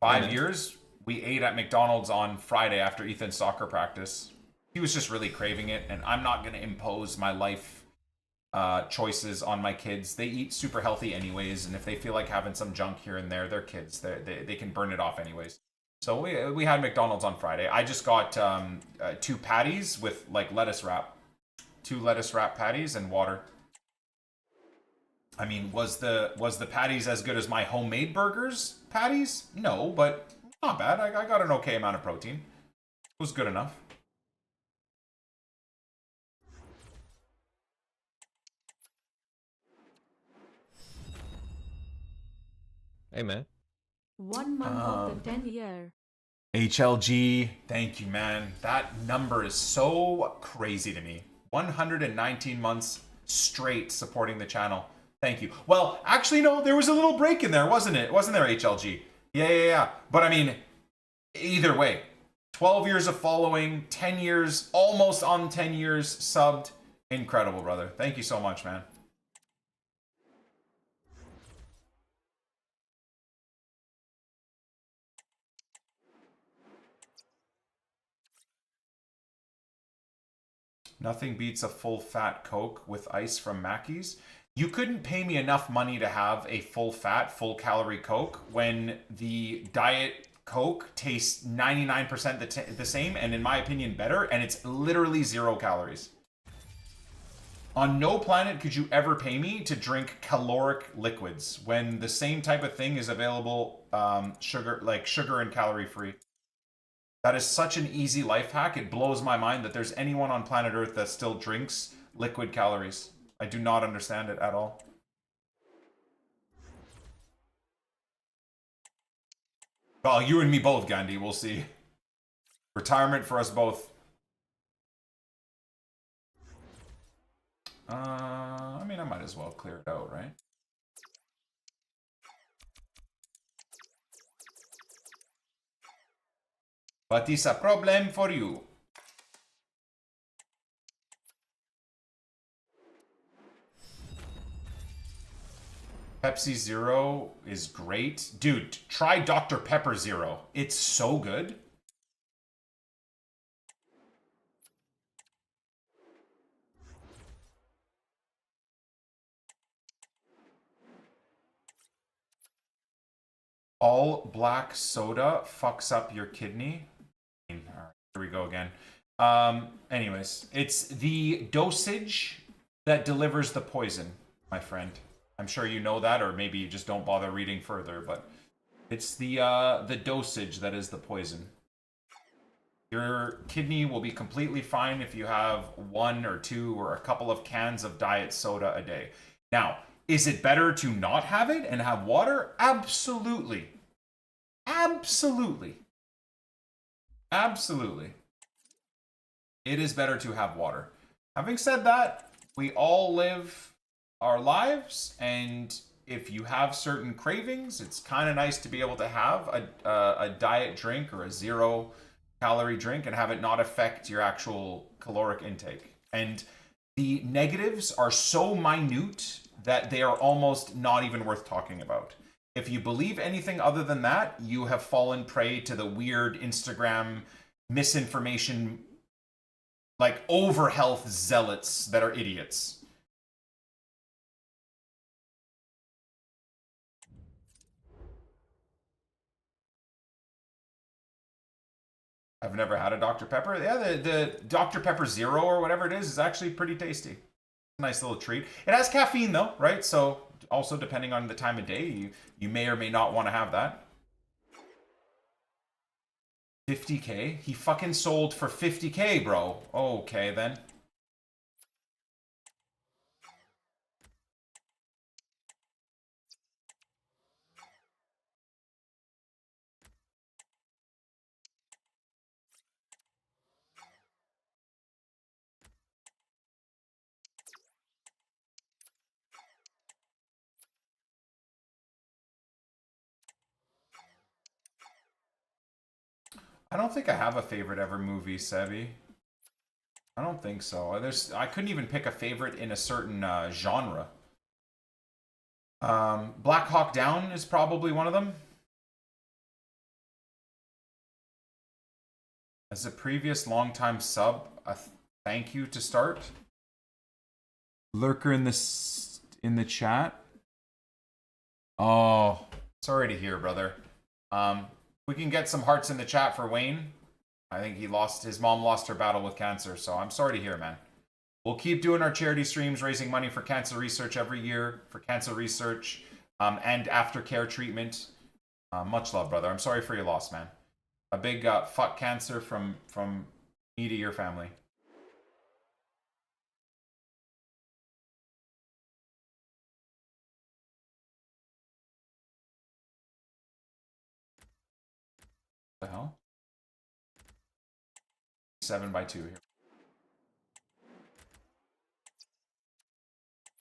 Speaker 1: 5 years, we ate at McDonald's on Friday after Ethan's soccer practice. He was just really craving it, and I'm not going to impose my life choices on my kids. They eat super healthy anyways, and if they feel like having some junk here and there, they're kids. They can burn it off anyways. So we had McDonald's on Friday. I just got 2 patties with like lettuce wrap. 2 lettuce wrap patties and water. I mean, was the patties as good as my homemade burgers patties? No, but not bad. I got an okay amount of protein. It was good enough.
Speaker 2: Hey, man.
Speaker 4: 1 month of the 10-year.
Speaker 1: HLG, thank you, man. That number is so crazy to me. 119 months straight supporting the channel. Thank you. Well, actually, no, there was a little break in there, wasn't it? Wasn't there, HLG? Yeah. But I mean, either way, 12 years of following, 10 years, almost on 10 years subbed. Incredible, brother. Thank you so much, man. Nothing beats a full fat Coke with ice from Mackey's. You couldn't pay me enough money to have a full fat, full calorie Coke when the Diet Coke tastes 99% the same, and in my opinion better, and it's literally 0 calories. On no planet could you ever pay me to drink caloric liquids when the same type of thing is available, sugar and calorie free. That is such an easy life hack. It blows my mind that there's anyone on planet Earth that still drinks liquid calories. I do not understand it at all. Well, you and me both, Gandhi. We'll see. Retirement for us both. I mean, I might as well clear it out, right? What is a problem for you? Pepsi Zero is great. Dude, try Dr. Pepper Zero. It's so good. All black soda fucks up your kidney. All right, here we go again. Anyways, it's the dosage that delivers the poison, my friend. I'm sure you know that, or maybe you just don't bother reading further, but it's the dosage that is the poison. Your kidney will be completely fine if you have 1 or 2 or a couple of cans of diet soda a day. Now, is it better to not have it and have water? Absolutely. Absolutely. Absolutely. It is better to have water. Having said that, we all live our lives, and if you have certain cravings, it's kind of nice to be able to have a diet drink or a 0 calorie drink and have it not affect your actual caloric intake. And the negatives are so minute that they are almost not even worth talking about. If you believe anything other than that, you have fallen prey to the weird Instagram misinformation, like over health zealots that are idiots. I've never had a Dr. Pepper. Yeah, the Dr. Pepper Zero or whatever it is actually pretty tasty. Nice little treat. It has caffeine though, right? So also depending on the time of day, you may or may not want to have that. 50K? He fucking sold for 50K, bro. Okay, then. I don't think I have a favorite ever movie, Sebi. I don't think so. I couldn't even pick a favorite in a certain genre. Black Hawk Down is probably one of them. As a previous longtime sub, a thank you to start. Lurker in the chat. Oh, sorry to hear, brother. We can get some hearts in the chat for Wayne. I think his mom lost her battle with cancer, so I'm sorry to hear, man. We'll keep doing our charity streams, raising money for cancer research every year, for cancer research and aftercare treatment. Much love, brother. I'm sorry for your loss, man. A big fuck cancer from me to your family. What the hell? 7x2 here.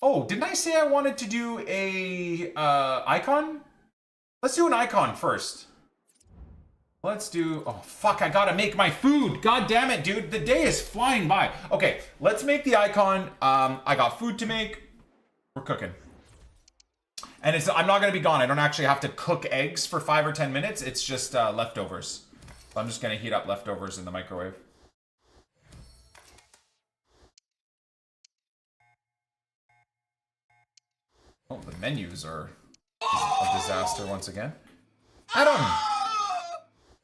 Speaker 1: Oh, didn't I say I wanted to do a icon? Let's do an icon first. Let's do... Oh, fuck, I gotta make my food. God damn it, dude. The day is flying by. Okay, let's make the icon. I got food to make. We're cooking. And I'm not gonna be gone. I don't actually have to cook eggs for 5 or 10 minutes. It's just leftovers. So I'm just gonna heat up leftovers in the microwave. Oh, the menus are a disaster once again. Adam!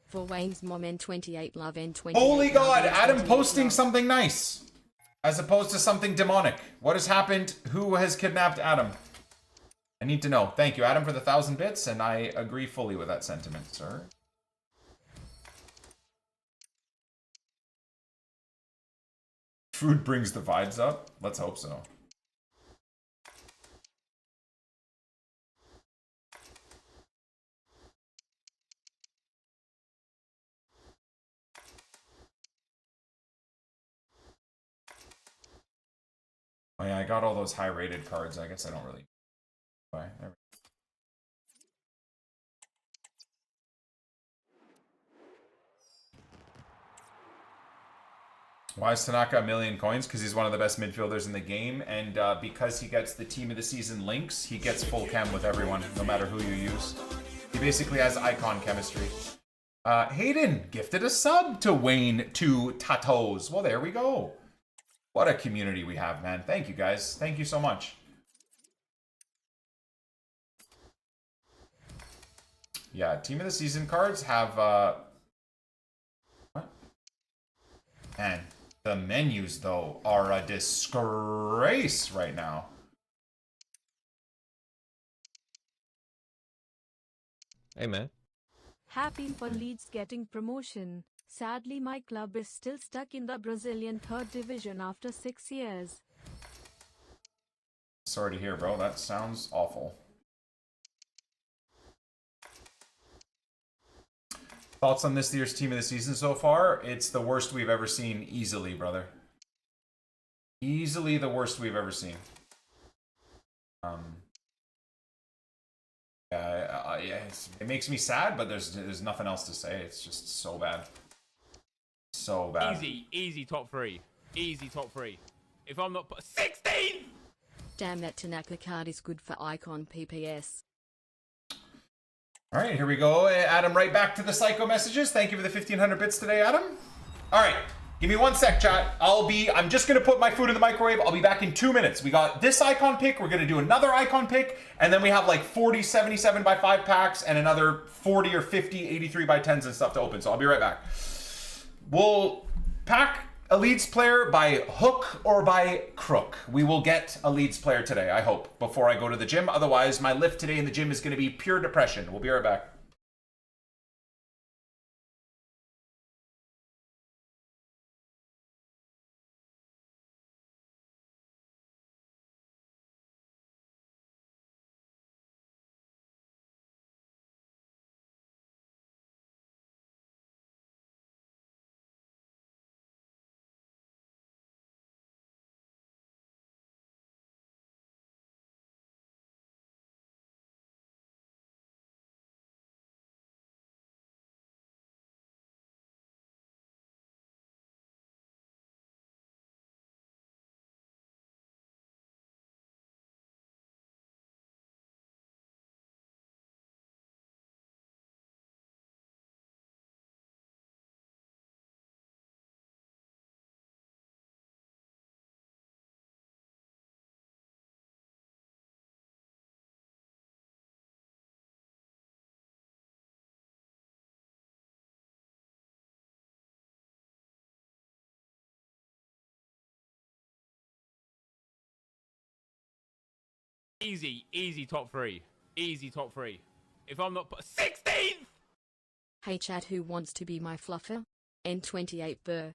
Speaker 4: For Wayne's mom N28 love N28.
Speaker 1: Holy God, Adam posting something nice. As opposed to something demonic. What has happened? Who has kidnapped Adam? I need to know. Thank you, Adam, for the 1,000 bits, and I agree fully with that sentiment, sir. Food brings the vibes up? Let's hope so. Oh yeah, I got all those high-rated cards. I guess I don't really... Bye. There we go. Why is Tanaka 1,000,000 coins? Because he's one of the best midfielders in the game, and because he gets the Team of the Season links, he gets full chem with everyone, no matter who you use. He basically has icon chemistry. Hayden gifted a sub to Wayne to TOTS. Well, there we go. What a community we have, man. Thank you, guys. Thank you so much. Yeah, Team of the Season cards have... What? Man, the menus, though, are a disgrace right now.
Speaker 2: Hey, man.
Speaker 4: Happy for Leeds getting promotion. Sadly, my club is still stuck in the Brazilian 3rd division after 6 years.
Speaker 1: Sorry to hear, bro. That sounds awful. Thoughts on this year's Team of the Season so far? It's the worst we've ever seen, easily, brother. Easily the worst we've ever seen. Yeah, it makes me sad, but there's nothing else to say. It's just so bad. So bad.
Speaker 6: Easy top 3. Easy top 3. If I'm not 16.
Speaker 5: Damn, that Tanaka card is good for icon PPS.
Speaker 1: All right, here we go. Adam, right back to the psycho messages. Thank you for the 1,500 bits today, Adam. All right, give me 1 sec, chat. I'm just gonna put my food in the microwave. I'll be back in 2 minutes. We got this icon pick. We're gonna do another icon pick, and then we have like 40 77 by 5 packs and another 40 or 50 83 by 10s and stuff to open. So I'll be right back. We'll pack a Leeds player by hook or by crook. We will get a Leeds player today, I hope, before I go to the gym. Otherwise, my lift today in the gym is going to be pure depression. We'll be right back.
Speaker 6: Easy top 3. Easy top 3. If I'm not 16th.
Speaker 4: Hey chat, who wants to be my fluffer? N28T.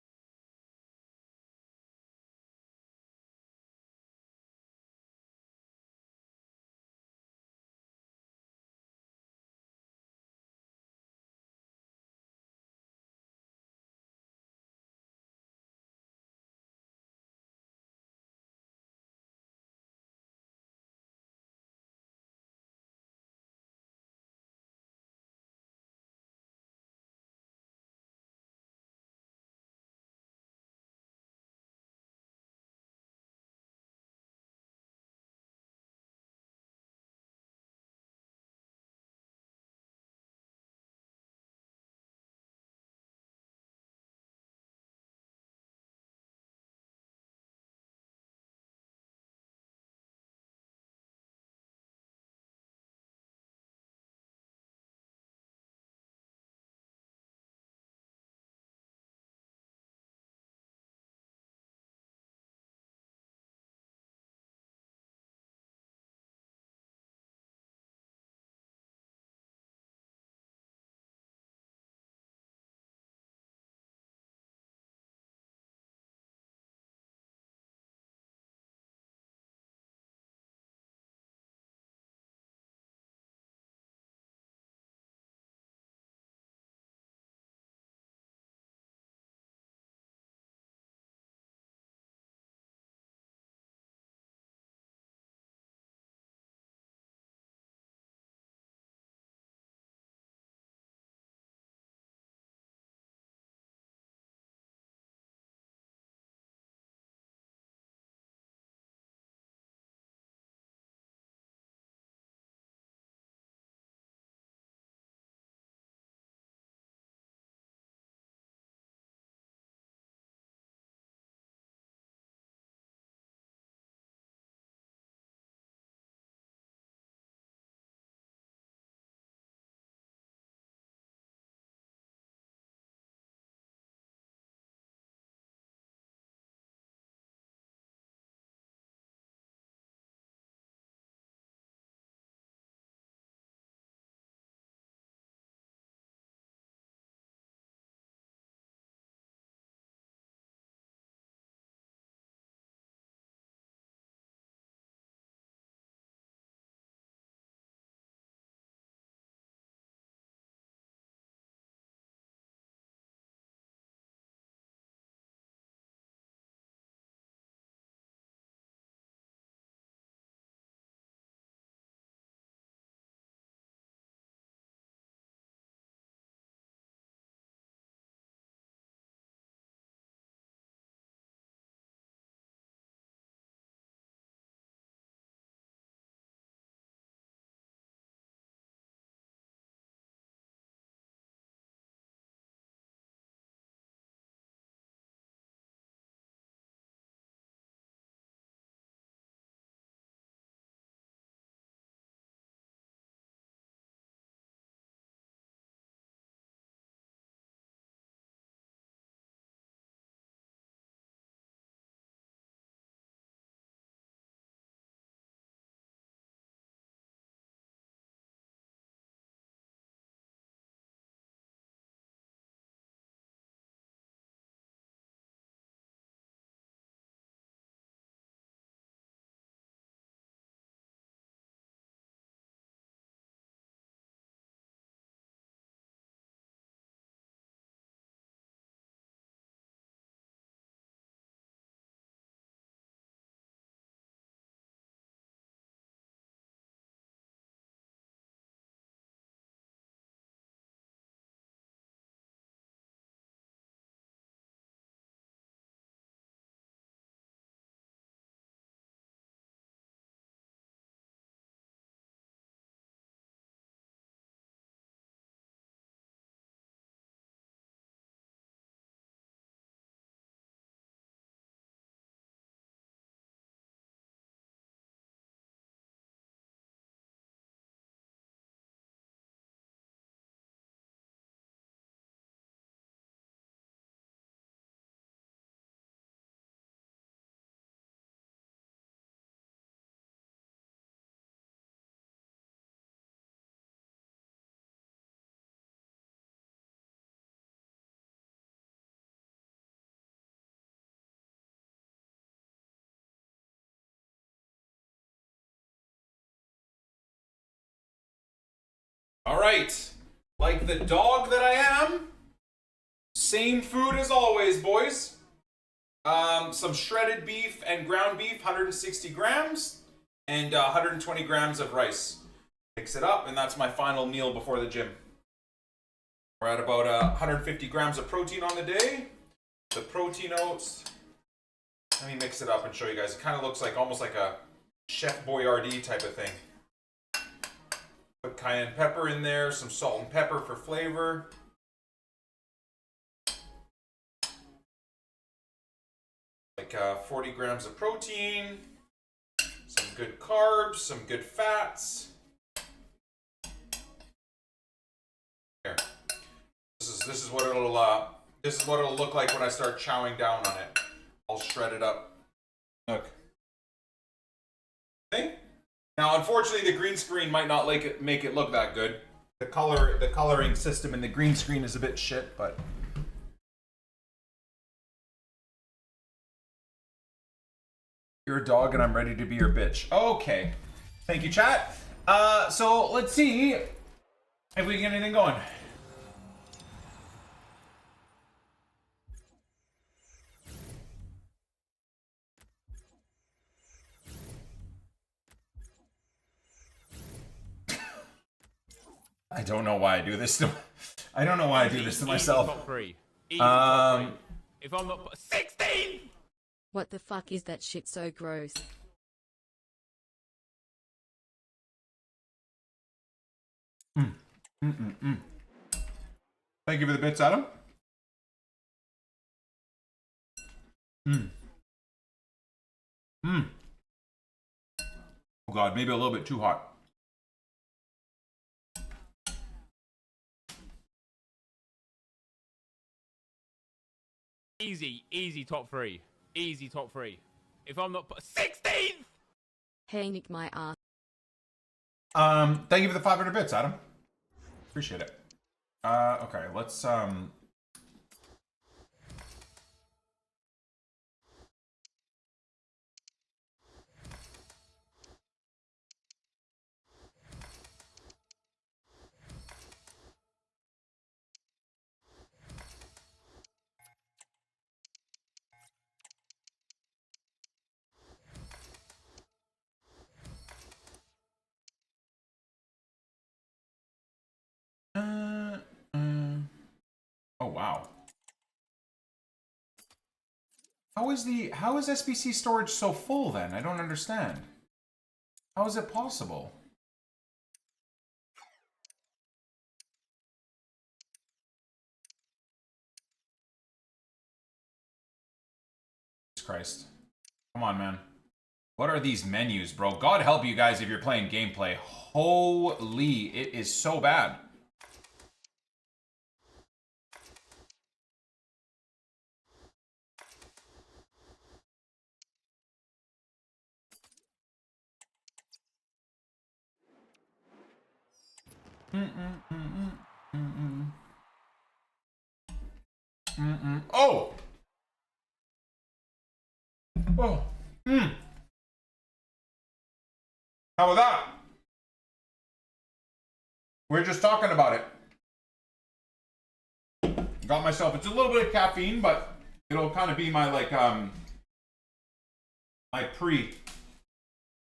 Speaker 1: All right. Like the dog that I am, same food as always, boys. Some shredded beef and ground beef, 160 grams, and 120 grams of rice. Mix it up, and that's my final meal before the gym. We're at about 150 grams of protein on the day. The protein oats. Let me mix it up and show you guys. It kind of looks like almost like a Chef Boyardee type of thing. Put cayenne pepper in there, some salt and pepper for flavor. Like 40 grams of protein, some good carbs, some good fats. Here, this is what it'll look like when I start chowing down on it. I'll shred it up. Look. Okay. Now, unfortunately, the green screen might not make it look that good. The coloring system in the green screen is a bit shit, but. You're a dog and I'm ready to be your bitch. Okay. Thank you, chat. So let's see if we can get anything going. I don't know why I do this to I don't know why I do this to myself.
Speaker 6: Top three. Easy top three. If I'm not 16.
Speaker 4: What the fuck is that shit so gross?
Speaker 1: Thank you for the bits, Adam. Oh god, maybe a little bit too hot.
Speaker 6: Easy top three. Easy top three. If I'm not 16.
Speaker 4: Hey, Nick, my ass.
Speaker 1: Thank you for the 500 bits, Adam. Appreciate it. Okay, let's oh wow. How is SBC storage so full then? I don't understand. How is it possible? Jesus Christ. Come on, man. What are these menus, bro? God help you guys if you're playing gameplay. Holy, it is so bad. Oh! Oh! How about that? We're just talking about it. Got myself, it's a little bit of caffeine, but it'll kind of be my, like, my pre.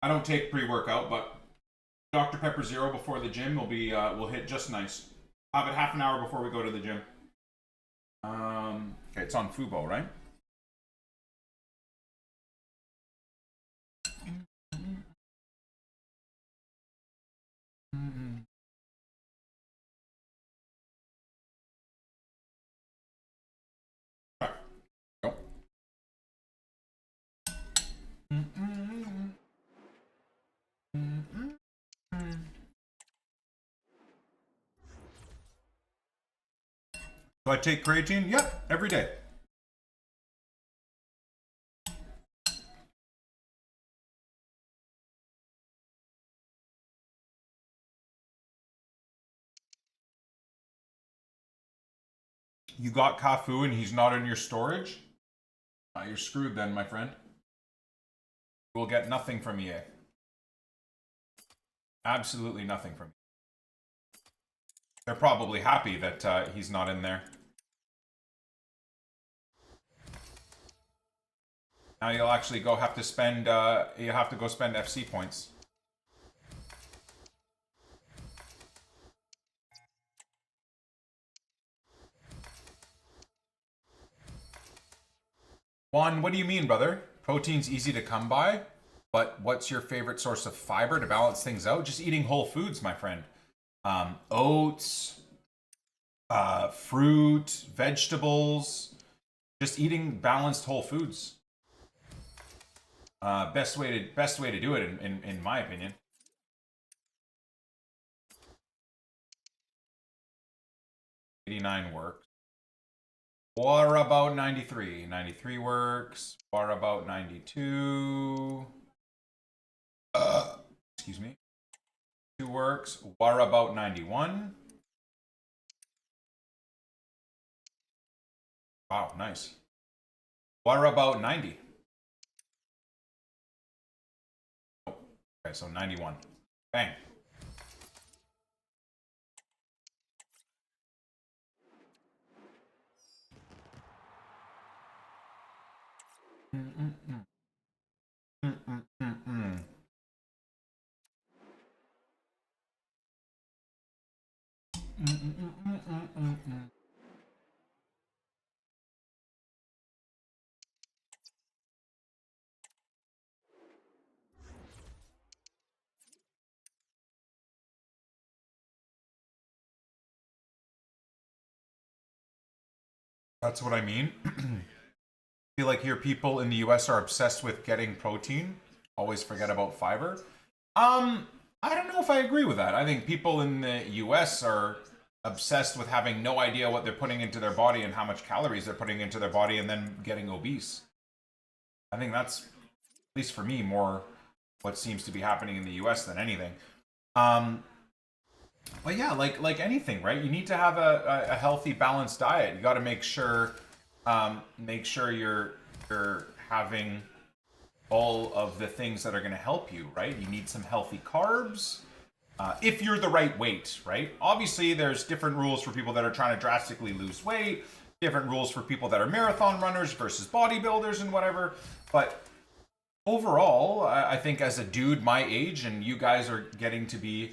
Speaker 1: I don't take pre-workout, but Dr. Pepper Zero before the gym will be, will hit just nice. Have it half an hour before we go to the gym. Okay, it's on Fubo, right? Go. Do I take creatine? Yep, every day. You got Cafu and he's not in your storage? You're screwed then, my friend. You will get nothing from EA. Absolutely nothing from They're probably happy that he's not in there. Now you'll actually go have to spend, you have to go spend FC points. Juan, what do you mean, brother? Protein's easy to come by, but what's your favorite source of fiber to balance things out? Just eating whole foods, my friend. Oats, fruit, vegetables, just eating balanced whole foods. Best way to do it in my opinion. $89 works. What about 93? 93 works. What about 92? Excuse me. 2 works. What about 91? Wow, nice. What about 90? Oh, okay, so 91. Bang. That's what I mean. I feel like here people in the US are obsessed with getting protein, always forget about fiber. I don't know if I agree with that. I think people in the US are obsessed with having no idea what they're putting into their body and how much calories they're putting into their body and then getting obese. I think that's, at least for me, more what seems to be happening in the US than anything. But yeah, like anything, right? You need to have a healthy, balanced diet. You got to make sure you're having all of the things that are going to help you, right? You need some healthy carbs. If you're the right weight, right? Obviously, there's different rules for people that are trying to drastically lose weight, different rules for people that are marathon runners versus bodybuilders and whatever. But overall, I think as a dude my age, and you guys are getting to be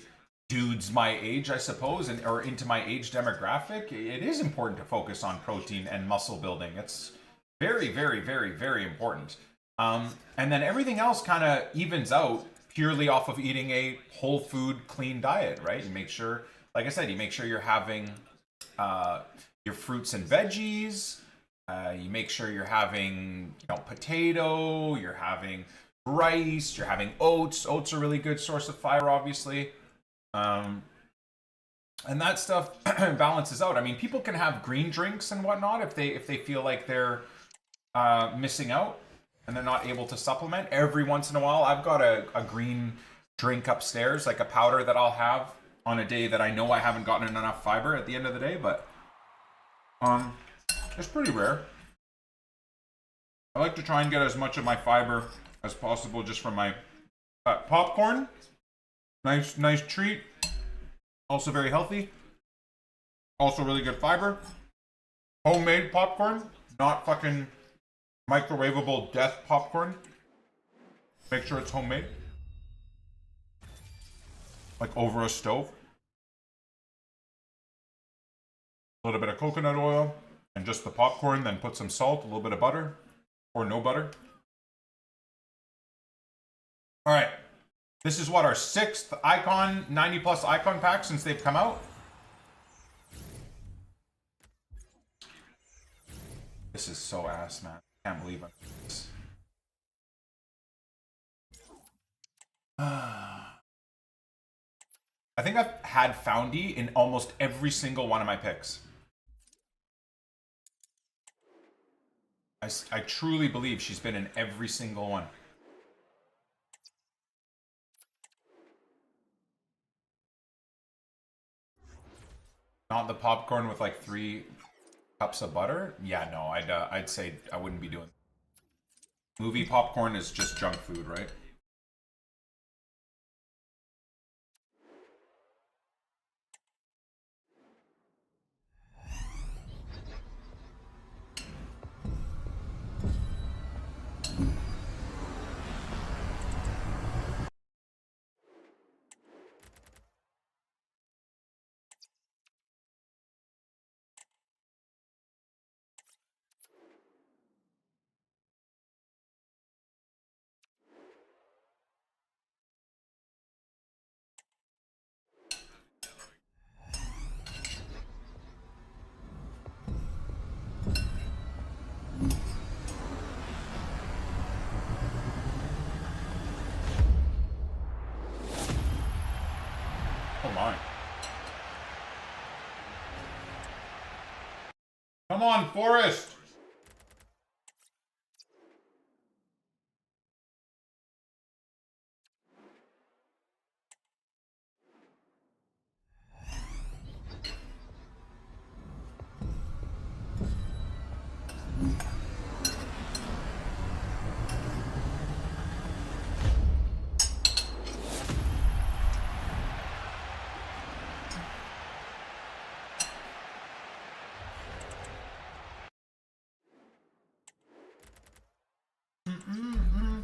Speaker 1: dudes my age, I suppose, or into my age demographic, it is important to focus on protein and muscle building. It's very, very, very, very important. And then everything else kind of evens out purely off of eating a whole food, clean diet, right? You make sure, like I said, you make sure you're having your fruits and veggies. You make sure you're having, potato, you're having rice, you're having oats. Oats are a really good source of fiber, obviously. And that stuff balances out. I mean, people can have green drinks and whatnot if they feel like they're missing out and they're not able to supplement. Every once in a while, I've got a green drink upstairs, like a powder that I'll have on a day that I know I haven't gotten enough fiber at the end of the day, but it's pretty rare. I like to try and get as much of my fiber as possible just from my popcorn. Nice treat. Also very healthy. Also really good fiber. Homemade popcorn, not fucking microwavable death popcorn. Make sure it's homemade. Like over a stove. A little bit of coconut oil and just the popcorn, then put some salt, a little bit of butter, or no butter. All right. This is what, our 6th icon, 90 plus icon pack since they've come out. This is so ass, man. I can't believe it. I think I've had Foundy in almost every single one of my picks. I truly believe she's been in every single one. Not the popcorn with like 3 cups of butter? Yeah, no, I'd say I wouldn't be doing. Movie popcorn is just junk food, right? Come on, Forrest.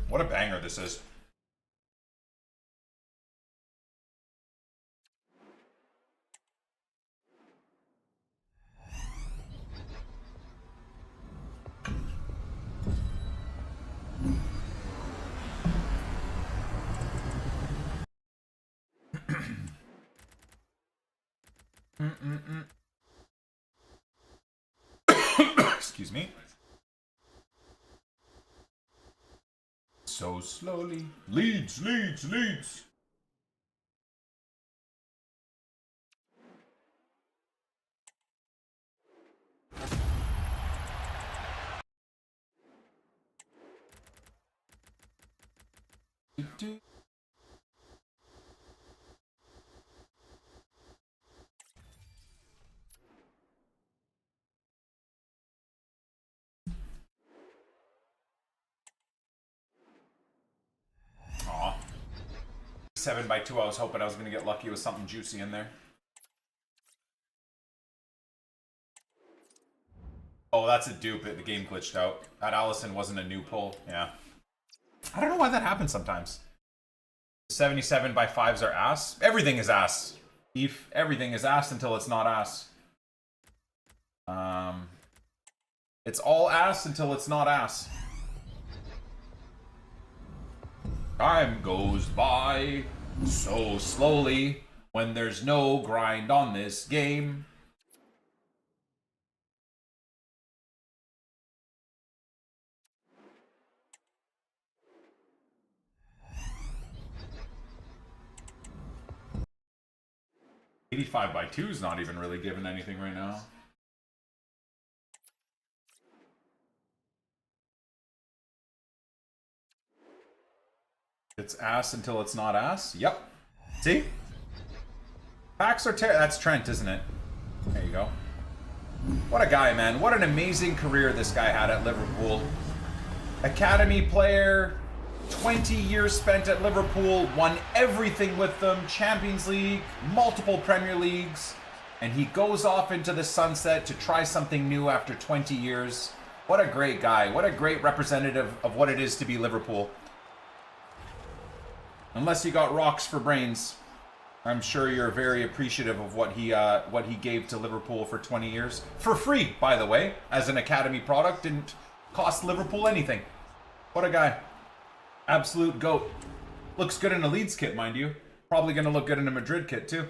Speaker 1: What a banger this is. Excuse me. So slowly. Leeds, leads, leads. Aw. 7x2, I was hoping I was going to get lucky with something juicy in there. Oh, that's a dupe. The game glitched out. That Allison wasn't a new pull. Yeah. I don't know why that happens sometimes. 77x5s are ass. Everything is ass. Beef. Everything is ass until it's not ass. It's all ass until it's not ass. Time goes by so slowly when there's no grind on this game. $85x2 is not even really giving anything right now. It's ass until it's not ass. Yep. See? Packs are that's Trent, isn't it? There you go. What a guy, man. What an amazing career this guy had at Liverpool. Academy player, 20 years spent at Liverpool, won everything with them, Champions League, multiple Premier Leagues, and he goes off into the sunset to try something new after 20 years. What a great guy. What a great representative of what it is to be Liverpool. Unless you got rocks for brains, I'm sure you're very appreciative of what he gave to Liverpool for 20 years. For free, by the way, as an Academy product. Didn't cost Liverpool anything. What a guy. Absolute GOAT. Looks good in a Leeds kit, mind you. Probably going to look good in a Madrid kit, too.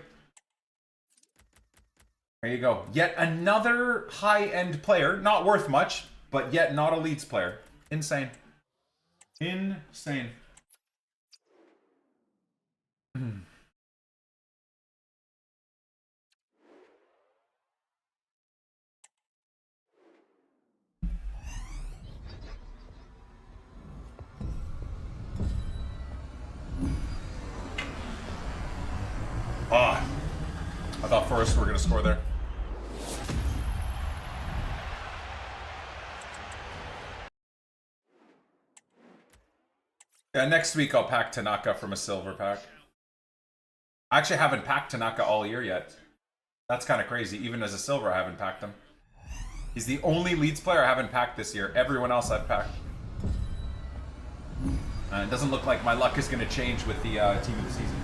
Speaker 1: There you go. Yet another high-end player. Not worth much, but yet not a Leeds player. Insane. Insane. Ah, I thought Forrest were going to score there. Yeah, next week I'll pack Tanaka from a silver pack. I actually haven't packed Tanaka all year yet. That's kind of crazy. Even as a silver, I haven't packed him. He's the only Leeds player I haven't packed this year. Everyone else I've packed. It doesn't look like my luck is going to change with the team of the season.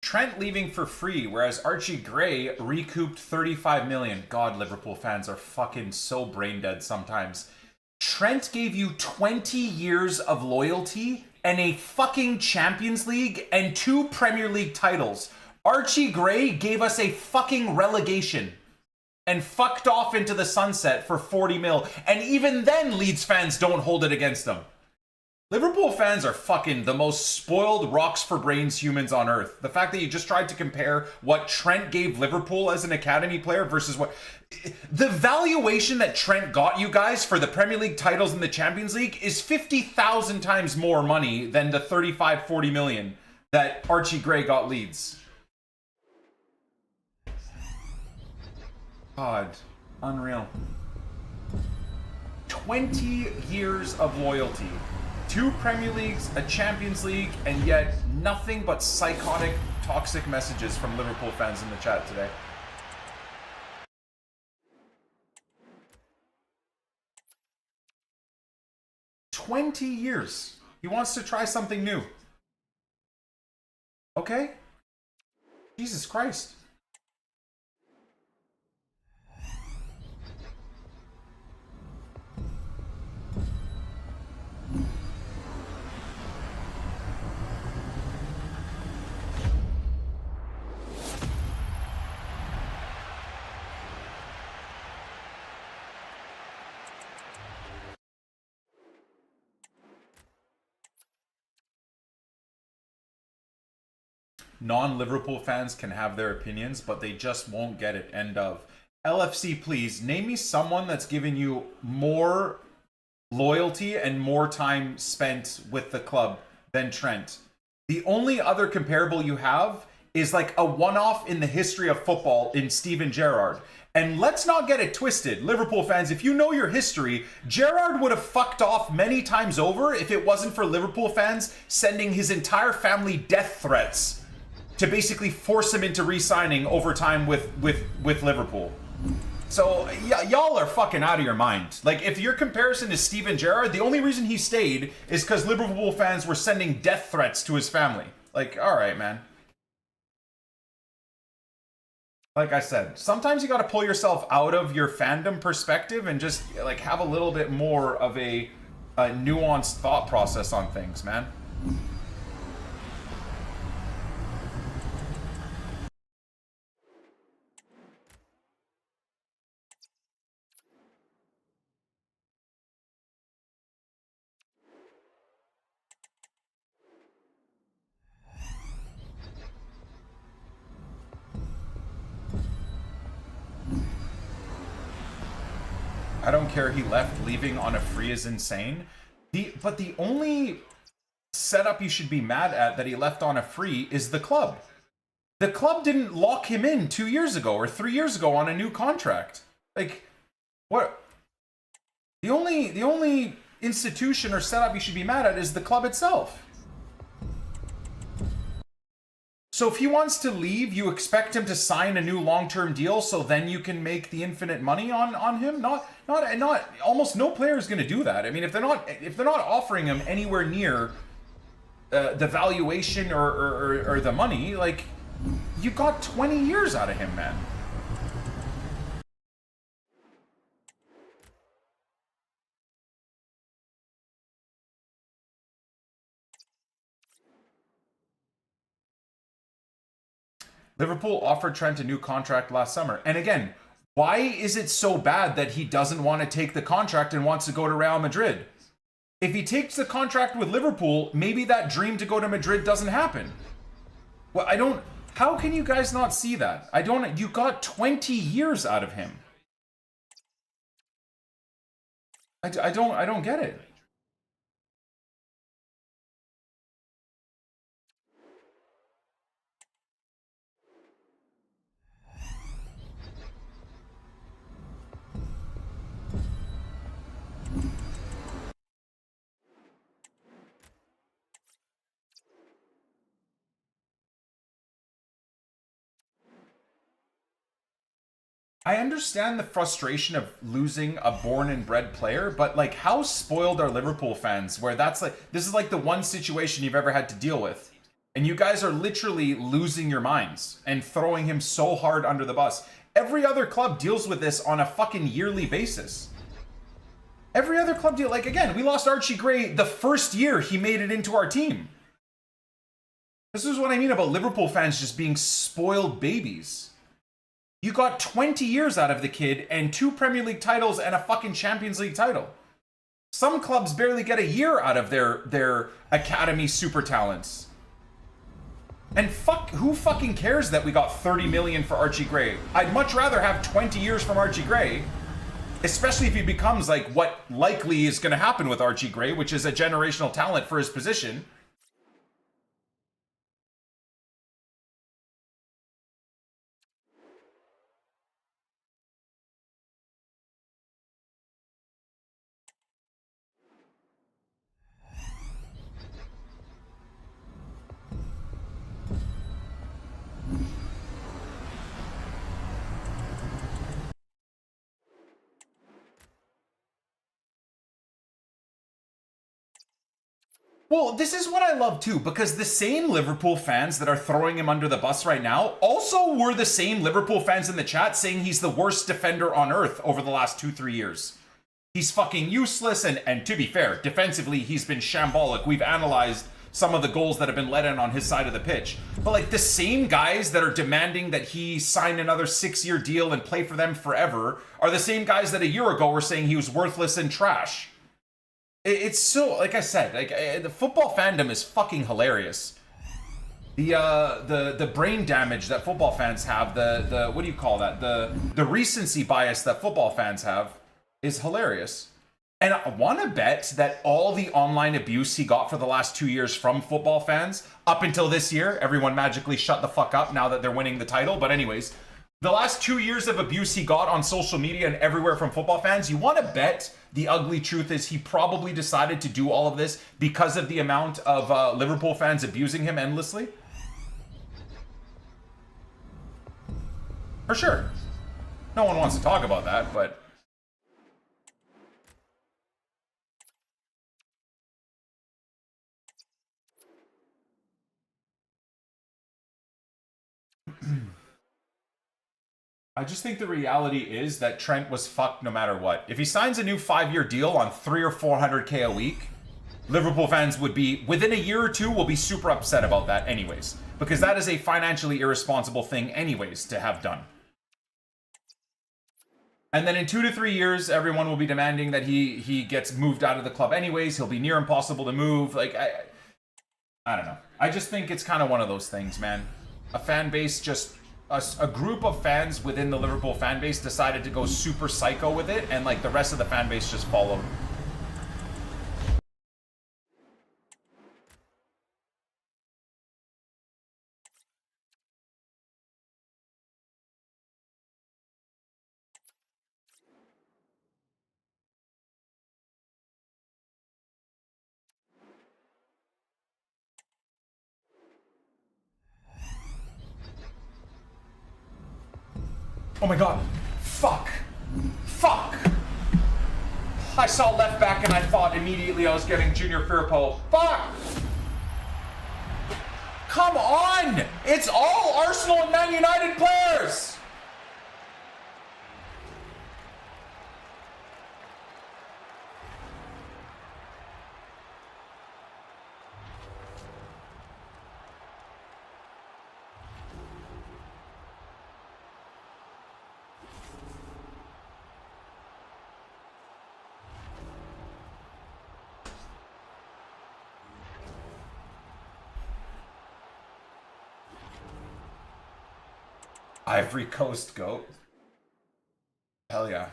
Speaker 1: Trent leaving for free, whereas Archie Gray recouped 35 million. God, Liverpool fans are fucking so brain dead sometimes. Trent gave you 20 years of loyalty and a fucking Champions League and 2 Premier League titles. Archie Gray gave us a fucking relegation and fucked off into the sunset for 40 mil. And even then, Leeds fans don't hold it against him. Liverpool fans are fucking the most spoiled rocks for brains humans on earth. The fact that you just tried to compare what Trent gave Liverpool as an academy player versus what... The valuation that Trent got you guys for the Premier League titles in the Champions League is 50,000 times more money than the 35-40 million that Archie Gray got Leeds. God, unreal. 20 years of loyalty. 2 Premier Leagues, a Champions League, and yet nothing but psychotic, toxic messages from Liverpool fans in the chat today. "20 years. He wants to try something new. Okay? Jesus Christ. Non-Liverpool fans can have their opinions, but they just won't get it. End of. LFC, please, name me someone that's given you more loyalty and more time spent with the club than Trent. The only other comparable you have is like a one-off in the history of football in Steven Gerrard. And let's not get it twisted, Liverpool fans, if you know your history, Gerrard would have fucked off many times over if it wasn't for Liverpool fans sending his entire family death threats to basically force him into re-signing over time with Liverpool. So y'all are fucking out of your mind. Like, if your comparison is Steven Gerrard, the only reason he stayed is because Liverpool fans were sending death threats to his family. Like, all right, man. Like I said, sometimes you got to pull yourself out of your fandom perspective and just like have a little bit more of a nuanced thought process on things, man. I don't care he left, leaving on a free is insane. But the only setup you should be mad at that he left on a free is the club. The club didn't lock him in 2 years ago or 3 years ago on a new contract. Like, what? The only institution or setup you should be mad at is the club itself. So if he wants to leave, you expect him to sign a new long-term deal so then you can make the infinite money on him? Not almost no player is going to do that. I mean, if they're not offering him anywhere near the valuation or the money, like, you got 20 years out of him, man. Liverpool offered Trent a new contract last summer. And again, why is it so bad that he doesn't want to take the contract and wants to go to Real Madrid? If he takes the contract with Liverpool, maybe that dream to go to Madrid doesn't happen. Well, how can you guys not see that? You got 20 years out of him. I don't get it. I understand the frustration of losing a born and bred player, but like, how spoiled are Liverpool fans where this is like the one situation you've ever had to deal with. And you guys are literally losing your minds and throwing him so hard under the bus. Every other club deals with this on a fucking yearly basis. Every other club like, again, we lost Archie Gray the first year he made it into our team. This is what I mean about Liverpool fans just being spoiled babies. You got 20 years out of the kid and 2 Premier League titles and a fucking Champions League title. Some clubs barely get a year out of their academy super talents. And who fucking cares that we got 30 million for Archie Gray? I'd much rather have 20 years from Archie Gray, especially if he becomes like what likely is going to happen with Archie Gray, which is a generational talent for his position. Well, this is what I love too, because the same Liverpool fans that are throwing him under the bus right now also were the same Liverpool fans in the chat saying he's the worst defender on earth over the last 2-3 years. He's fucking useless, and to be fair, defensively, he's been shambolic. We've analyzed some of the goals that have been let in on his side of the pitch. But like the same guys that are demanding that he sign another 6-year deal and play for them forever are the same guys that a year ago were saying he was worthless and trash. It's so, like I said, like the football fandom is fucking hilarious. The brain damage that football fans have, the what do you call that? The recency bias that football fans have is hilarious. And I want to bet that all the online abuse he got for the last 2 years from football fans, up until this year, everyone magically shut the fuck up now that they're winning the title. But anyways, the last 2 years of abuse he got on social media and everywhere from football fans, you want to bet the ugly truth is he probably decided to do all of this because of the amount of Liverpool fans abusing him endlessly? For sure. No one wants to talk about that, but... I just think the reality is that Trent was fucked no matter what. If he signs a new 5-year deal on 300 or 400k a week, Liverpool fans would be, within a year or two, will be super upset about that anyways. Because that is a financially irresponsible thing anyways to have done. And then in 2 to 3 years, everyone will be demanding that he gets moved out of the club anyways. He'll be near impossible to move. Like, I don't know. I just think it's kind of one of those things, man. A fan base just... A group of fans within the Liverpool fan base decided to go super psycho with it, and like the rest of the fan base just followed. Oh my god. Fuck. Fuck. I saw left back and I thought immediately I was getting Junior Firpo. Fuck. Come on. It's all Arsenal and Man United players. Ivory Coast goat. Hell yeah.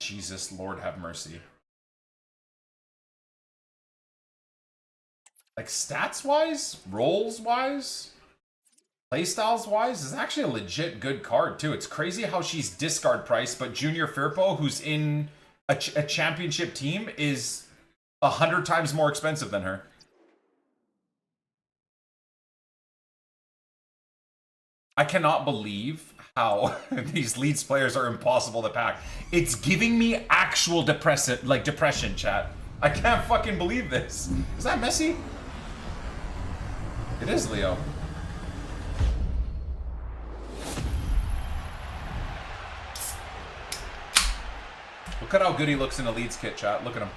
Speaker 1: Jesus, Lord have mercy. Like stats-wise, roles-wise, playstyles-wise, is actually a legit good card too. It's crazy how she's discard price, but Junior Firpo, who's in a championship team, is 100 times more expensive than her. I cannot believe how these Leeds players are impossible to pack. It's giving me actual depression, chat. I can't fucking believe this. Is that Messi? It is Leo. Look at how good he looks in a Leeds kit, chat. Look at him.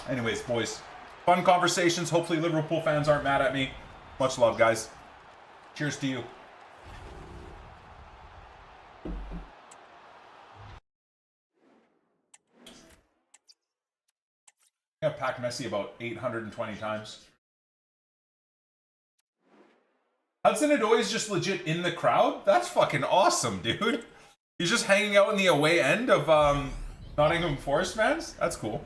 Speaker 1: Anyways, boys. Fun conversations. Hopefully Liverpool fans aren't mad at me. Much love, guys. Cheers to you. I packed Messi about 820 times. Hudson Odoi is just legit in the crowd? That's fucking awesome, dude. He's just hanging out in the away end of Nottingham Forest fans? That's cool.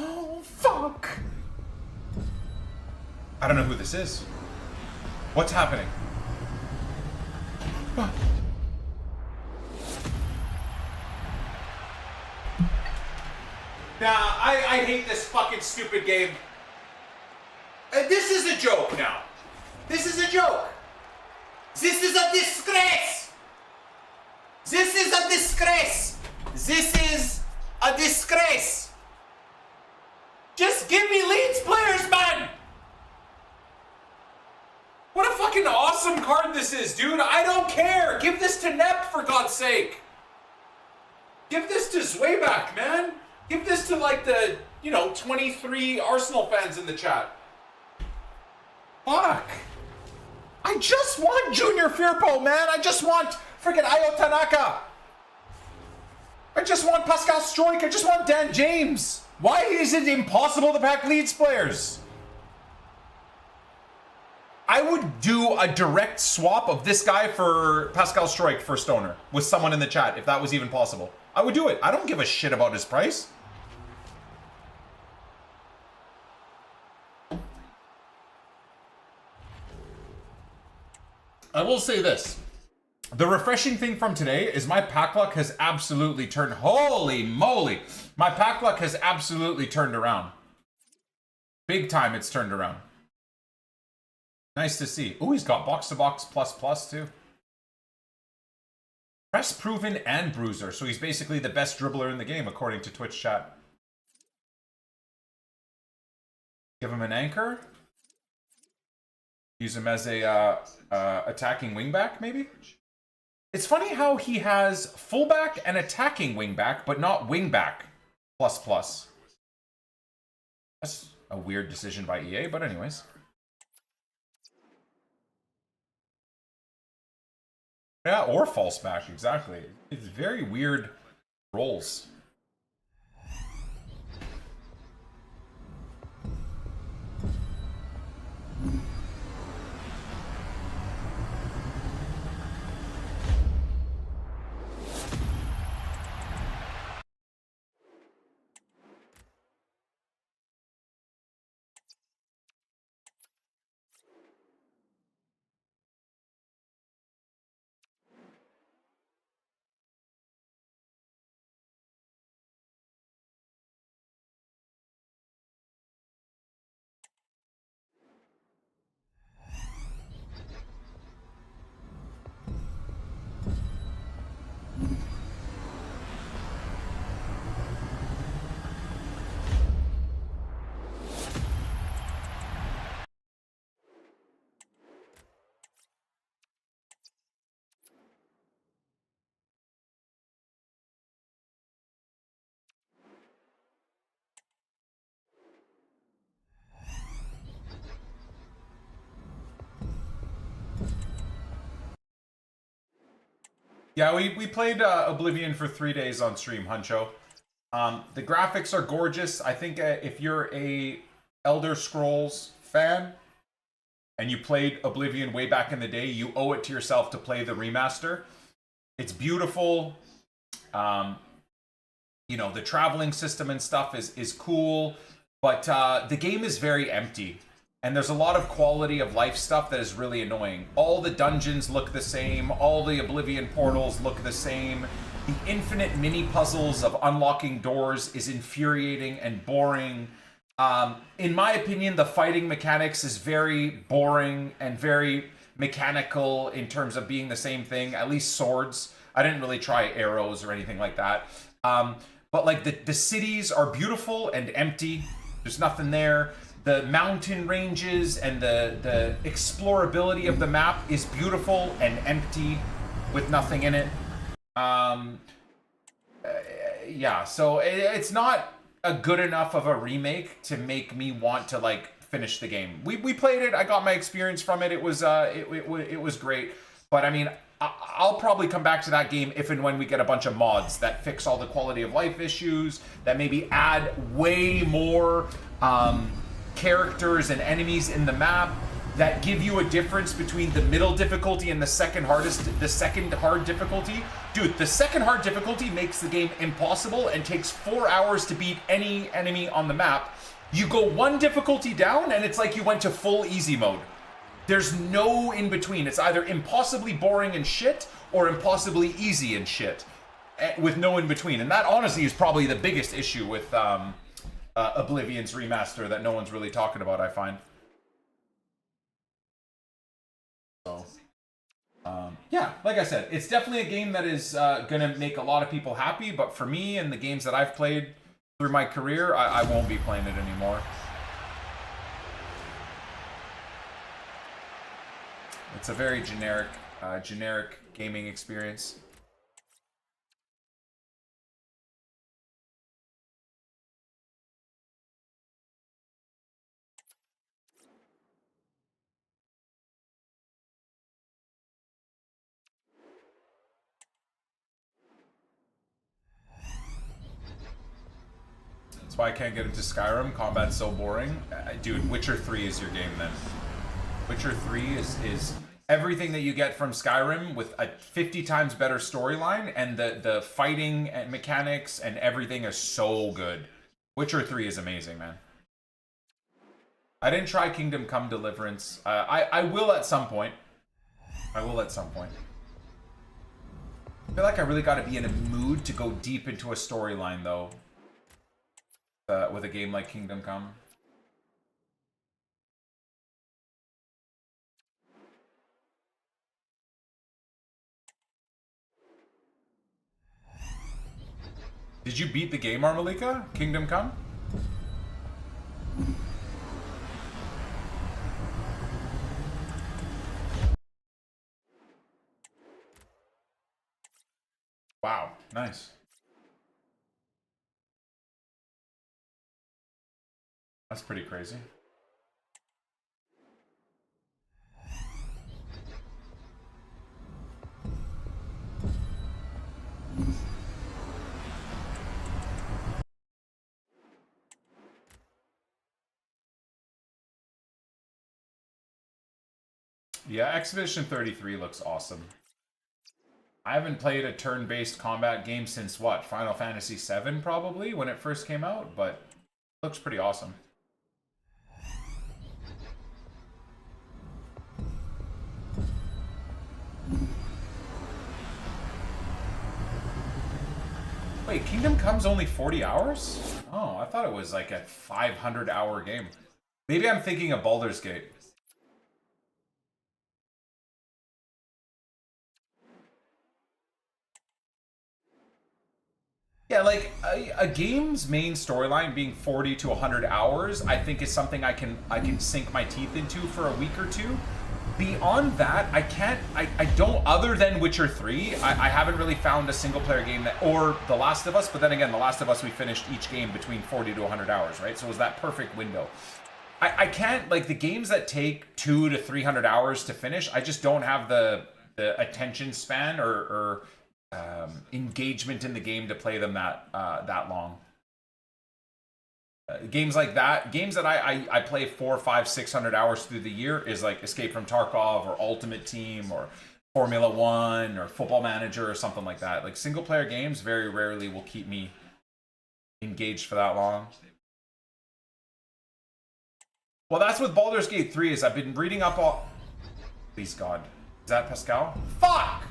Speaker 1: Oh, fuck! I don't know who this is. What's happening? What? Nah, I hate this fucking stupid game. This is a joke now. This is a joke. This is a disgrace. This is a disgrace. This is a disgrace. Just give me Leeds players, man! What a fucking awesome card this is, dude. I don't care. Give this to Nep, for God's sake. Give this to Zwayback, man. Give this to, like, the, 23 Arsenal fans in the chat. Fuck. I just want Junior Firpo, man. I just want freaking Ayo Tanaka. I just want Pascal Stroik. I just want Dan James. Why is it impossible to pack Leeds players? I would do a direct swap of this guy for Pascal Stroik for Stoner with someone in the chat, if that was even possible. I would do it. I don't give a shit about his price. I will say this. The refreshing thing from today is my pack luck has absolutely turned... Holy moly! My pack luck has absolutely turned around. Big time it's turned around. Nice to see. Ooh, he's got box-to-box plus too. Press proven and bruiser, so he's basically the best dribbler in the game according to Twitch chat. Give him an anchor. Use him as a attacking wingback, maybe? It's funny how he has fullback and attacking wingback, but not wingback plus. That's a weird decision by EA, but anyways. Yeah, or false back, exactly. It's very weird roles. Yeah, we played Oblivion for 3 days on stream, Huncho. The graphics are gorgeous. I think if you're a Elder Scrolls fan and you played Oblivion way back in the day, you owe it to yourself to play the remaster. It's beautiful. The traveling system and stuff is cool, but the game is very empty. And there's a lot of quality of life stuff that is really annoying. All the dungeons look the same. All the Oblivion portals look the same. The infinite mini puzzles of unlocking doors is infuriating and boring. In my opinion, the fighting mechanics is very boring and very mechanical in terms of being the same thing, at least swords. I didn't really try arrows or anything like that. But like the cities are beautiful and empty. There's nothing there. The mountain ranges and the explorability of the map is beautiful and empty with nothing in it. Yeah, so it's not a good enough of a remake to make me want to like finish the game. We played it. I got my experience from it. It was great. But I mean, I'll probably come back to that game if and when we get a bunch of mods that fix all the quality of life issues, that maybe add way more characters and enemies in the map, that give you a difference between the middle difficulty and the second hard difficulty. Dude, the second hard difficulty makes the game impossible and takes 4 hours to beat any enemy on the map. You go one difficulty down and it's like you went to full easy mode. There's no in between. It's either impossibly boring and shit or impossibly easy and shit, with no in between. And that honestly is probably the biggest issue with Oblivion's remaster that no one's really talking about, I find. So, yeah, like I said, it's definitely a game that is gonna make a lot of people happy, but for me and the games that I've played through my career, I won't be playing it anymore. It's a very generic gaming experience. That's why I can't get into Skyrim. Combat's so boring. Dude, Witcher 3 is your game then. Witcher 3 is everything that you get from Skyrim with a 50 times better storyline, and the fighting and mechanics and everything is so good. Witcher 3 is amazing, man. I didn't try Kingdom Come Deliverance. I will at some point. I will at some point. I feel like I really got to be in a mood to go deep into a storyline, though. With a game like Kingdom Come. Did you beat the game, Armalika? Kingdom Come? Wow, nice. That's pretty crazy. Yeah, Expedition 33 looks awesome. I haven't played a turn-based combat game since what? Final Fantasy VII probably, when it first came out, but it looks pretty awesome. Wait, Kingdom Come's only 40 hours? Oh, I thought it was like a 500-hour game. Maybe I'm thinking of Baldur's Gate. Yeah, like a game's main storyline being 40 to 100 hours, I think is something I can sink my teeth into for a week or two. Beyond that, I don't, other than Witcher 3, I haven't really found a single player game that, or The Last of Us, but then again, The Last of Us, we finished each game between 40 to 100 hours, right? So it was that perfect window. I can't, like the games that take 200 to 300 hours to finish, I just don't have the attention span or engagement in the game to play them that long. Games like that, games that I play 400, 500, 600 hours through the year is like Escape from Tarkov or Ultimate Team or Formula 1 or Football Manager or something like that. Like single player games very rarely will keep me engaged for that long. Well, that's what Baldur's Gate 3 is. I've been reading up all... Please God. Is that Pascal? Fuck!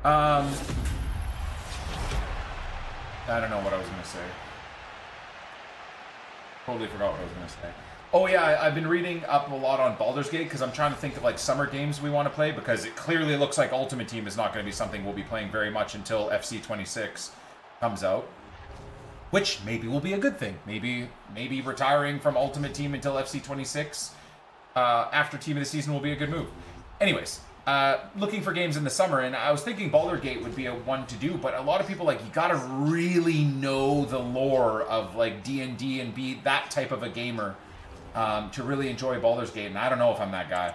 Speaker 1: I don't know what I was gonna say. Totally forgot what I was gonna say. Oh yeah, I've been reading up a lot on Baldur's Gate because I'm trying to think of like summer games we want to play, because it clearly looks like Ultimate Team is not going to be something we'll be playing very much until FC26 comes out. Which maybe will be a good thing. Maybe retiring from Ultimate Team until FC26 after Team of the Season will be a good move. Anyways, looking for games in the summer, and I was thinking Baldur's Gate would be a one to do, but a lot of people, like, you gotta really know the lore of like D&D and be that type of a gamer to really enjoy Baldur's Gate, and I don't know if I'm that guy.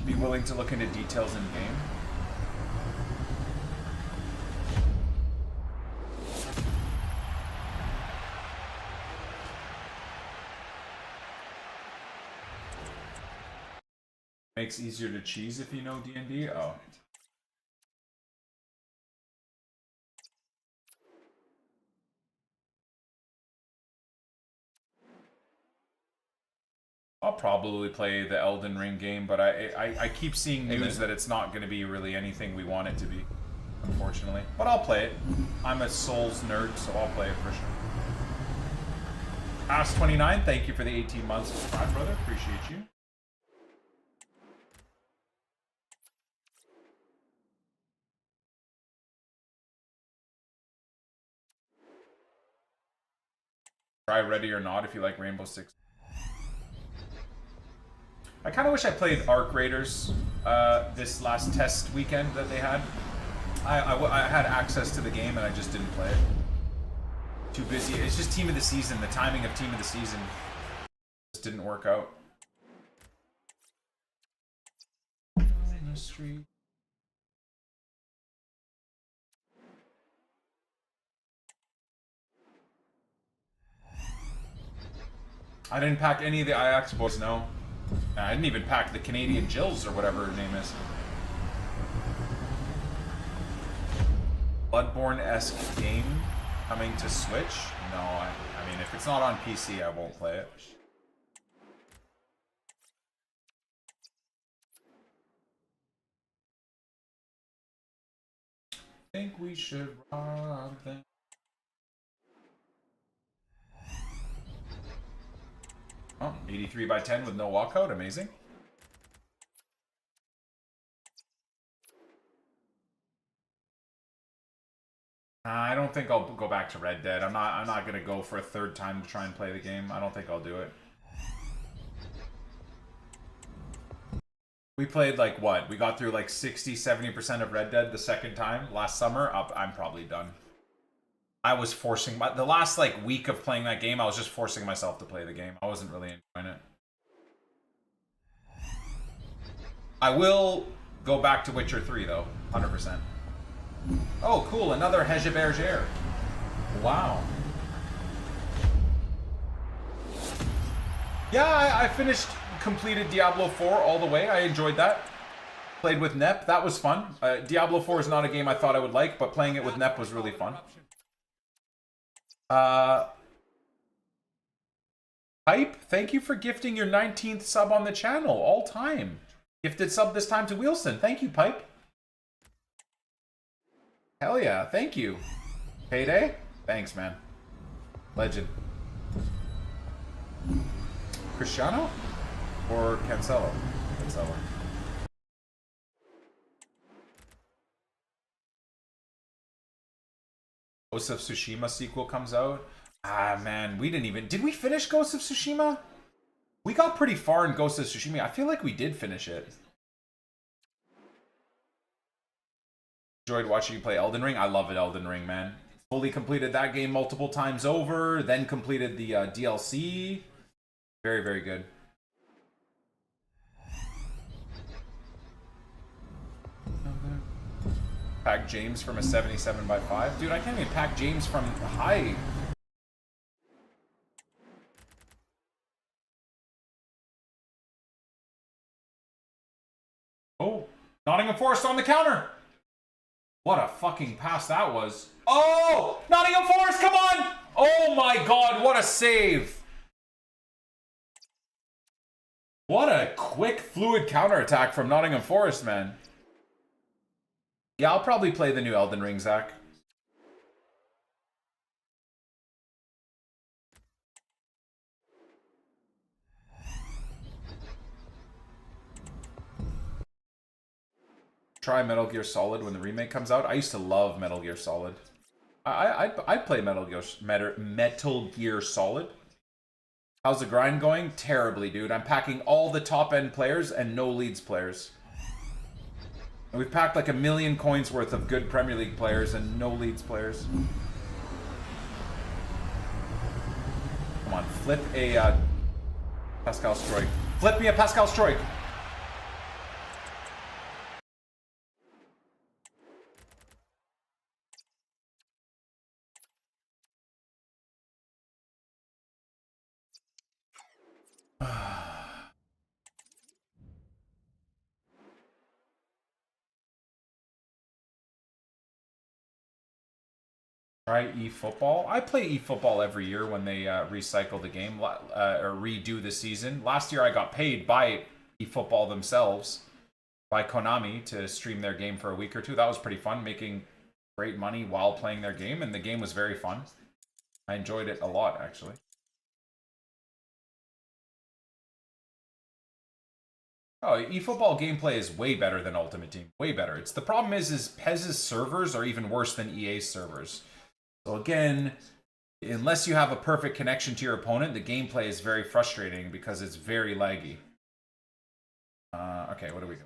Speaker 1: Be willing to look into details in game. Makes easier to cheese if you know D&D. Oh. I'll probably play the Elden Ring game, but I keep seeing news that it's not going to be really anything we want it to be, unfortunately. But I'll play it. I'm a Souls nerd, so I'll play it for sure. Ask29, thank you for the 18 months. Subscribe, brother. Appreciate you. Try Ready or Not if you like Rainbow Six. I kind of wish I played Arc Raiders this last test weekend that they had. I had access to the game and I just didn't play it. Too busy. It's just Team of the Season. The timing of Team of the Season just didn't work out. On the street. I didn't pack any of the Ajax boys, no. I didn't even pack the Canadian Jills or whatever her name is. Bloodborne-esque game coming to Switch? No, I mean, if it's not on PC, I won't play it. Think we should rob them. Oh, 83 by 10 with no walkout. Amazing. I don't think I'll go back to Red Dead. I'm not gonna go for a third time to try and play the game. I don't think I'll do it. We played like what? We got through like 60-70% of Red Dead the second time last summer. I'm probably done. I was forcing the last like week of playing that game, I was just forcing myself to play the game. I wasn't really enjoying it. I will go back to Witcher 3 though, 100%. Oh, cool, another Hege Bergère. Wow. Yeah, I completed Diablo 4 all the way. I enjoyed that. Played with Nep, that was fun. Diablo 4 is not a game I thought I would like, but playing it with Nep was really fun. Hype, thank you for gifting your 19th sub on the channel, all time. Gifted sub this time to Wilson. Thank you, Pipe. Hell yeah, thank you. Payday? Thanks, man. Legend. Cristiano? Or Cancelo? Cancelo. Ghost of Tsushima sequel comes out. Ah, man, we didn't even... Did we finish Ghost of Tsushima? We got pretty far in Ghost of Tsushima. I feel like we did finish it. Enjoyed watching you play Elden Ring. I love it, Elden Ring, man. Fully completed that game multiple times over. Then completed the DLC. Very, very good. Pack James from a 77 by 5. Dude, I can't even pack James from high. Oh, Nottingham Forest on the counter. What a fucking pass that was. Oh, Nottingham Forest, come on. Oh my God, what a save. What a quick, fluid counterattack from Nottingham Forest, man. Yeah, I'll probably play the new Elden Ring, Zach. Try Metal Gear Solid when the remake comes out. I used to love Metal Gear Solid. I'd play Metal Gear Solid. How's the grind going? Terribly, dude. I'm packing all the top-end players and no Leeds players. And we've packed like 1 million coins worth of good Premier League players and no Leeds players. Come on, flip a Pascal Stroik. Flip me a Pascal Stroik. Try eFootball. I play eFootball every year when they recycle the game or redo the season. Last year I got paid by eFootball themselves, by Konami, to stream their game for a week or two. That was pretty fun, making great money while playing their game, and the game was very fun. I enjoyed it a lot, actually. Oh, eFootball gameplay is way better than Ultimate Team. Way better. The problem is PES's servers are even worse than EA's servers. So again, unless you have a perfect connection to your opponent, the gameplay is very frustrating because it's very laggy. Okay, what do we do?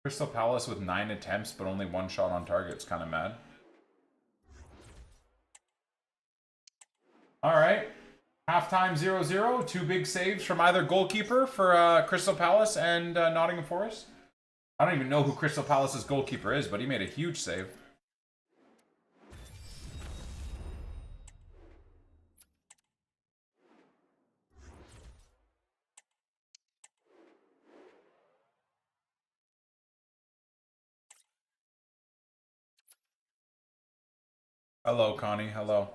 Speaker 1: Crystal Palace with 9 attempts, but only 1 shot on target. It's kind of mad. All right. Halftime 0-0. 2 big saves from either goalkeeper for Crystal Palace and Nottingham Forest. I don't even know who Crystal Palace's goalkeeper is, but he made a huge save. Hello, Connie. Hello.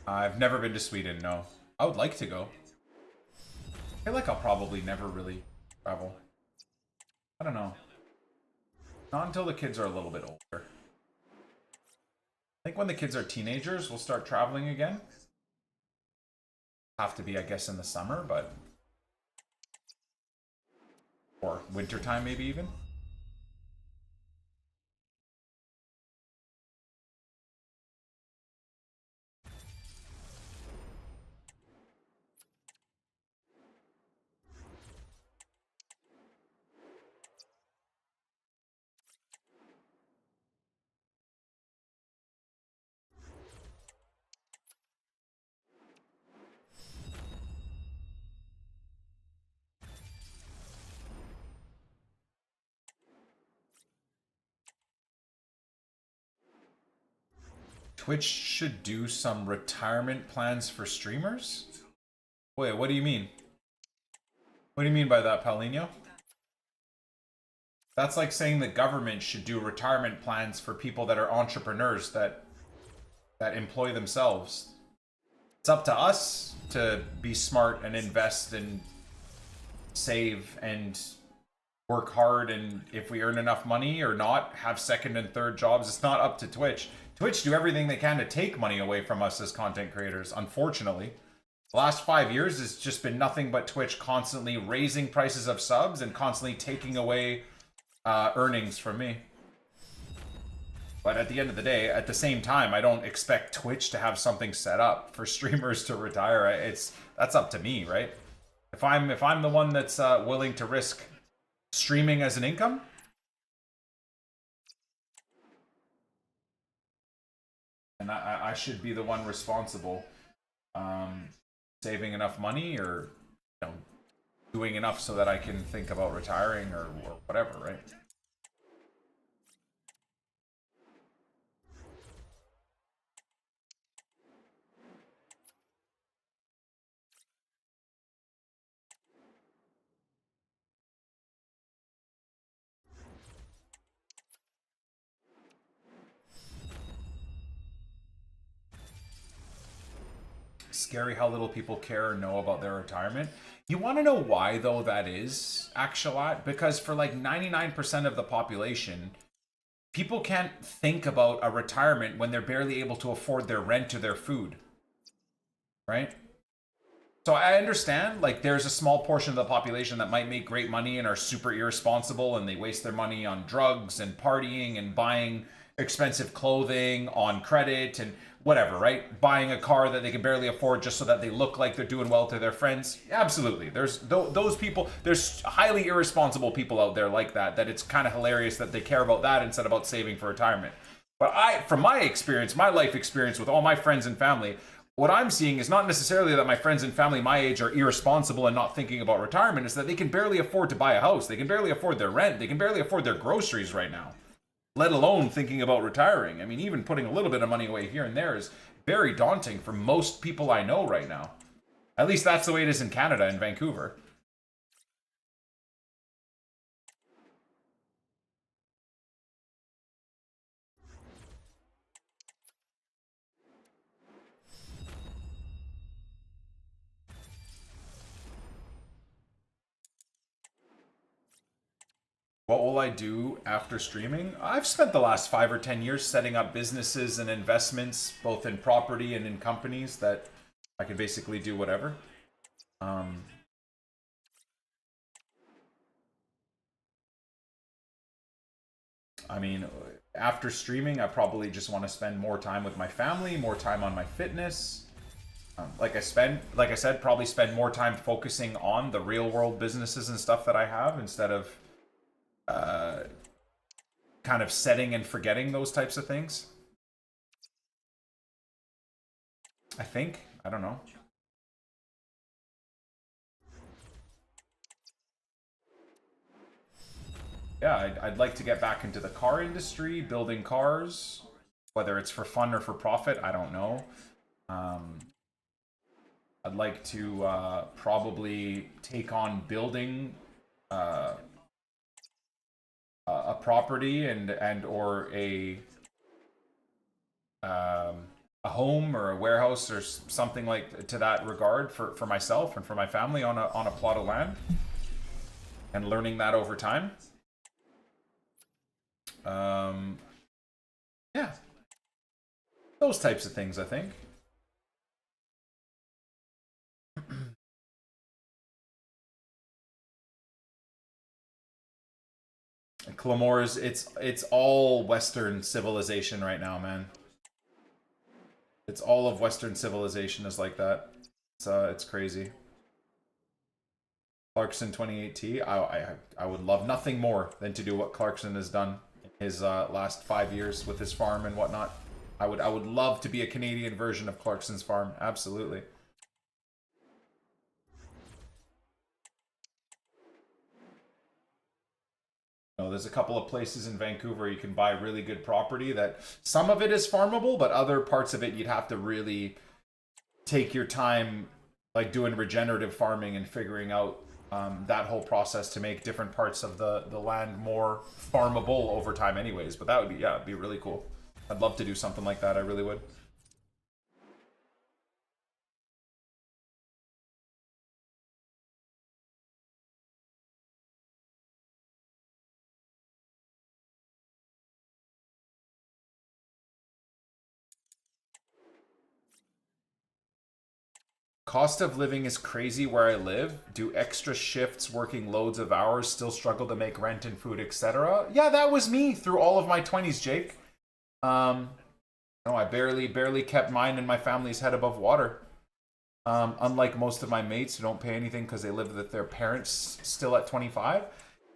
Speaker 1: I've never been to Sweden, no. I would like to go. I feel like I'll probably never really travel. I don't know. Not until the kids are a little bit older. I think when the kids are teenagers, we'll start traveling again. Have to be, I guess, in the summer, but... or wintertime, maybe even. Twitch should do some retirement plans for streamers? Wait, what do you mean? What do you mean by that, Paulinho? That's like saying the government should do retirement plans for people that are entrepreneurs that employ themselves. It's up to us to be smart and invest and save and work hard, and if we earn enough money or not, have second and third jobs. It's not up to Twitch. Twitch do everything they can to take money away from us as content creators, unfortunately. The last 5 years has just been nothing but Twitch constantly raising prices of subs and constantly taking away earnings from me. But at the end of the day, at the same time, I don't expect Twitch to have something set up for streamers to retire. That's up to me, right? If I'm the one that's willing to risk streaming as an income, and I should be the one responsible, saving enough money or doing enough so that I can think about retiring or whatever, right? Scary how little people care or know about their retirement. You want to know why, though, that is, Actualat? Because for like 99% of the population, people can't think about a retirement when they're barely able to afford their rent or their food. Right? So I understand, like, there's a small portion of the population that might make great money and are super irresponsible and they waste their money on drugs and partying and buying expensive clothing on credit and whatever, right? Buying a car that they can barely afford just so that they look like they're doing well to their friends. Absolutely. There's those people, there's highly irresponsible people out there like that it's kind of hilarious that they care about that instead of about saving for retirement. But from my experience, my life experience with all my friends and family, what I'm seeing is not necessarily that my friends and family my age are irresponsible and not thinking about retirement. It's that they can barely afford to buy a house. They can barely afford their rent. They can barely afford their groceries right now, let alone thinking about retiring. I mean, even putting a little bit of money away here and there is very daunting for most people I know right now. At least that's the way it is in Canada, in Vancouver. What will I do after streaming? I've spent the last 5 or 10 years setting up businesses and investments, both in property and in companies that I can basically do whatever. I mean, after streaming, I probably just want to spend more time with my family, more time on my fitness. Like I said, probably spend more time focusing on the real world businesses and stuff that I have instead of kind of setting and forgetting those types of things. I think. I don't know. Yeah, I'd like to get back into the car industry, building cars, whether it's for fun or for profit, I don't know. I'd like to probably take on building a property and or a home or a warehouse or something like to that regard for myself and for my family on a plot of land, and learning that over time. Yeah, those types of things, I think. Clamore's, it's all Western civilization right now, man. It's all of Western civilization is like that. It's crazy. Clarkson 28T. I would love nothing more than to do what Clarkson has done in his last 5 years with his farm and whatnot. I would love to be a Canadian version of Clarkson's farm. Absolutely. There's a couple of places in Vancouver you can buy really good property that some of it is farmable, but other parts of it you'd have to really take your time, like doing regenerative farming and figuring out that whole process to make different parts of the land more farmable over time anyways. But that would be, yeah, it'd be really cool. I'd love to do something like that. I really would. Cost of living is crazy where I live. Do extra shifts, working loads of hours, still struggle to make rent and food, etc. Yeah, that was me through all of my 20s, Jake. No, I barely kept mine and my family's head above water. Unlike most of my mates who don't pay anything because they live with their parents still at 25.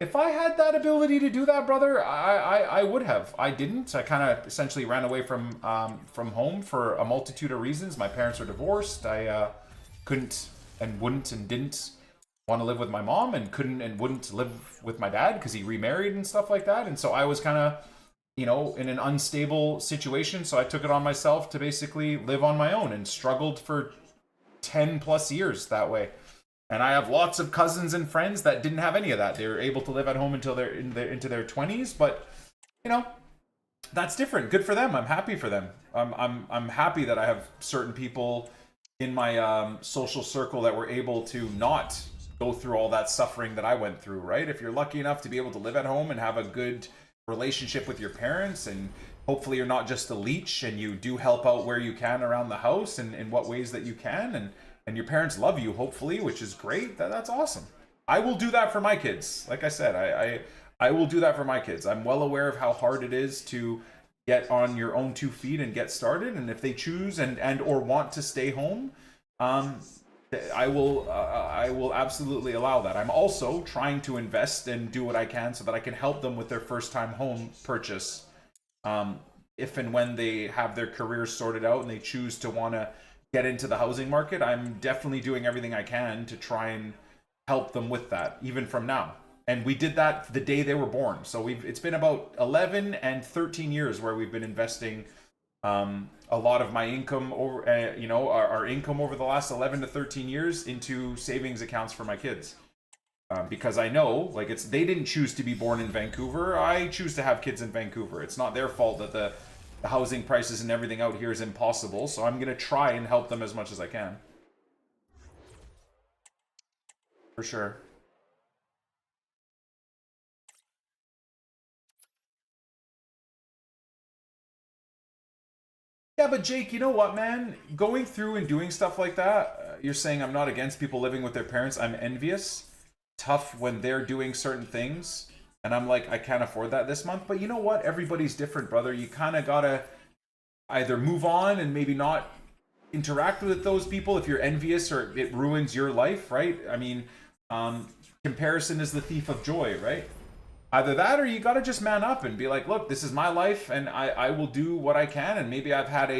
Speaker 1: If I had that ability to do that, brother, I would have. I didn't. I kind of essentially ran away from home for a multitude of reasons. My parents were divorced. I couldn't and wouldn't and didn't want to live with my mom, and couldn't and wouldn't live with my dad because he remarried and stuff like that. And so I was kind of, you know, in an unstable situation. So I took it on myself to basically live on my own, and struggled for 10 plus years that way. And I have lots of cousins and friends that didn't have any of that. They were able to live at home until they're into their 20s, but you know, that's different. Good for them. I'm happy for them. I'm happy that I have certain people in my social circle that were able to not go through all that suffering that I went through, right? If you're lucky enough to be able to live at home and have a good relationship with your parents, and hopefully you're not just a leech, and you do help out where you can around the house and in what ways that you can, and your parents love you, hopefully, which is great. That's awesome. I will do that for my kids. Like I said, I will do that for my kids. I'm well aware of how hard it is to get on your own 2 feet and get started. And if they choose and or want to stay home, I will absolutely allow that. I'm also trying to invest and do what I can so that I can help them with their first time home purchase. If and when they have their careers sorted out and they choose to want to get into the housing market, I'm definitely doing everything I can to try and help them with that, even from now. And we did that the day they were born. So it's been about 11 and 13 years where we've been investing a lot of my income over, our income over the last 11 to 13 years into savings accounts for my kids. Because I know, like, they didn't choose to be born in Vancouver. I choose to have kids in Vancouver. It's not their fault that the housing prices and everything out here is impossible. So I'm going to try and help them as much as I can. For sure. Yeah, but Jake, you know what, man? Going through and doing stuff like that, you're saying I'm not against people living with their parents. I'm envious. Tough when they're doing certain things. And I'm like, I can't afford that this month. But you know what? Everybody's different, brother. You kind of got to either move on and maybe not interact with those people if you're envious or it ruins your life, right? I mean, comparison is the thief of joy, right? Either that or you got to just man up and be like, look, this is my life and I will do what I can. And maybe I've had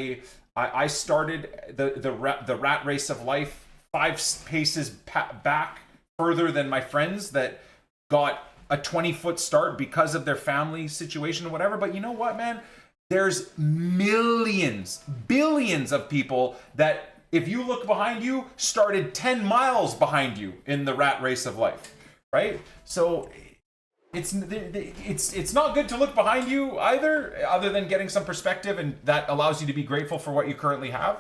Speaker 1: I started the rat race of life 5 paces back further than my friends that got a 20-foot start because of their family situation or whatever. But you know what, man? There's millions, billions of people that, if you look behind you, started 10 miles behind you in the rat race of life, right? So it's not good to look behind you either, other than getting some perspective, and that allows you to be grateful for what you currently have.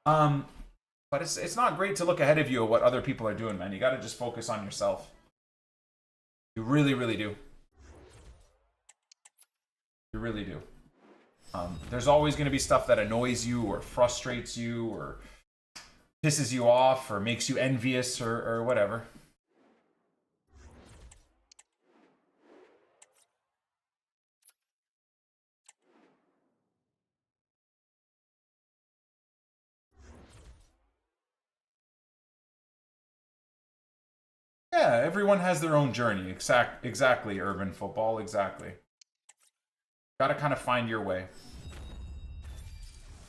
Speaker 1: But it's not great to look ahead of you at what other people are doing, man. You got to just focus on yourself. You really, really do. You really do. There's always going to be stuff that annoys you or frustrates you or pisses you off or makes you envious or whatever. Yeah, everyone has their own journey. Exactly, urban football, exactly. Gotta kind of find your way.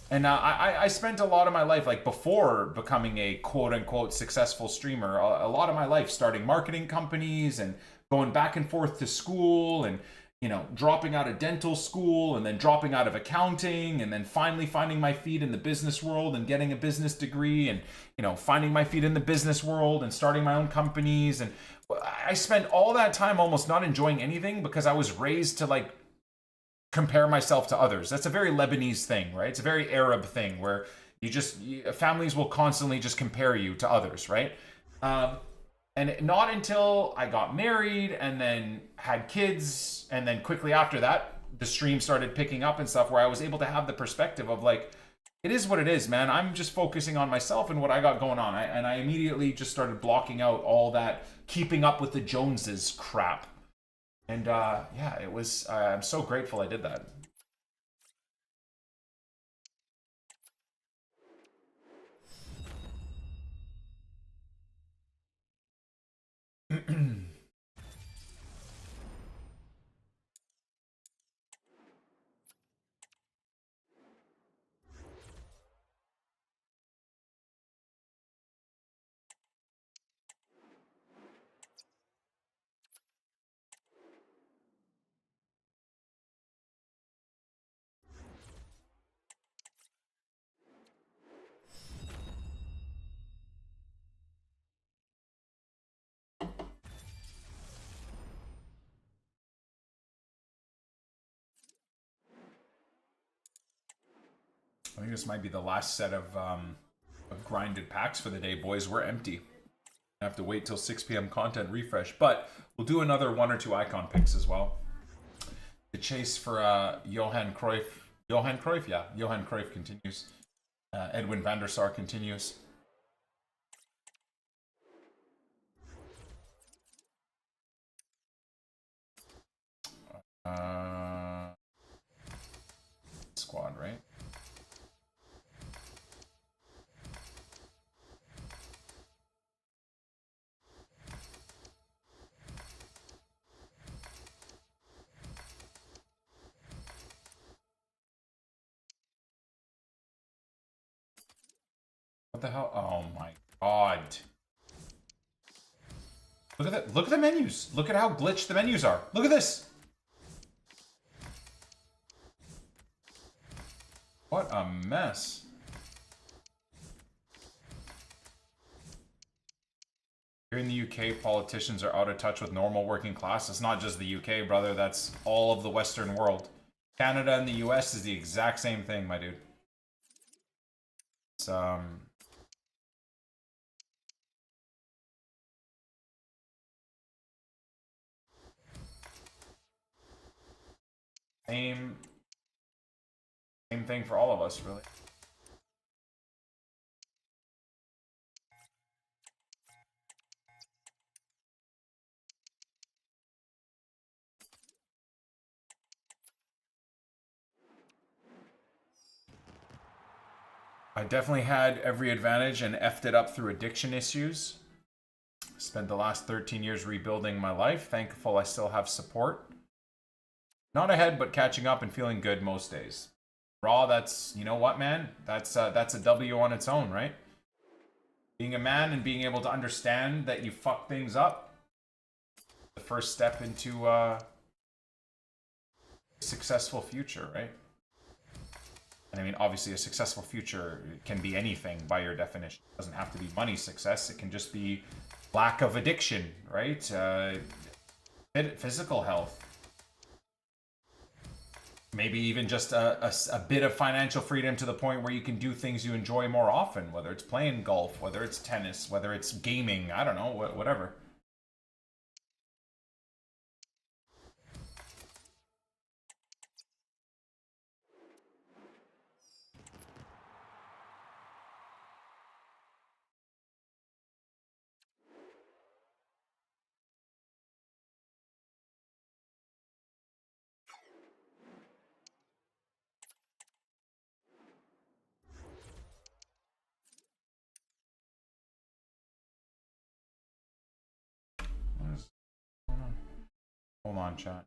Speaker 1: And I spent a lot of my life, like before becoming a quote-unquote successful streamer, a lot of my life starting marketing companies and going back and forth to school and, you know, dropping out of dental school and then dropping out of accounting and then finally finding my feet in the business world and getting a business degree and, you know, finding my feet in the business world and starting my own companies. And I spent all that time almost not enjoying anything because I was raised to, like, compare myself to others. That's a very Lebanese thing, right? It's a very Arab thing where families will constantly just compare you to others, right? And not until I got married and then had kids, and then quickly after that, the stream started picking up and stuff, where I was able to have the perspective of, like, it is what it is, man. I'm just focusing on myself and what I got going on. And I immediately just started blocking out all that keeping up with the Joneses crap. And yeah, it was, I'm so grateful I did that. think this might be the last set of grinded packs for the day, boys. We're empty. I have to wait till 6 p.m. content refresh, but we'll do another 1 or 2 icon picks as well. The chase for Johan Cruyff. Johan Cruyff, yeah. Johan Cruyff continues. Edwin van der Sar continues. Squad, right? What the hell? Oh my god. Look at that. Look at the menus. Look at how glitched the menus are. Look at this. What a mess. Here in the UK, politicians are out of touch with normal working class. It's not just the UK, brother. That's all of the Western world. Canada and the US is the exact same thing, my dude. It's, same thing for all of us, really. I definitely had every advantage and effed it up through addiction issues. Spent the last 13 years rebuilding my life. Thankful I still have support. Not ahead, but catching up and feeling good most days. Raw, that's, you know what, man? That's a W on its own, right? Being a man and being able to understand that you fuck things up. The first step into a successful future, right? And I mean, obviously a successful future can be anything by your definition. It doesn't have to be money success. It can just be lack of addiction, right? Physical health. Maybe even just a bit of financial freedom to the point where you can do things you enjoy more often, whether it's playing golf, whether it's tennis, whether it's gaming, I don't know, whatever. What is going on? Hold on, chat.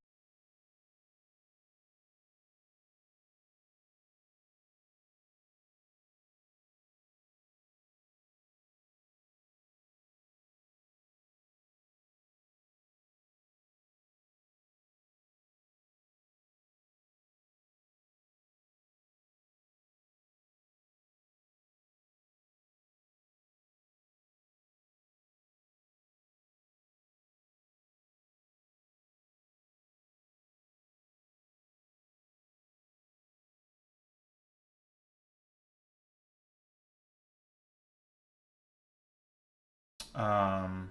Speaker 1: Um,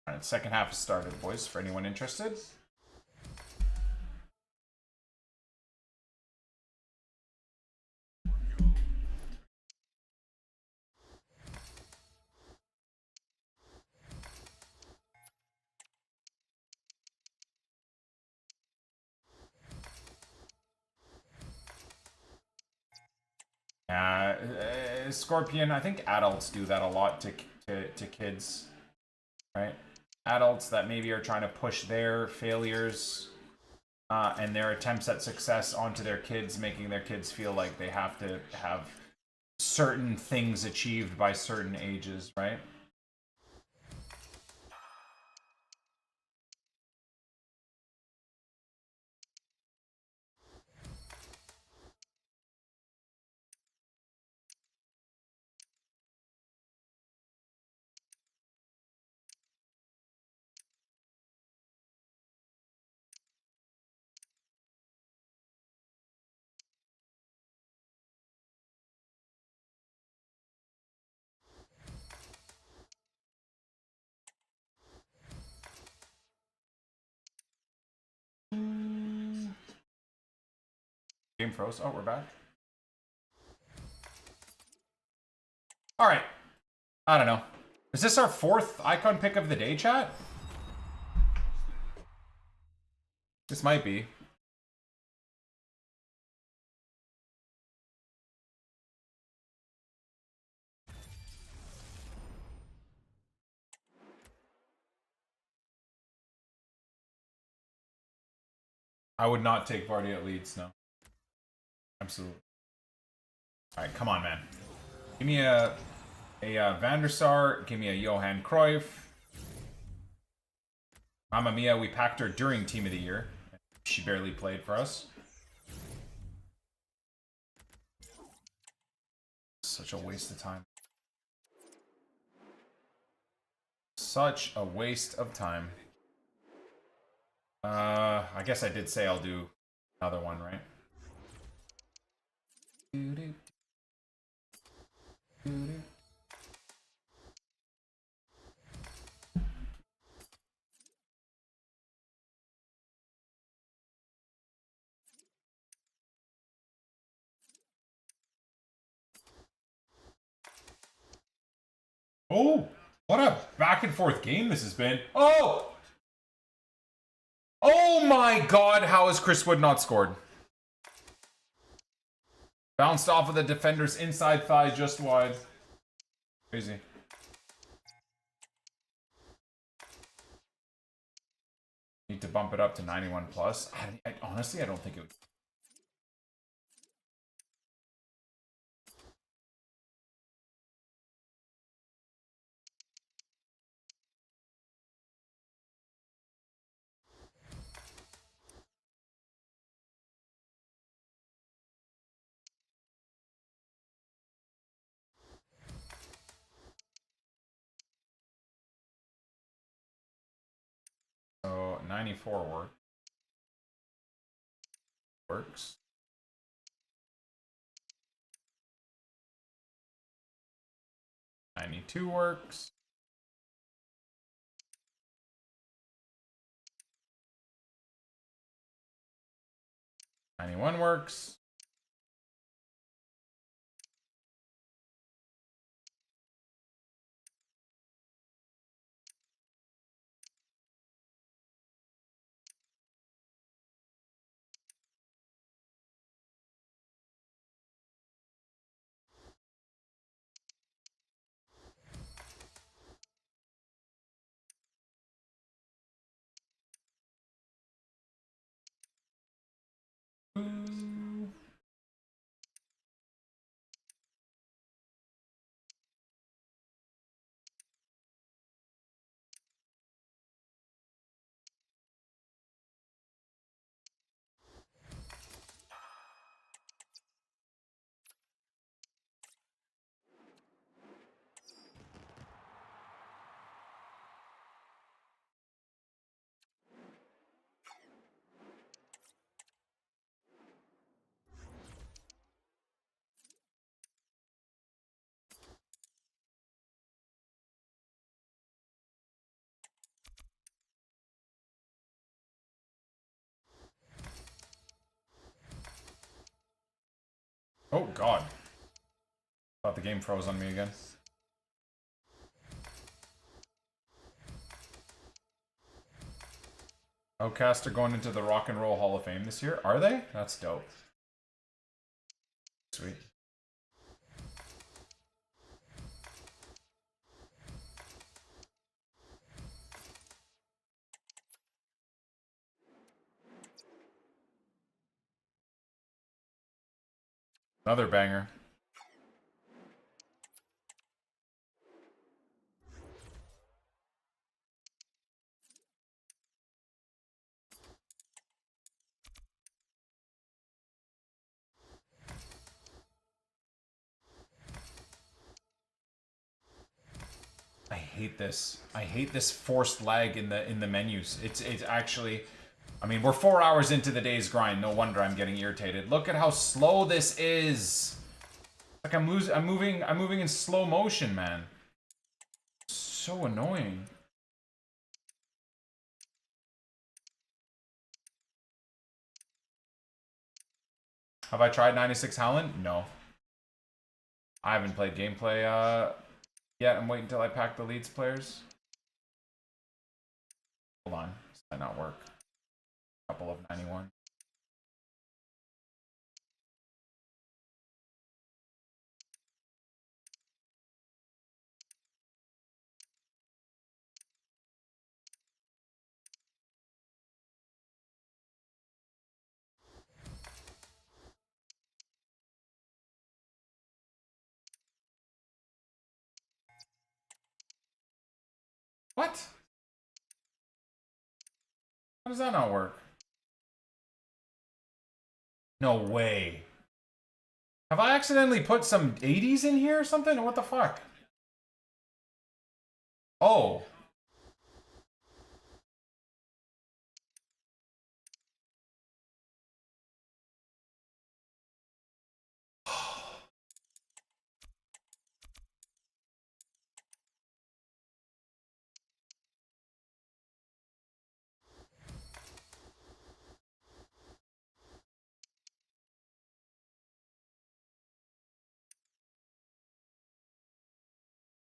Speaker 1: Alright, second half has started, boys, for anyone interested. Scorpion, I think adults do that a lot to kids, right? Adults that maybe are trying to push their failures and their attempts at success onto their kids, making their kids feel like they have to have certain things achieved by certain ages, right? Game froze. Oh, we're back. All right. I don't know. Is this our 4th icon pick of the day, chat? This might be. I would not take Vardy at Leeds, no. Absolutely. Alright, come on, man. Give me a Van der Sar. Give me a Johan Cruyff. Mamma Mia, we packed her during Team of the Year. She barely played for us. Such a waste of time. Such a waste of time. I guess I did say I'll do another one, right? Oh, what a back and forth game this has been. Oh! Oh my god, how has Chris Wood not scored? Bounced off of the defender's inside thigh just wide. Crazy. Need to bump it up to 91 plus. Honestly, I don't think it would. So 94 works. 92 works. 91 works. Oh god. Thought the game froze on me again. Outcast are going into the Rock and Roll Hall of Fame this year. Are they? That's dope. Sweet. Another banger. I hate this. I hate this forced lag in the menus. It's actually, I mean, we're 4 hours into the day's grind. No wonder I'm getting irritated. Look at how slow this is. Like I'm moving in slow motion, man. So annoying. Have I tried 96 Howland? No. I haven't played gameplay yet. I'm waiting until I pack the Leeds players. Hold on. This might not work. Couple of 91. What? How does that not work? No way. Have I accidentally put some 80s in here or something? What the fuck? Oh.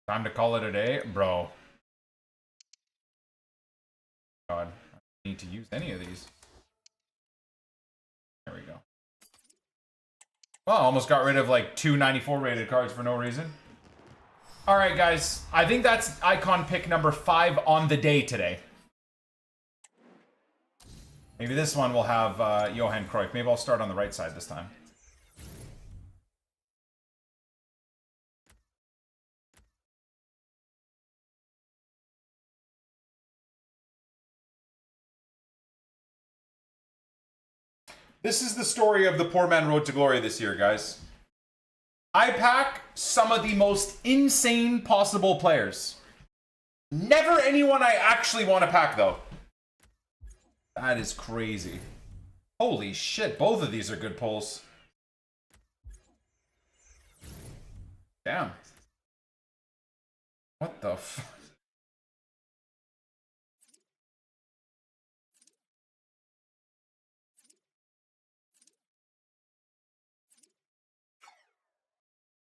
Speaker 1: Time to call it a day? Bro. God. I don't need to use any of these. There we go. Well, almost got rid of like 2 94 rated cards for no reason. Alright, guys. I think that's icon pick number 5 on the day today. Maybe this one will have Johan Cruyff. Maybe I'll start on the right side this time. This is the story of the poor man road to glory this year, guys. I pack some of the most insane possible players. Never anyone I actually want to pack, though. That is crazy. Holy shit, both of these are good pulls. Damn. What the f...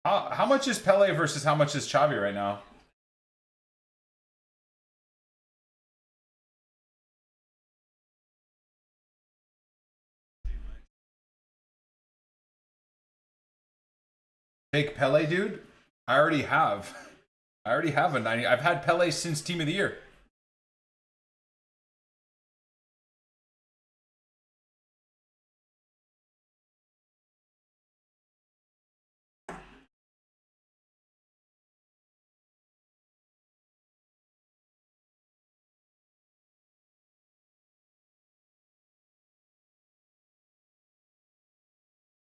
Speaker 1: How much is Pele versus how much is Xavi right now? Take Pele, dude? I already have. I already have a 90. I've had Pele since Team of the Year.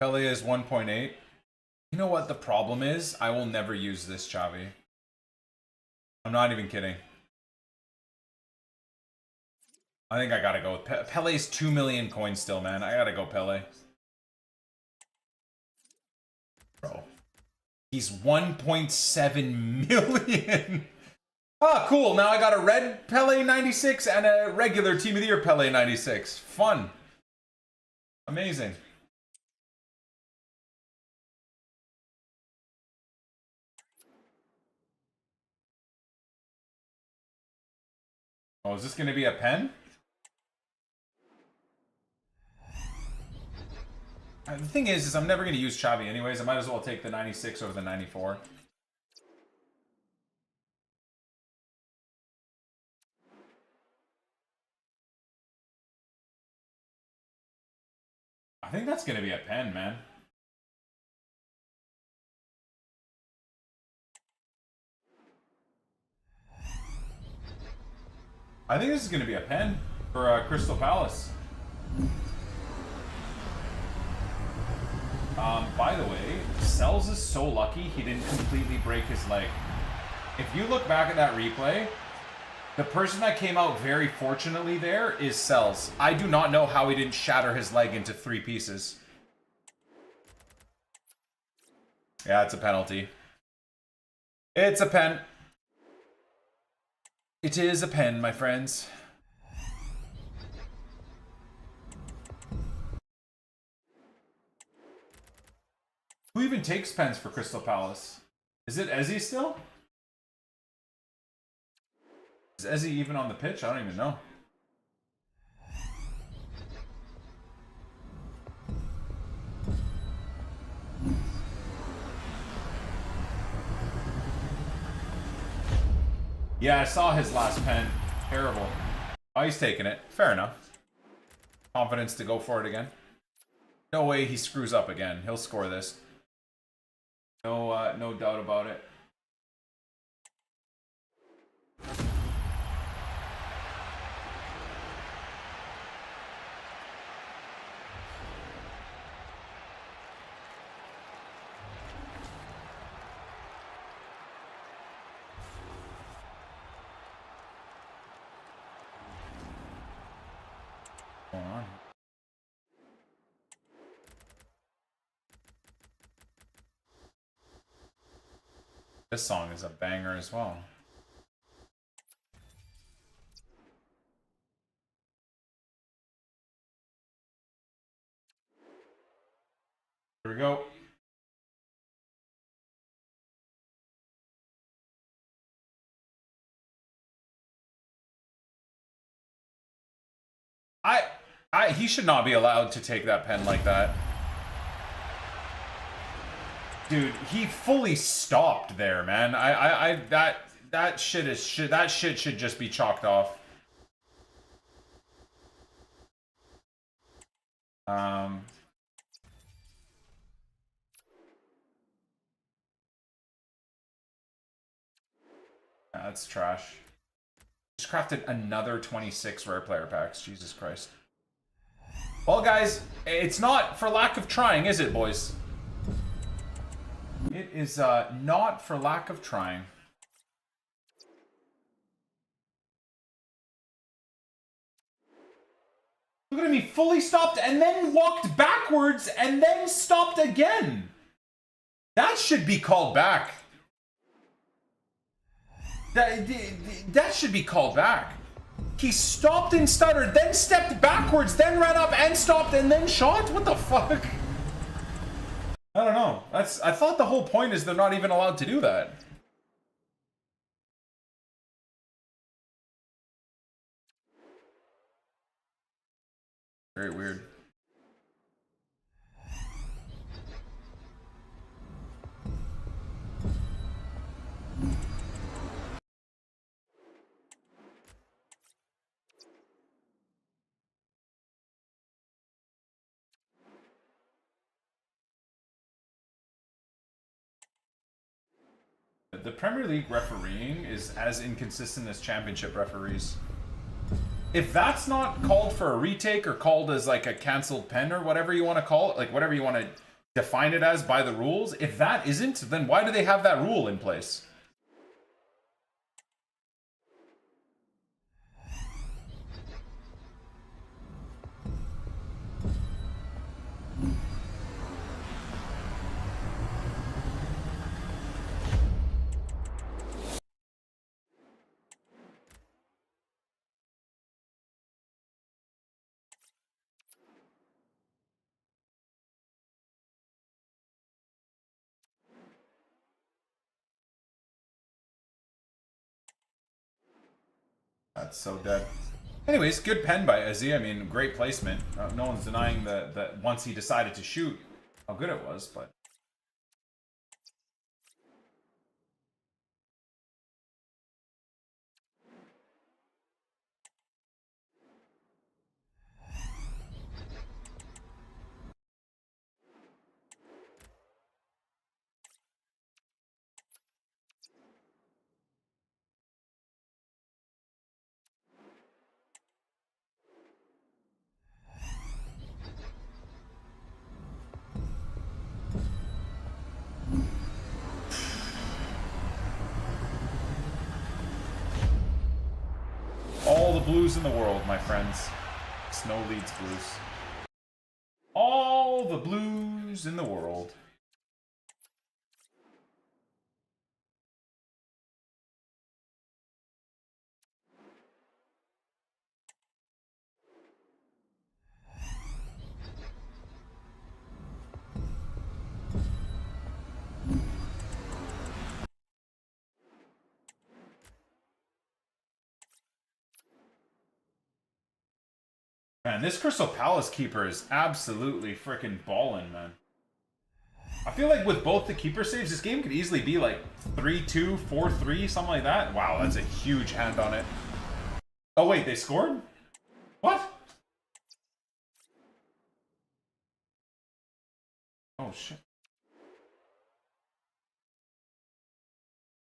Speaker 1: Pele is 1.8. You know what the problem is? I will never use this Xavi. I'm not even kidding. I think I gotta go with Pele's 2 million coins still, man. I gotta go Pele. Bro. He's 1.7 million. Ah, cool. Now I got a red Pele 96 and a regular Team of the Year Pele 96. Fun. Amazing. Oh, is this going to be a pen? The thing is I'm never going to use Xavi anyways. I might as well take the 96 over the 94. I think that's going to be a pen, man. I think this is going to be a pen for Crystal Palace. By the way, Sells is so lucky he didn't completely break his leg. If you look back at that replay, the person that came out very fortunately there is Sells. I do not know how he didn't shatter his leg into 3 pieces. Yeah, it's a penalty. It's a pen. It is a pen, my friends. Who even takes pens for Crystal Palace? Is it Ezzy still? Is Ezzy even on the pitch? I don't even know. Yeah, I saw his last pen. Terrible. Oh, he's taking it. Fair enough. Confidence to go for it again. No way he screws up again. He'll score this. No doubt about it. What's going on here? This song is a banger as well. Here we go. He should not be allowed to take that pen like that. Dude, he fully stopped there, man. That shit should just be chalked off. That's trash. Just crafted another 26 rare player packs. Jesus Christ. Well, guys, it's not for lack of trying, is it, boys? It is not for lack of trying. Look at him, he fully stopped and then walked backwards and then stopped again. That should be called back. That should be called back. He stopped and stuttered, then stepped backwards, then ran up and stopped and then shot? What the fuck? I don't know. I thought the whole point is they're not even allowed to do that. Very weird. The Premier League refereeing is as inconsistent as championship referees. If that's not called for a retake or called as like a canceled pen or whatever you want to call it, like whatever you want to define it as by the rules, if that isn't, then why do they have that rule in place? That's so dead. Anyways, good pen by Ezzy. I mean, great placement. No one's denying that once he decided to shoot, how good it was, but... blues in the world, my friends. It's no Leeds blues. All the blues in the world. Man, this Crystal Palace keeper is absolutely freaking ballin', man. I feel like with both the keeper saves, this game could easily be like 3-2, 4-3, something like that. Wow, that's a huge hand on it. Oh wait, they scored? What? Oh shit.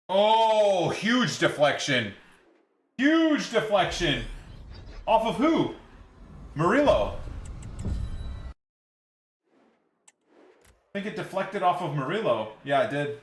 Speaker 1: Oh, huge deflection. Huge deflection. Off of who? Murillo. I think it deflected off of Murillo. Yeah, it did.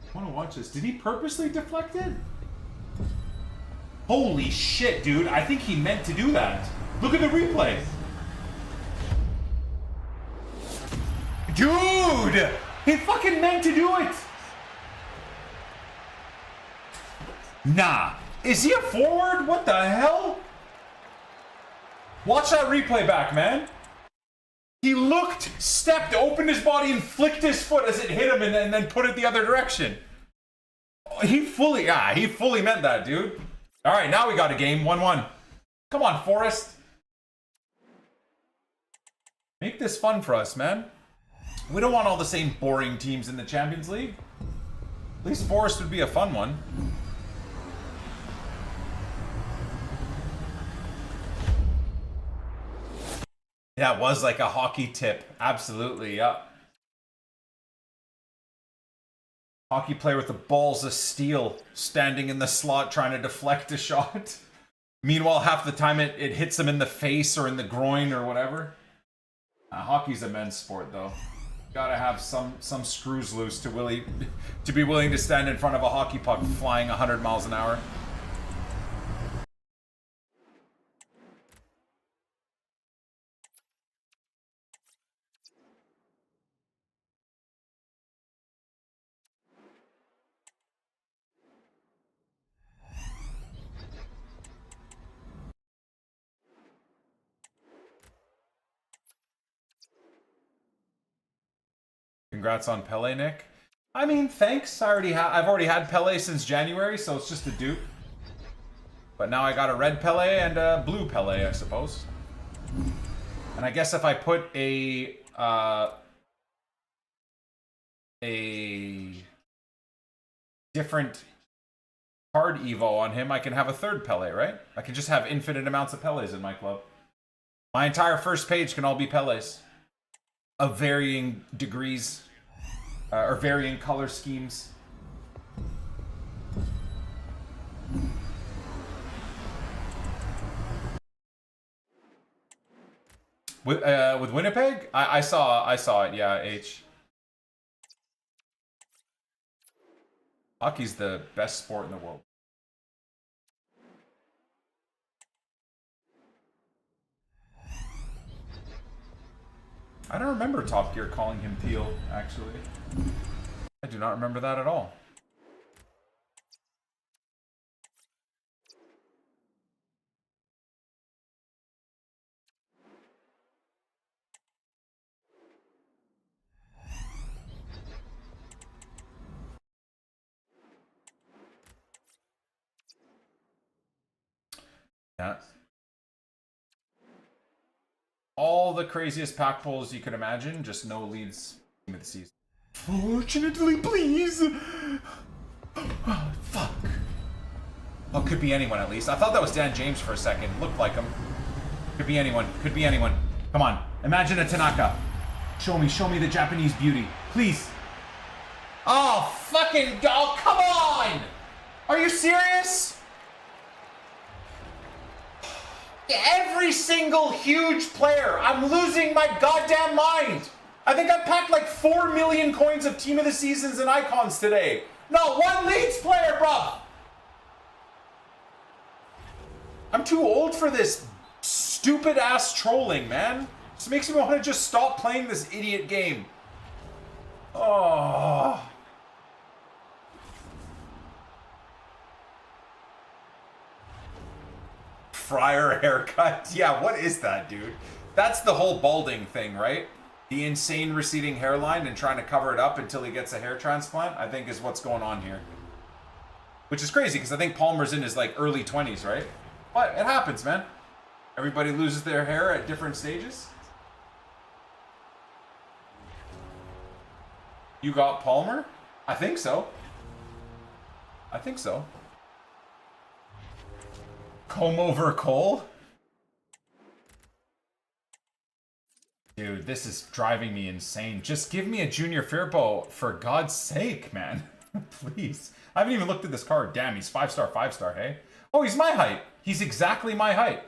Speaker 1: I want to watch this. Did he purposely deflect it? Holy shit, dude. I think he meant to do that. Look at the replay. Dude! He fucking meant to do it! Nah. Is he a forward? What the hell? Watch that replay back, man. He looked, stepped, opened his body, and flicked his foot as it hit him and then put it the other direction. He fully meant that, dude. All right, now we got a game, 1-1. Come on, Forrest. Make this fun for us, man. We don't want all the same boring teams in the Champions League. At least Forrest would be a fun one. Yeah, it was like a hockey tip. Absolutely, yeah. Hockey player with the balls of steel, standing in the slot trying to deflect a shot. Meanwhile, half the time it hits him in the face or in the groin or whatever. Hockey's a men's sport, though. Gotta have some screws loose to be willing to stand in front of a hockey puck flying 100 miles an hour. Congrats on Pele, Nick. I mean, thanks. I've already had Pele since January, so it's just a dupe. But now I got a red Pele and a blue Pele, I suppose. And I guess if I put a different card Evo on him, I can have a third Pele, right? I can just have infinite amounts of Peles in my club. My entire first page can all be Peles. Of varying degrees, or varying color schemes. With Winnipeg, I saw it. Yeah, H. Hockey's the best sport in the world. I don't remember Top Gear calling him Teal, actually. I do not remember that at all. Yeah. All the craziest pack pulls you could imagine, just no leads team of the season. Fortunately, please! Oh, fuck. Oh, could be anyone at least. I thought that was Dan James for a second. Looked like him. Could be anyone. Could be anyone. Come on. Imagine a Tanaka. Show me the Japanese beauty. Please. Oh, fucking, oh, come on! Are you serious? Every single huge player, I'm losing my goddamn mind. I think I packed like 4 million coins of Team of the Seasons and Icons today. Not one Leeds player, bruv. I'm too old for this stupid ass trolling, man. This makes me want to just stop playing this idiot game. Oh. Friar haircut. Yeah, what is that, dude? That's the whole balding thing, right? The insane receding hairline and trying to cover it up until he gets a hair transplant, I think is what's going on here. Which is crazy, because I think Palmer's in his, like, early 20s, right? But it happens, man. Everybody loses their hair at different stages. You got Palmer? I think so. I think so. Comb over Cole? Dude, this is driving me insane. Just give me a Junior Firpo, for God's sake, man. Please. I haven't even looked at this card. Damn, he's 5-star, 5-star, hey? Oh, he's my height. He's exactly my height.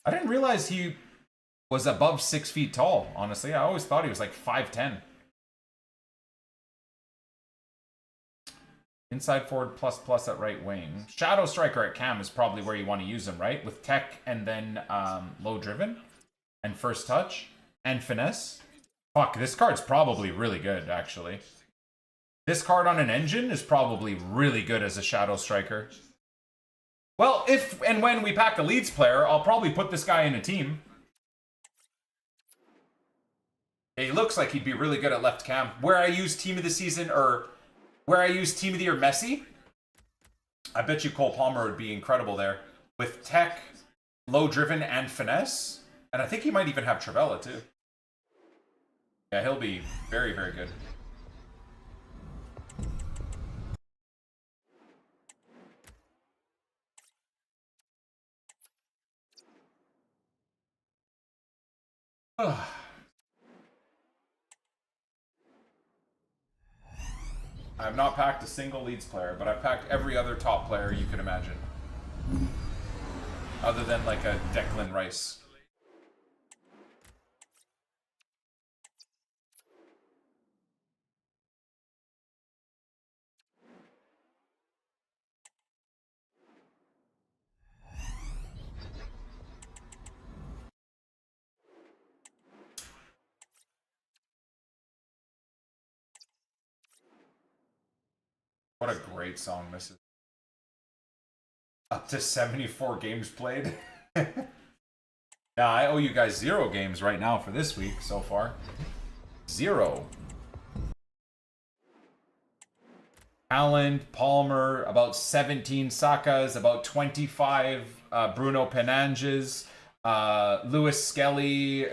Speaker 1: I didn't realize he was above 6 feet tall, honestly. I always thought he was like 5'10". Inside forward ++ at right wing. Shadow striker at cam is probably where you want to use him, right? With tech and then low driven and first touch and finesse. Fuck, this card's probably really good, actually. This card on an engine is probably really good as a shadow striker. Well, if and when we pack a Leeds player, I'll probably put this guy in a team. He looks like he'd be really good at left cam. Where I use Team of the Season, or where I use Team of the Year Messi, I bet you Cole Palmer would be incredible there. With tech, low driven, and finesse. And I think he might even have Travella too. Yeah, he'll be very, very good. I have not packed a single Leeds player, but I've packed every other top player you could imagine. Other than like a Declan Rice. What a great song this is. Up to 74 games played. Yeah, I owe you guys 0 games right now for this week so far. 0. Haaland, Palmer, about 17 Sakas, about 25 Bruno Penanges, Lewis Skelly,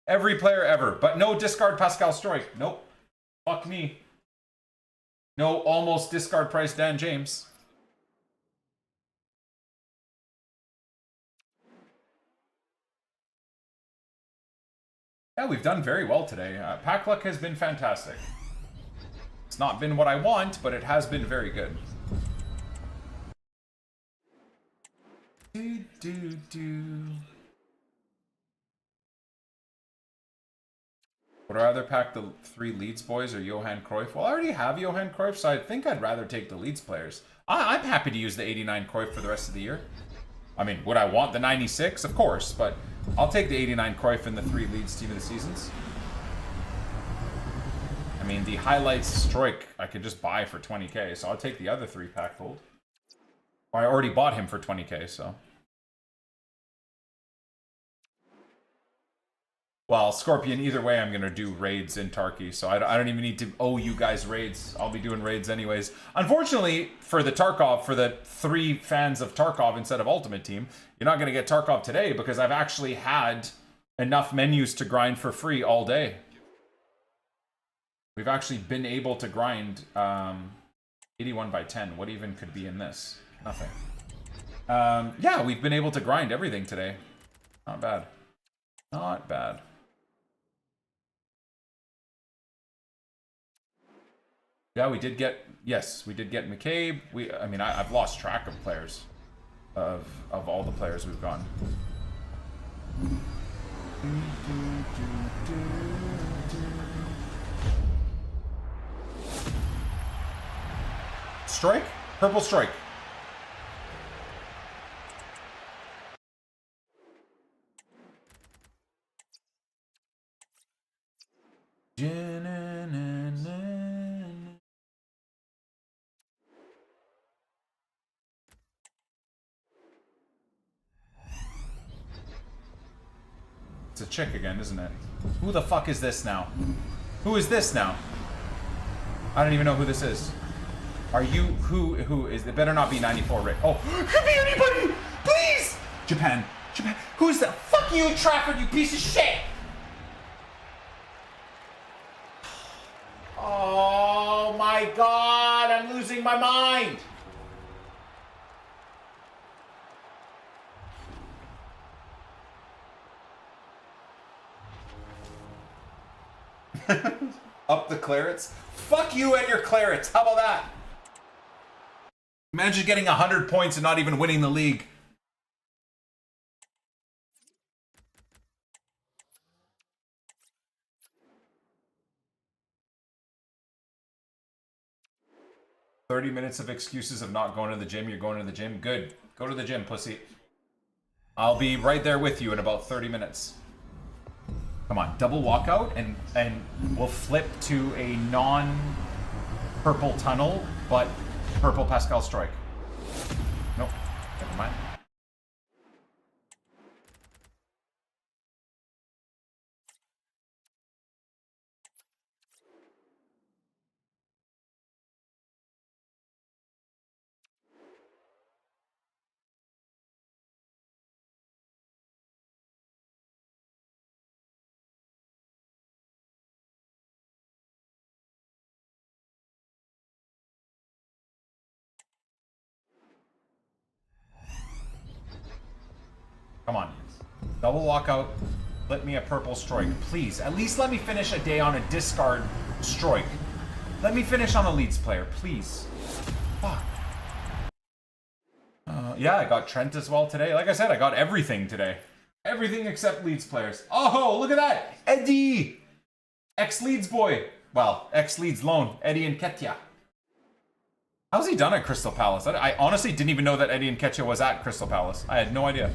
Speaker 1: every player ever. But no discard Pascal Stroik. Nope. Fuck me. No almost discard price Dan James. Yeah, we've done very well today. Pack luck has been fantastic. It's not been what I want, but it has been very good. Would I rather pack the 3 Leeds boys or Johan Cruyff? Well, I already have Johan Cruyff, so I think I'd rather take the Leeds players. I'm happy to use the 89 Cruyff for the rest of the year. I mean, would I want the 96? Of course, but I'll take the 89 Cruyff and the 3 Leeds Team of the Seasons. I mean, the highlights Stroik I could just buy for 20k, so I'll take the other 3 pack hold. Or I already bought him for 20k, so. Well, Scorpion, either way, I'm going to do raids in Tarky, so I don't even need to owe you guys raids. I'll be doing raids anyways. Unfortunately, for the Tarkov, for the 3 fans of Tarkov instead of Ultimate Team, you're not going to get Tarkov today because I've actually had enough menus to grind for free all day. We've actually been able to grind 81 by 10. What even could be in this? Nothing. Yeah, we've been able to grind everything today. Not bad. Not bad. Yeah, we did get, yes, we did get McCabe. I mean, I've lost track of players, of all the players we've gotten. Strike? Purple strike. It's a chick again, isn't it? Who the fuck is this now? Who is this now? I don't even know who this is. Are you, who is, it better not be 94 Rick. Oh, could be anybody! Please! Japan. Japan. Who is that? Fuck you, Trafford, you piece of shit! Oh my god, I'm losing my mind! Up the clarets? Fuck you and your clarets. How about that? Imagine getting 100 points and not even winning the league. "30 minutes of excuses of not going to the gym. You're going to the gym. Good. Go to the gym, pussy. I'll be right there with you in about 30 minutes. Come on, double walkout and we'll flip to a non-purple tunnel, but purple Pascal strike. Nope, never mind. Come on. Double walkout. Let me a purple strike. Please. At least let me finish a day on a discard strike. Let me finish on a Leeds player. Please. Fuck. Yeah, I got Trent as well today. Like I said, I got everything today. Everything except Leeds players. Oh, look at that. Eddie. Ex-Leeds boy. Well, ex-Leeds loan. Eddie Nketiah. How's he done at Crystal Palace? I honestly didn't even know that Eddie Nketiah was at Crystal Palace. I had no idea.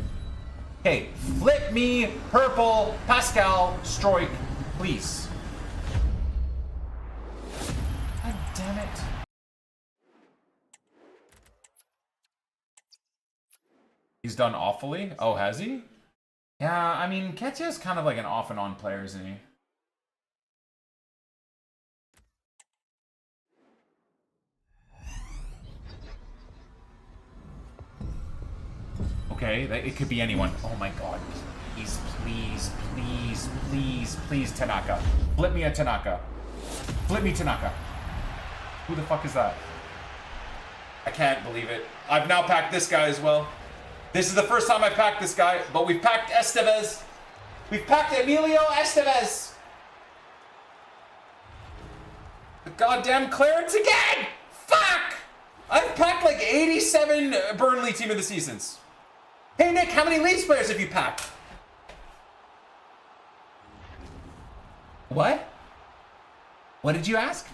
Speaker 1: Hey, flip me purple Pascal strike, please. God damn it. He's done awfully? Oh, has he? Yeah, I mean, Nketiah's kind of like an off and on player, isn't he? Okay, it could be anyone. Oh my god. Please, please, please, please, please, Tanaka. Flip me a Tanaka. Flip me Tanaka. Who the fuck is that? I can't believe it. I've now packed this guy as well. This is the first time I've packed this guy, but we've packed Estevez. We've packed Emilio Estevez. The goddamn Clarence again! Fuck! I've packed like 87 Burnley team of the seasons. Hey Nick, how many Leeds players have you packed? What? What did you ask? Of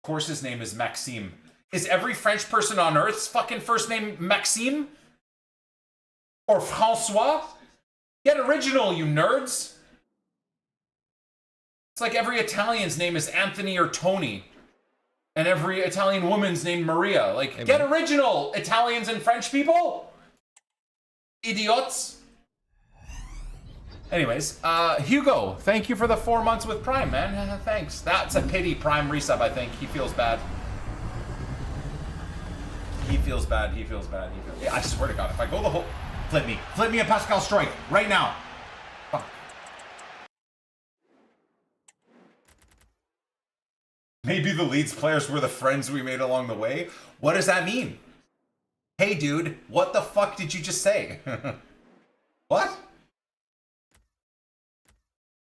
Speaker 1: course his name is Maxime. Is every French person on Earth's fucking first name Maxime? Or François? Get original, you nerds! It's like every Italian's name is Anthony or Tony. And every Italian woman's named Maria. Like, hey, get original, Italians and French people! Idiots! Anyways, Hugo, thank you for the 4 months with Prime, man. Thanks. That's a pity Prime resub, I think. He feels bad. He feels bad, he feels bad, he feels... Yeah, I swear to God, if I go the whole... Flip me. Flip me a Pascal strike. Right now. Fuck. Maybe the Leeds players were the friends we made along the way. What does that mean? Hey, dude, what the fuck did you just say? What?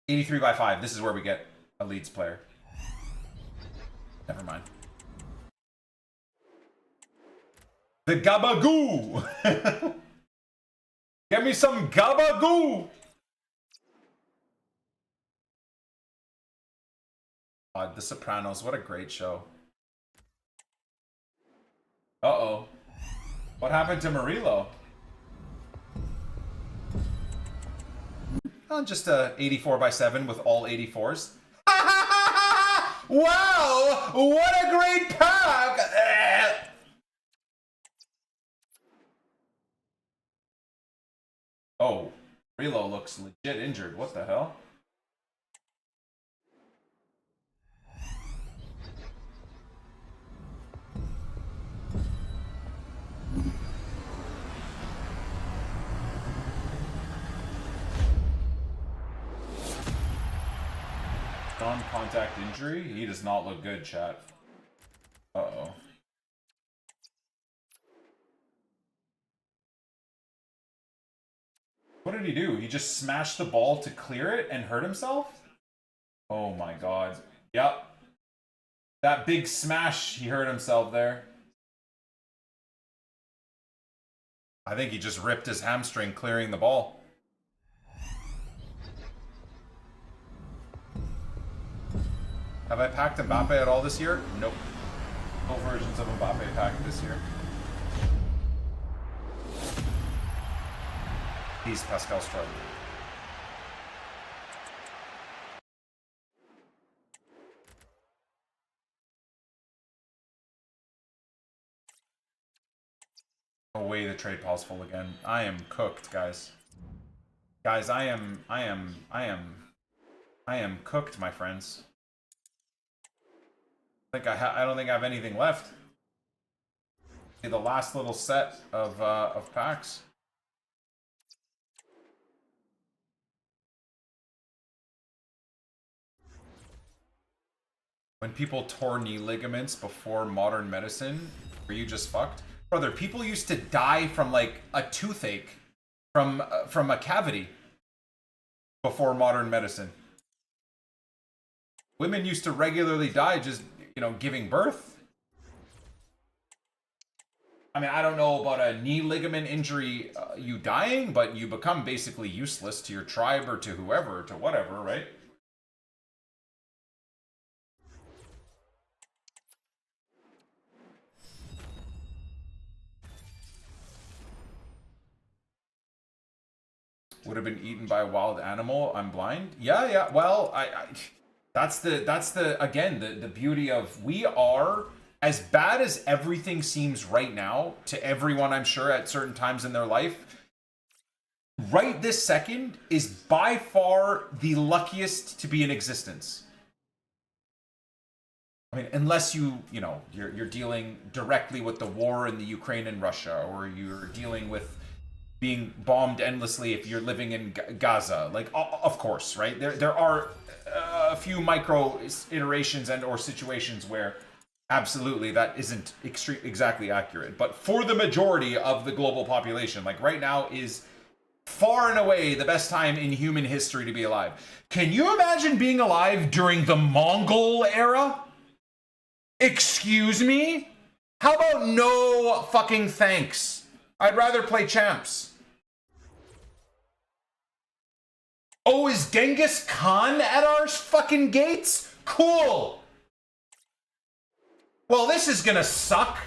Speaker 1: 83 by 5. This is where we get a Leeds player. Never mind. The gabagoo! Get me some gabagoo! God, The Sopranos, what a great show. Uh-oh. What happened to Murillo? Oh, just a 84 by 7 with all 84s. Wow! What a great pack! Oh, Murillo looks legit injured. What the hell? Non-contact injury? He does not look good, chat. Uh-oh. What did he do? He just smashed the ball to clear it and hurt himself? Oh my god. Yep. That big smash, he hurt himself there. I think he just ripped his hamstring clearing the ball. Have I packed Mbappe at all this year? Nope. No versions of Mbappe packed this year. He's Pascal Strode. No way the trade pause full again. I am cooked, guys. Guys, I am cooked, my friends. I don't think I have anything left. The last little set of packs. When people tore knee ligaments before modern medicine, were you just fucked? Brother, people used to die from like a toothache from a cavity before modern medicine. Women used to regularly die just, you know, giving birth. I mean, I don't know about a knee ligament injury, you dying, but you become basically useless to your tribe or to whoever, to whatever, right? Would have been eaten by a wild animal. I'm blind. Yeah. Well, that's the again the beauty of, we are, as bad as everything seems right now to everyone, I'm sure at certain times in their life, right this second is by far the luckiest to be in existence. I mean, unless you're dealing directly with the war in the Ukraine and Russia, or you're dealing with being bombed endlessly if you're living in Gaza. Like, of course, right? There are a few micro iterations and or situations where absolutely that isn't exactly accurate. But for the majority of the global population, like right now is far and away the best time in human history to be alive. Can you imagine being alive during the Mongol era? Excuse me? How about no fucking thanks? I'd rather play champs. Oh, is Genghis Khan at our fucking gates? Cool. Well, this is gonna suck.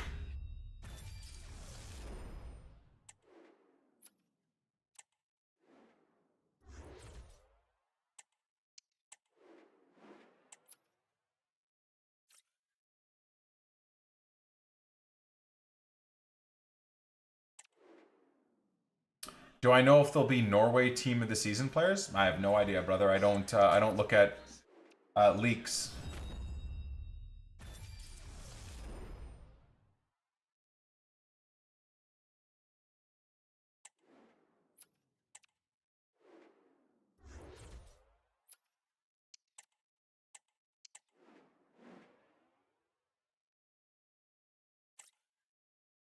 Speaker 1: Do I know if there'll be Norway team of the season players? I have no idea, brother. I don't look at leaks.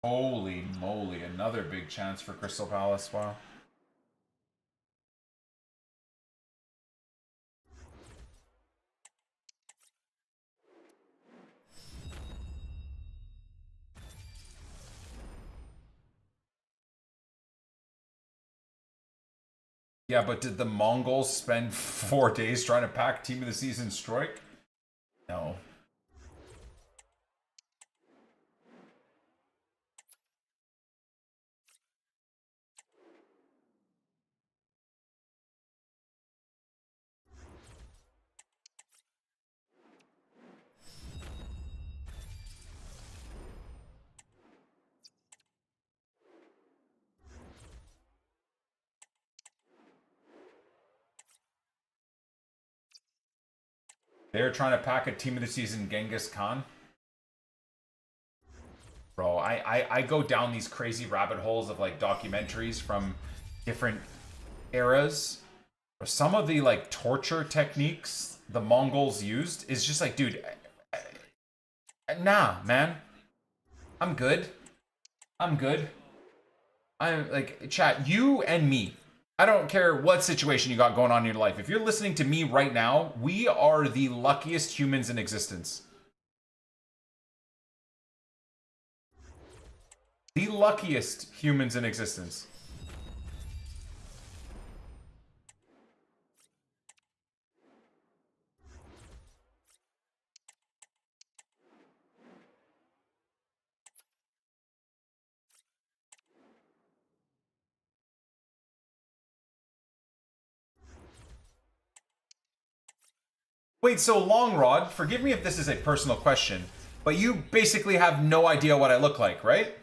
Speaker 1: Holy moly, another big chance for Crystal Palace. Wow. Yeah, but did the Mongols spend 4 days trying to pack Team of the Season strike? No. They're trying to pack a Team of the Season Genghis Khan. Bro, I go down these crazy rabbit holes of like documentaries from different eras. Some of the like torture techniques the Mongols used is just like, dude, nah, man. I'm good. I'm good. I'm like, chat, you and me. I don't care what situation you got going on in your life. If you're listening to me right now, we are the luckiest humans in existence. The luckiest humans in existence. Wait, so Long Rod, forgive me if this is a personal question, but you basically have no idea what I look like, right?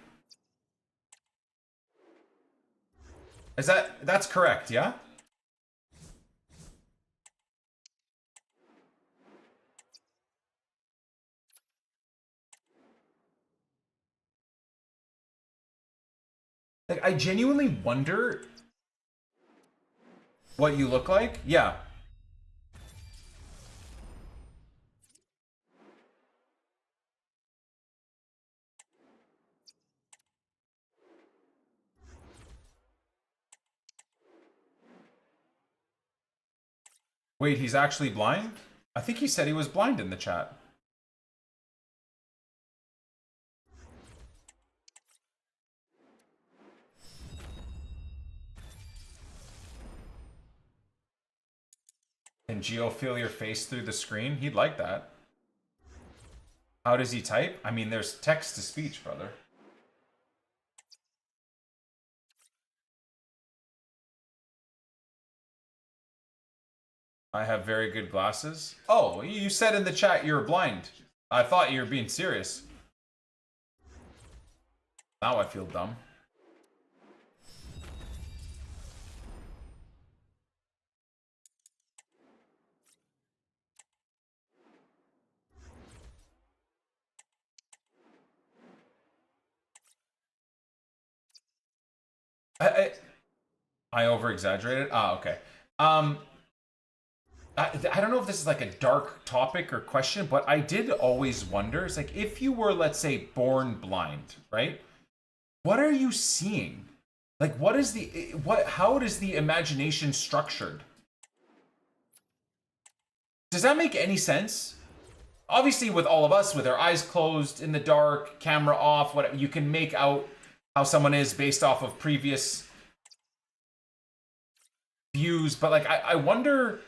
Speaker 1: That's correct, yeah? Like, I genuinely wonder what you look like. Yeah. Wait, he's actually blind? I think he said he was blind in the chat. Can Geo feel your face through the screen? He'd like that. How does he type? I mean, there's text to speech, brother. I have very good glasses. Oh, you said in the chat you were blind. I thought you were being serious. Now I feel dumb. I over-exaggerated? Ah, okay. I don't know if this is like a dark topic or question, but I did always wonder, it's like, if you were, let's say, born blind, right? What are you seeing? Like, how is the imagination structured? Does that make any sense? Obviously, with all of us, with our eyes closed, in the dark, camera off, whatever, you can make out how someone is based off of previous views, but like, I wonder...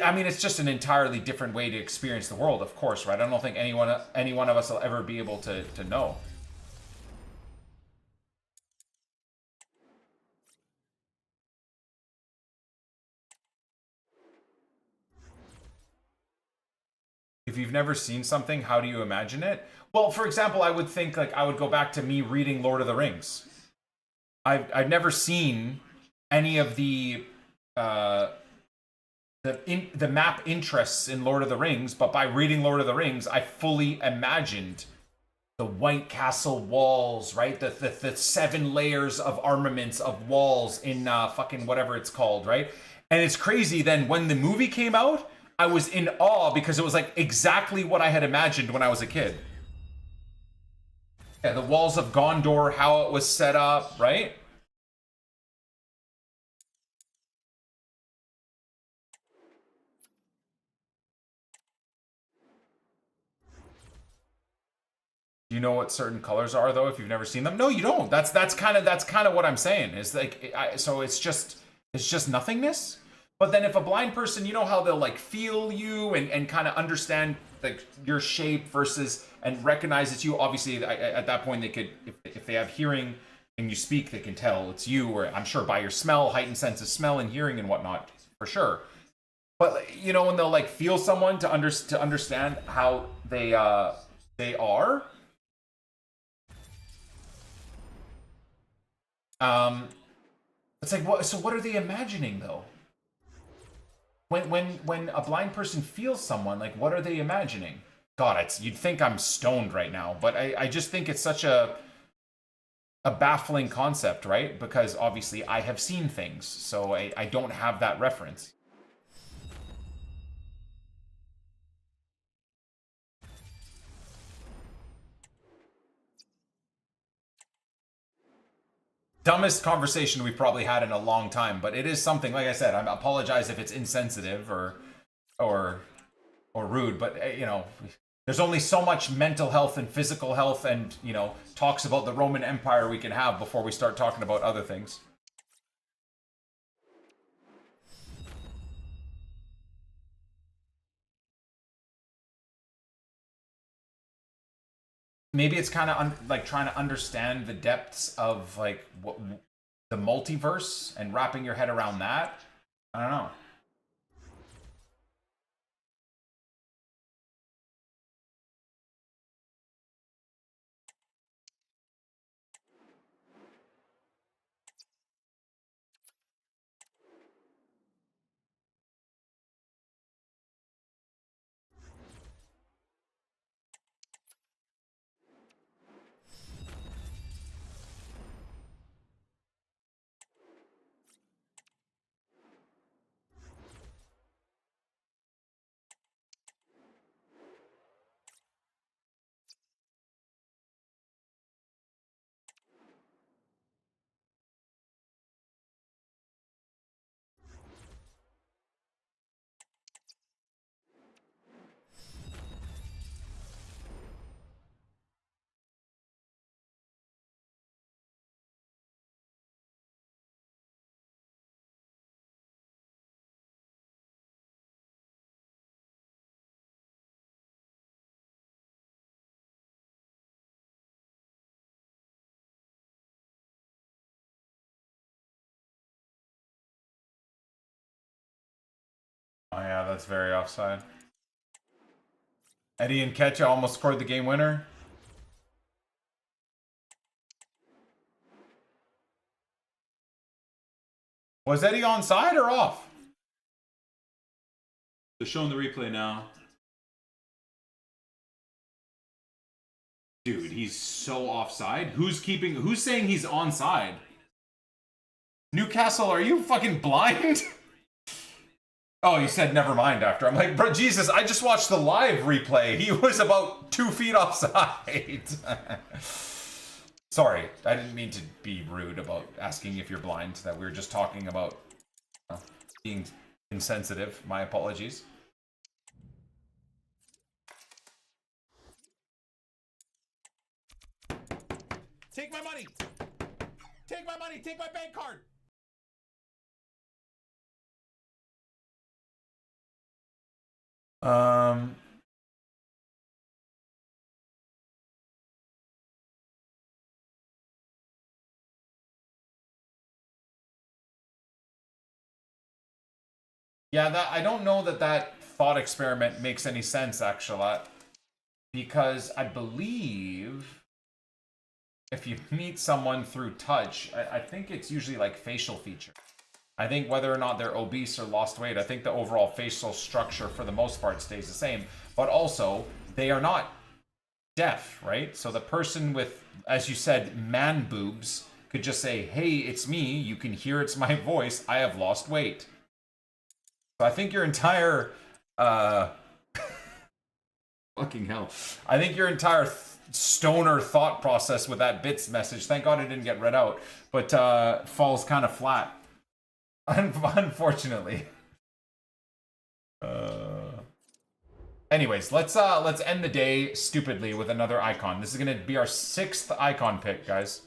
Speaker 1: I mean, it's just an entirely different way to experience the world, of course, right? I don't think any one of us will ever be able to know. If you've never seen something, how do you imagine it? Well, for example, I would think, like, I would go back to me reading Lord of the Rings. I've never seen any of the map interests in Lord of the Rings, but by reading Lord of the Rings, I fully imagined the White Castle walls, right? The 7 layers of armaments of walls in fucking whatever it's called, right? And it's crazy, then when the movie came out, I was in awe because it was like exactly what I had imagined when I was a kid. Yeah, the walls of Gondor, how it was set up, right? Do you know what certain colors are though if you've never seen them? No, you don't. That's kind of what I'm saying. Is like so it's just nothingness. But then if a blind person, you know how they'll like feel you and kind of understand like your shape versus and recognize it's you. Obviously, at that point they could if they have hearing and you speak, they can tell it's you. Or I'm sure by your smell, heightened sense of smell and hearing and whatnot for sure. But you know when they'll like feel someone to understand how they are. It's like what? So what are they imagining though? When a blind person feels someone, like what are they imagining? God, you'd think I'm stoned right now, but I just think it's such a baffling concept, right? Because obviously I have seen things, so I don't have that reference. Dumbest conversation we've probably had in a long time, but it is something. Like I said, I apologize if it's insensitive or rude, but you know, there's only so much mental health and physical health and you know talks about the Roman Empire we can have before we start talking about other things. Maybe it's kind of like trying to understand the depths of like the multiverse and wrapping your head around that. I don't know. Oh yeah, that's very offside. Eddie and Ketcha almost scored the game winner. Was Eddie onside or off? They're showing the replay now. Dude, he's so offside. Who's saying he's onside? Newcastle, are you fucking blind? Oh, you said never mind after. I'm like, bro, Jesus, I just watched the live replay. He was about 2 feet offside. Sorry, I didn't mean to be rude about asking if you're blind. That we were just talking about being insensitive. My apologies. Take my money! Take my money! Take my bank card! Yeah, I don't know that thought experiment makes any sense, actually, because I believe if you meet someone through touch, I think it's usually like facial feature. I think whether or not they're obese or lost weight, I think the overall facial structure for the most part stays the same. But also, they are not deaf, right? So the person with, as you said, man boobs could just say, hey, it's me. You can hear it's my voice. I have lost weight. So I think your entire... fucking hell. I think your entire stoner thought process with that bits message. Thank God it didn't get read out, but falls kind of flat, unfortunately. Anyways, let's end the day stupidly with another icon. This is gonna be our 6th icon pick, guys.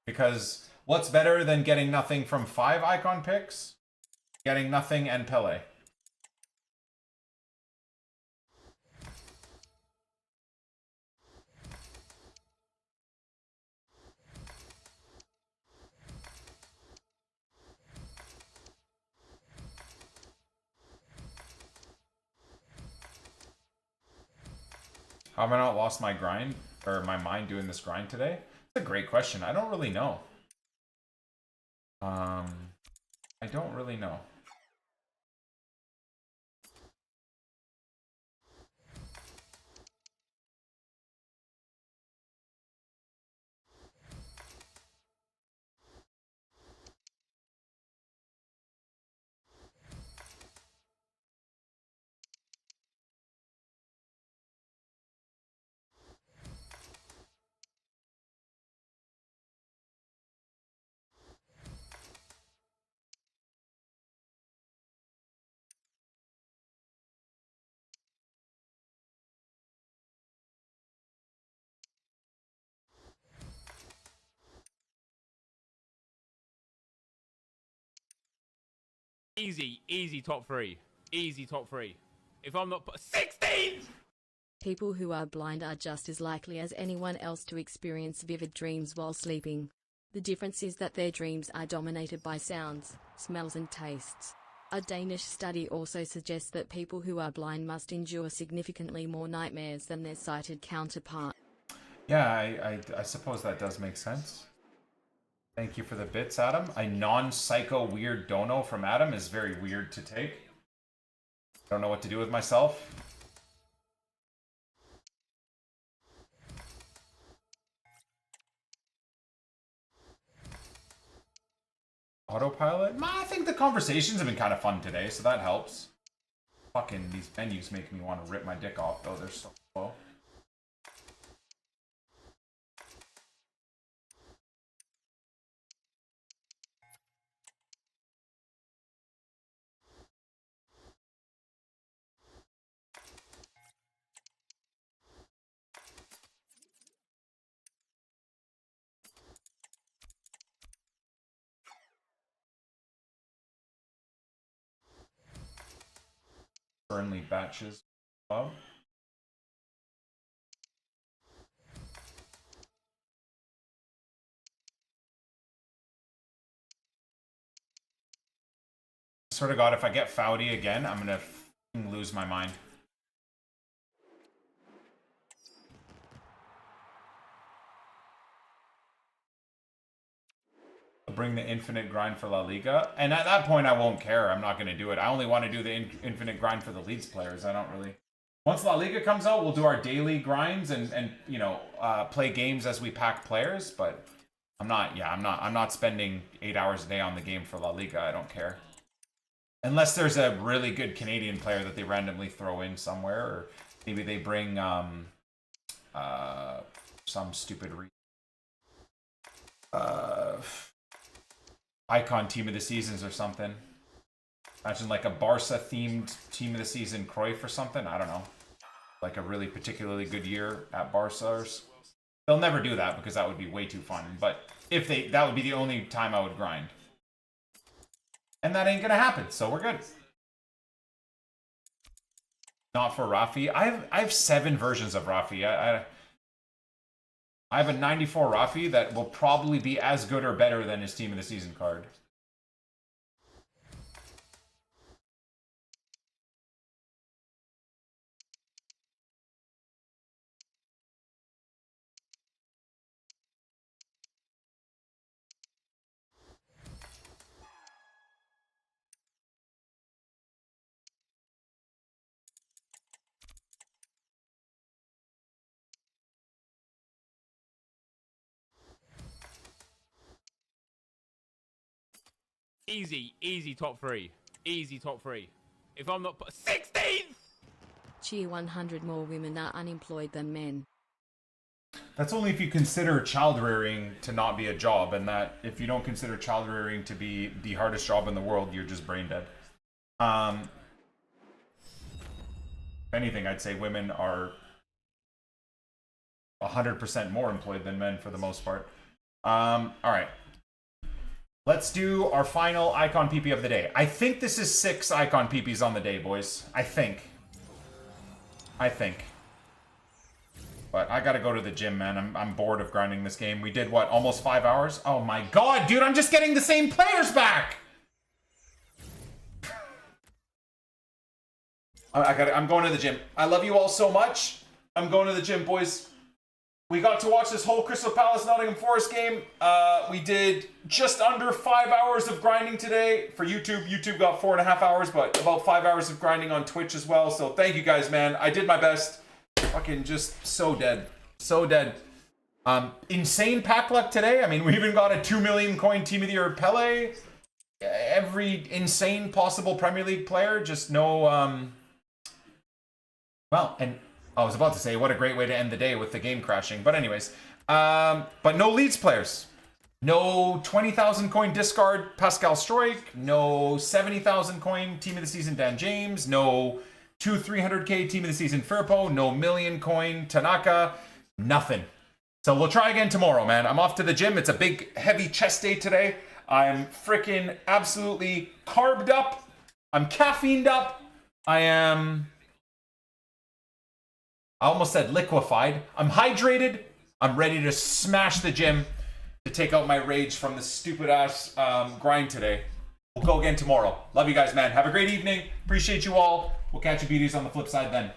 Speaker 1: Because what's better than getting nothing from 5 icon picks? Getting nothing and Pele. How have I not lost my grind, or my mind doing this grind today? That's a great question. I don't really know. I don't really know.
Speaker 6: Easy top 3. Easy top 3. If I'm not 16.
Speaker 4: People who are blind are just as likely as anyone else to experience vivid dreams while sleeping. The difference is that their dreams are dominated by sounds, smells and tastes. A Danish study also suggests that people who are blind must endure significantly more nightmares than their sighted counterpart.
Speaker 1: Yeah, I suppose that does make sense. Thank you for the bits, Adam. A non-psycho weird dono from Adam is very weird to take. Don't know what to do with myself. Autopilot? I think the conversations have been kind of fun today, so that helps. Fucking these menus make me want to rip my dick off, though. They're so slow. Burnley batches. Oh. Swear to God, if I get Foudy again, I'm gonna lose my mind. Bring the infinite grind for La Liga, and at that point I won't care. I'm not going to do it. I only want to do the infinite grind for the Leeds players. I don't really. Once La Liga comes out, we'll do our daily grinds and you know, play games as we pack players. But I'm not spending 8 hours a day on the game for La Liga. I don't care, unless there's a really good Canadian player that they randomly throw in somewhere, or maybe they bring some stupid icon team of the seasons or something. Imagine like a Barca themed team of the season Cruyff or something. I don't know. Like a really particularly good year at Barca. They'll never do that because that would be way too fun. But if they, that would be the only time I would grind. And that ain't gonna happen, so we're good. Not for Rafi. I have 7 versions of Rafi. I have a 94 Rafi that will probably be as good or better than his team of the season card.
Speaker 6: Easy top 3. Easy top 3. If I'm not 16.
Speaker 4: Bet you 100 more women are unemployed than men.
Speaker 1: That's only if you consider child rearing to not be a job, and that if you don't consider child rearing to be the hardest job in the world, you're just brain dead. If anything, I'd say women are 100% more employed than men for the most part. All right. Let's do our final icon PP of the day. I think this is 6 icon PPs on the day, boys. I think. But I gotta go to the gym, man. I'm bored of grinding this game. We did, what, almost 5 hours? Oh my god, dude, I'm just getting the same players back! I'm going to the gym. I love you all so much. I'm going to the gym, boys. We got to watch this whole Crystal Palace Nottingham Forest game. We did just under 5 hours of grinding today for YouTube. YouTube got 4.5 hours, but about 5 hours of grinding on Twitch as well. So thank you guys, man. I did my best. Fucking just so dead. So dead. Insane pack luck today. I mean, we even got a 2 million coin Team of the Year Pele. Every insane possible Premier League player. Just no... Well, and I was about to say, what a great way to end the day with the game crashing. But anyways, but no Leeds players. No 20,000 coin discard Pascal Stroik. No 70,000 coin Team of the Season Dan James. No 300k Team of the Season Firpo. No million coin Tanaka. Nothing. So we'll try again tomorrow, man. I'm off to the gym. It's a big, heavy chest day today. I'm freaking absolutely carbed up. I'm caffeined up. I almost said liquefied. I'm hydrated. I'm ready to smash the gym to take out my rage from the stupid ass grind today. We'll go again tomorrow. Love you guys, man. Have a great evening. Appreciate you all. We'll catch you beauties on the flip side then.